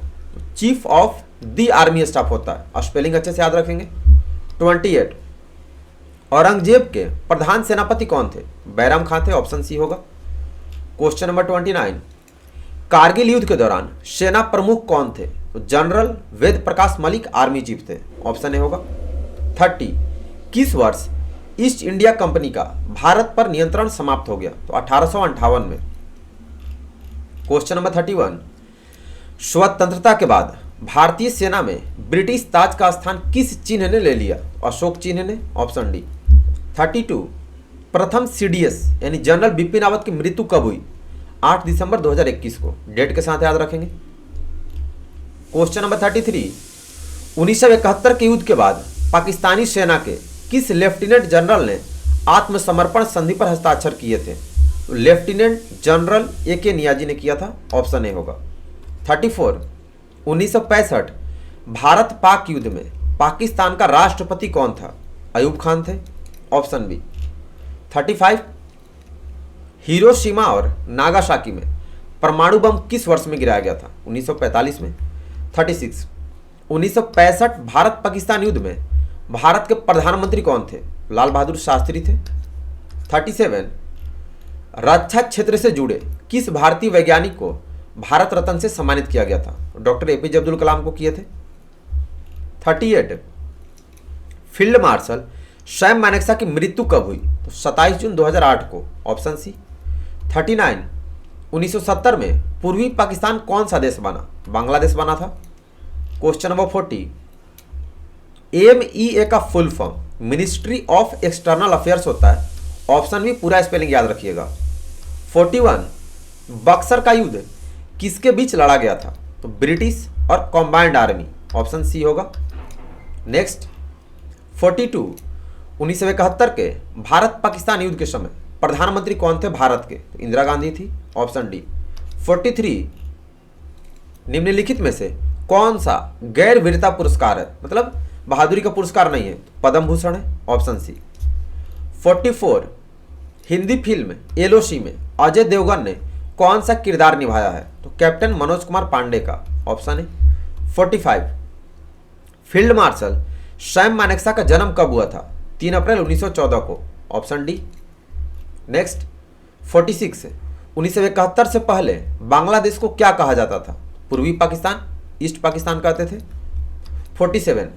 chief of the army staff होता है, स्पेलिंग अच्छे से याद रखेंगे। 28 औरंगजेब के प्रधान सेनापति कौन थे? बैराम खान थे, ऑप्शन सी होगा। क्वेश्चन नंबर 29 कारगिल युद्ध के दौरान सेना प्रमुख कौन थे? तो general Ved Prakash Malik army chief थे, ऑप्शन ए होगा। 30 किस वर्ष ईस्ट इंडिया कंपनी का भारत पर नियंत्रण समाप्त हो गया? तो 1858 में। क्वेश्चन नंबर 31, स्वतंत्रता के बाद भारतीय सेना में ब्रिटिश ताज का स्थान किस चिन्ह ने ले लिया? अशोक चिन्ह ने, ऑप्शन डी। 32, प्रथम सीडीएस यानी जनरल बिपिन रावत की मृत्यु कब हुई? 8 दिसंबर 2021 को, डेट के साथ याद रखेंगे। क्वेश्चन नंबर 33, 1971 के युद्ध के बाद पाकिस्तानी सेना के किस लेफ्टिनेंट जनरल ने आत्मसमर्पण संधि पर हस्ताक्षर किए थे? तो लेफ्टिनेंट जनरल AK नियाजी ने किया था, ऑप्शन ए होगा। 34, 1965 भारत पाक युद्ध में पाकिस्तान का राष्ट्रपति कौन था? अयूब खान थे, ऑप्शन बी। 35, हिरोशिमा और नागासाकी में परमाणु बम किस वर्ष में गिराया गया था? 1945 में। 36, 1965 भारत पाकिस्तान युद्ध में भारत के प्रधानमंत्री कौन थे? लाल बहादुर शास्त्री थे। 37, रक्षा क्षेत्र से जुड़े किस भारतीय वैज्ञानिक को भारत रत्न से सम्मानित किया गया था? डॉक्टर APJ अब्दुल कलाम को किए थे। 38, फील्ड मार्शल सैम मानेकशॉ की मृत्यु कब हुई? तो 27 जून 2008 को, ऑप्शन सी। 39, 1970 में पूर्वी पाकिस्तान कौन सा देश बना? बांग्लादेश बना था। क्वेश्चन नंबर 40, MEA का full form ministry of external affairs होता है, ऑप्शन बी, पूरा स्पेलिंग याद रखिएगा। 41, बक्सर का युद्ध किसके बीच लड़ा गया था? तो ब्रिटिश और कॉम्बाइंड आर्मी, ऑप्शन सी होगा। नेक्स्ट 42, 1971 के भारत पाकिस्तान युद्ध के समय प्रधानमंत्री कौन थे भारत के? तो इंदिरा गांधी थी, ऑप्शन डी। 43, निम्नलिखित में से कौन सा गैर वीरता पुरस्कार है, मतलब बहादुरी का पुरस्कार नहीं है? तो पद्म भूषण है, option C. 44, Hindi film LOC में अजय देवगन ने कौन सा किरदार निभाया है? तो कैप्टन मनोज कुमार पांडे का, ऑप्शन है। 45, फील्ड मार्शल सैम मानेकशॉ का जन्म कब हुआ था? 3 अप्रैल 1914 को, ऑप्शन डी। नेक्स्ट 46, 1971 से पहले बांग्लादेश को क्या कहा जाता था? पूर्वी पाकिस्तान, ईस्ट पाकिस्तान कहते थे। 47,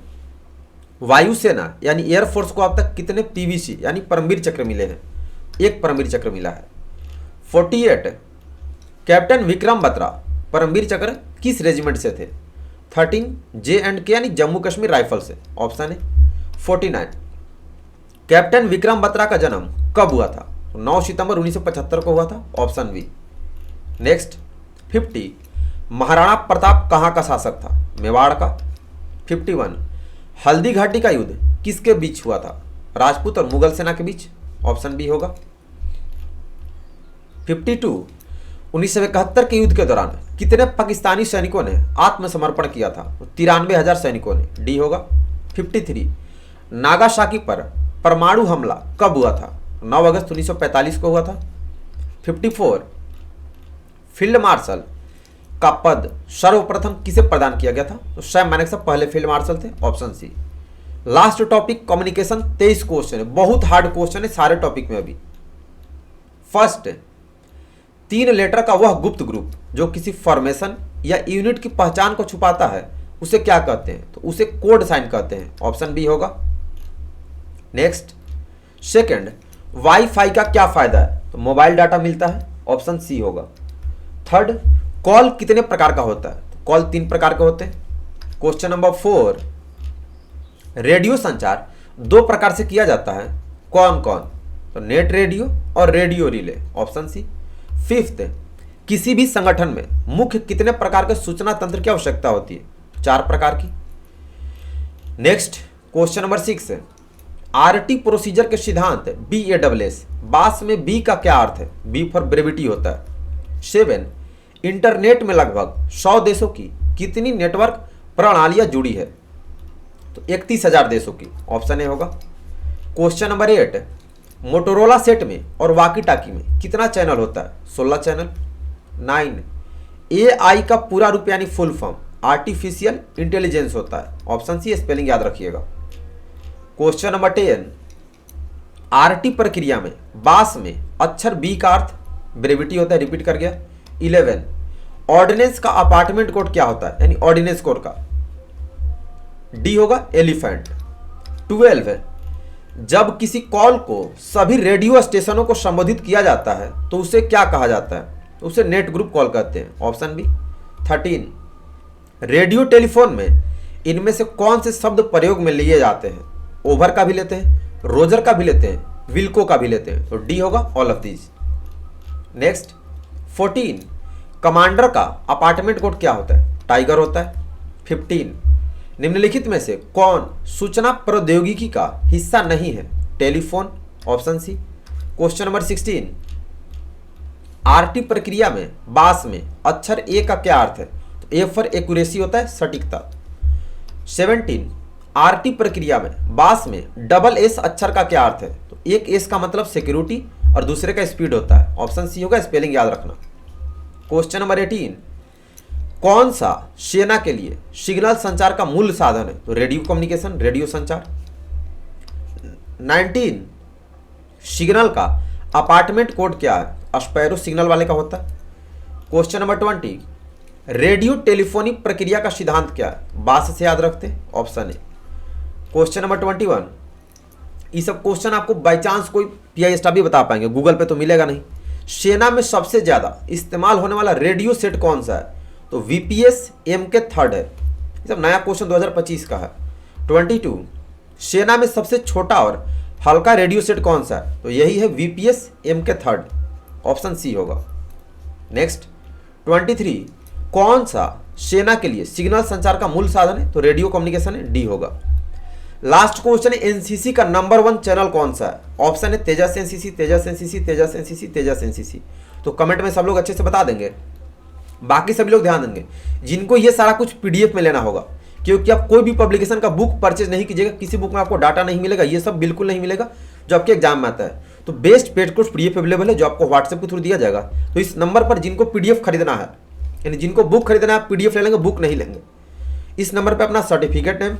वायुसेना यानी एयरफोर्स को अब तक कितने PVC यानी परमवीर चक्र मिले हैं? 1 परमवीर चक्र मिला है। 48, कैप्टन विक्रम बत्रा परमवीर चक्र किस रेजिमेंट से थे? 13 J&K यानी जम्मू कश्मीर राइफल से, ऑप्शन है। 49, कैप्टन विक्रम बत्रा का जन्म कब हुआ था? 9 सितंबर 1975 को हुआ था, option B. Next 50, Maharana Pratap कहाँ का शासक था? मेवाड़ का। 51, हल्दी घाटी का युद्ध किसके बीच हुआ था? राजपूत और मुगल सेना के बीच, ऑप्शन बी होगा। 52, 1971 के युद्ध के दौरान कितने पाकिस्तानी सैनिकों ने आत्मसमर्पण किया था? 93,000 सैनिकों ने, डी होगा। 53, नागासाकी पर परमाणु हमला कब हुआ था? 9 अगस्त 1945 को हुआ था। 54, फील्ड मार्शल का पद सर्वप्रथम किसे प्रदान किया गया था? तो सैम मानेकशॉ पहले फील्ड मार्शल थे, option C. Last topic communication, 23 question है, बहुत हार्ड क्वेश्चन है सारे टॉपिक में। अभी फर्स्ट, 3 लेटर का वह गुप्त ग्रुप जो किसी फॉर्मेशन या यूनिट की पहचान को छुपाता है उसे क्या कहते हैं? तो उसे कोड साइन कहते हैं, ऑप्शन बी होगा। नेक्स्ट सेकंड, वाईफाई का क्या फायदा है? तो मोबाइल डाटा मिलता है, ऑप्शन सी होगा। थर्ड, कॉल कितने प्रकार का होता है? तो कॉल 3 प्रकार के होते हैं। क्वेश्चन नंबर 4, रेडियो संचार 2 प्रकार से किया जाता है, कौन कौन? तो नेट रेडियो और radio relay, option C. 5th, किसी भी संगठन में मुख्य कितने प्रकार के सूचना तंत्र की आवश्यकता होती है? 4 प्रकार की। Next question number 6, RT procedure के सिद्धांत BASS, बास में B का क्या अर्थ है? B फॉर ब्रेविटी होता है। 7, इंटरनेट में लगभग 100 देशों की कितनी नेटवर्क प्रणालियां जुड़ी है? तो 31,000 देशों की, ऑप्शन ए होगा। क्वेश्चन नंबर 8, मोटोरोला सेट में और वाकी टाकी में कितना चैनल होता है? 16 चैनल। 9, AI का पूरा रूप यानी फुल फॉर्म आर्टिफिशियल इंटेलिजेंस होता है, ऑप्शन सी, स्पेलिंग याद रखिएगा। क्वेश्चन नंबर 10, RT प्रक्रिया में बास में अक्षर B का अर्थ ब्रेविटी होता है, रिपीट कर गया। 11, ऑर्डिनेंस का अपार्टमेंट कोड क्या होता है? यानी ऑर्डिनेंस कोड का, डी होगा, एलिफेंट। 12, जब किसी कॉल को सभी रेडियो स्टेशनों को संबोधित किया जाता है तो उसे क्या कहा जाता है? तो उसे नेट ग्रुप कॉल कहते हैं, ऑप्शन बी। 13, रेडियो टेलीफोन में इनमें से कौन से शब्द प्रयोग में लिए जाते हैं? ओवर का भी लेते हैं, रोजर का भी लेते हैं, विल्को का भी लेते हैं, तो डी होगा all of these. Next 14, commander का अपार्टमेंट कोड क्या होता है? टाइगर होता है। 15, निम्नलिखित में से कौन सूचना प्रौद्योगिकी का हिस्सा नहीं है? Telephone, option C. Question number 16, RT प्रक्रिया में बास में अक्षर ए का क्या अर्थ है? तो ए फॉर एक्यूरेसी होता है, सटीकता। 17, आरटी प्रक्रिया में बास में डबल एस अक्षर का क्या अर्थ है? तो एक एस का मतलब सिक्योरिटी और दूसरे का स्पीड होता है, ऑप्शन सी होगा, स्पेलिंग याद रखना। क्वेश्चन नंबर 18, कौन सा सेना के लिए सिग्नल संचार का मूल साधन है? तो रेडियो कम्युनिकेशन, रेडियो संचार। 19, सिग्नल का अपार्टमेंट कोड क्या है? स्पैरो सिग्नल वाले का होता है। क्वेश्चन नंबर 20, रेडियो टेलीफोनी प्रक्रिया का सिद्धांत क्या है? बास से याद रखते हैं, ऑप्शन ए। क्वेश्चन नंबर 21, ये सब क्वेश्चन आपको बाई चांस कोई पीआई स्टाफ भी बता पाएंगे, गूगल पे तो मिलेगा नहीं। सेना में सबसे ज्यादा इस्तेमाल होने वाला रेडियो सेट कौन सा है? तो वीपीएस MK 3 है। ये सब नया क्वेश्चन 2025 का है। 22, सेना में सबसे छोटा और हल्का रेडियो सेट कौन सा है? तो यही है वीपीएस MK 3, ऑप्शन सी होगा। नेक्स्ट 23, कौन सा सेना के लिए सिग्नल संचार का मूल साधन है? तो रेडियो कम्युनिकेशन है, डी होगा। लास्ट क्वेश्चन है, एनसीसी का नंबर 1 चैनल कौन सा है? ऑप्शन है तेजस एनसीसी, तेजस एनसीसी, तेजस एनसीसी, तेजस एनसीसी। तो कमेंट में सब लोग अच्छे से बता देंगे, बाकी सभी लोग ध्यान देंगे। जिनको ये सारा कुछ पीडीएफ में लेना होगा, क्योंकि आप कोई भी पब्लिकेशन का बुक परचेज नहीं कीजिएगा, किसी बुक में आपको डाटा नहीं मिलेगा, ये सब बिल्कुल नहीं मिलेगा जो आपके एग्जाम में आता है। तो best paid course PDF available है जो आपको व्हाट्सएप के थ्रू दिया जाएगा। तो इस नंबर पर जिनको पीडीएफ खरीदना है, यानी जिनको बुक खरीदना है, पीडीएफ ले लेंगे, बुक नहीं लेंगे, इस नंबर पर अपना सर्टिफिकेट नेम,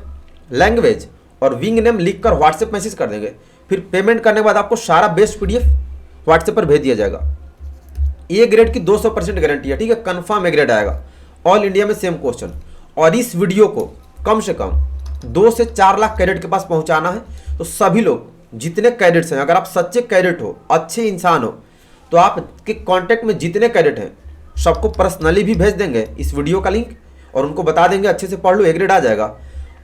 लैंग्वेज और विंग नेम लिखकर व्हाट्सएप मैसेज कर देंगे। फिर पेमेंट करने के बाद आपको सारा बेस्ट पीडीएफ व्हाट्सएप पर भेज दिया जाएगा। ए ग्रेड की 200% गारंटी है, ठीक है, कंफर्म ए ग्रेड आएगा। ऑल इंडिया में सेम क्वेश्चन। और इस वीडियो को कम से कम 2 से 4 लाख कैडेट के पास पहुंचाना है। तो सभी लोग जितने कैडेट्स हैं, अगर आप सच्चे कैडेट हो, अच्छे इंसान हो, तो आपके कांटेक्ट में जितने कैडेट हैं सबको पर्सनली भी भेज देंगे इस वीडियो का लिंक, और उनको बता देंगे अच्छे से पढ़ लो, ए ग्रेड आ जाएगा।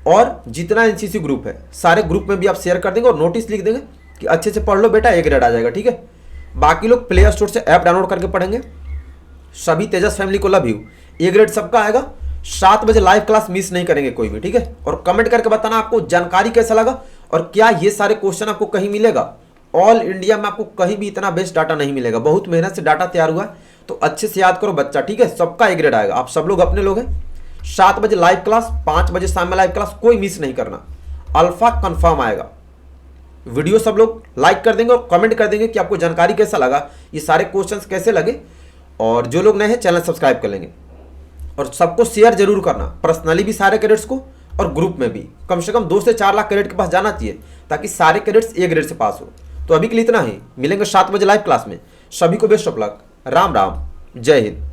और जितना एनसीसी ग्रुप है, सारे ग्रुप में भी आप शेयर कर देंगे और नोटिस लिख देंगे कि अच्छे से पढ़ लो बेटा, ए ग्रेड आ जाएगा, ठीक है। बाकी लोग प्ले स्टोर से ऐप डाउनलोड करके पढ़ेंगे। सभी तेजस फैमिली को लव यू। ए ग्रेड सबका आएगा। 7 बजे लाइव क्लास मिस नहीं करेंगे कोई भी, ठीक है। और कमेंट करके बताना आपको जानकारी कैसा लगा और क्या ये सारे क्वेश्चन आपको कहीं मिलेगा। ऑल इंडिया में आपको कहीं भी इतना बेस्ट डाटा नहीं मिलेगा, बहुत मेहनत से डाटा तैयार हुआ है, तो अच्छे से याद करो बच्चा, ठीक है। सबका ए ग्रेड आएगा, आप सब लोग अपने लोग हैं। 7 बजे लाइव क्लास, 5 बजे शाम में लाइव क्लास, कोई मिस नहीं करना। अल्फा कंफर्म आएगा। वीडियो सब लोग लाइक कर देंगे और कमेंट कर देंगे कि आपको जानकारी कैसा लगा, ये सारे क्वेश्चंस कैसे लगे। और जो लोग नए हैं चैनल सब्सक्राइब कर लेंगे और सबको शेयर जरूर करना, पर्सनली भी सारे कैडेट्स को और ग्रुप में भी। कम से कम 2 से 4 लाख कैडेट के पास जाना चाहिए ताकि सारे कैडेट्स ए ग्रेड से पास हो। तो अभी के लिए इतना ही, मिलेंगे 7 बजे लाइव क्लास में। सभी को best of luck. Ram Ram, जय हिंद।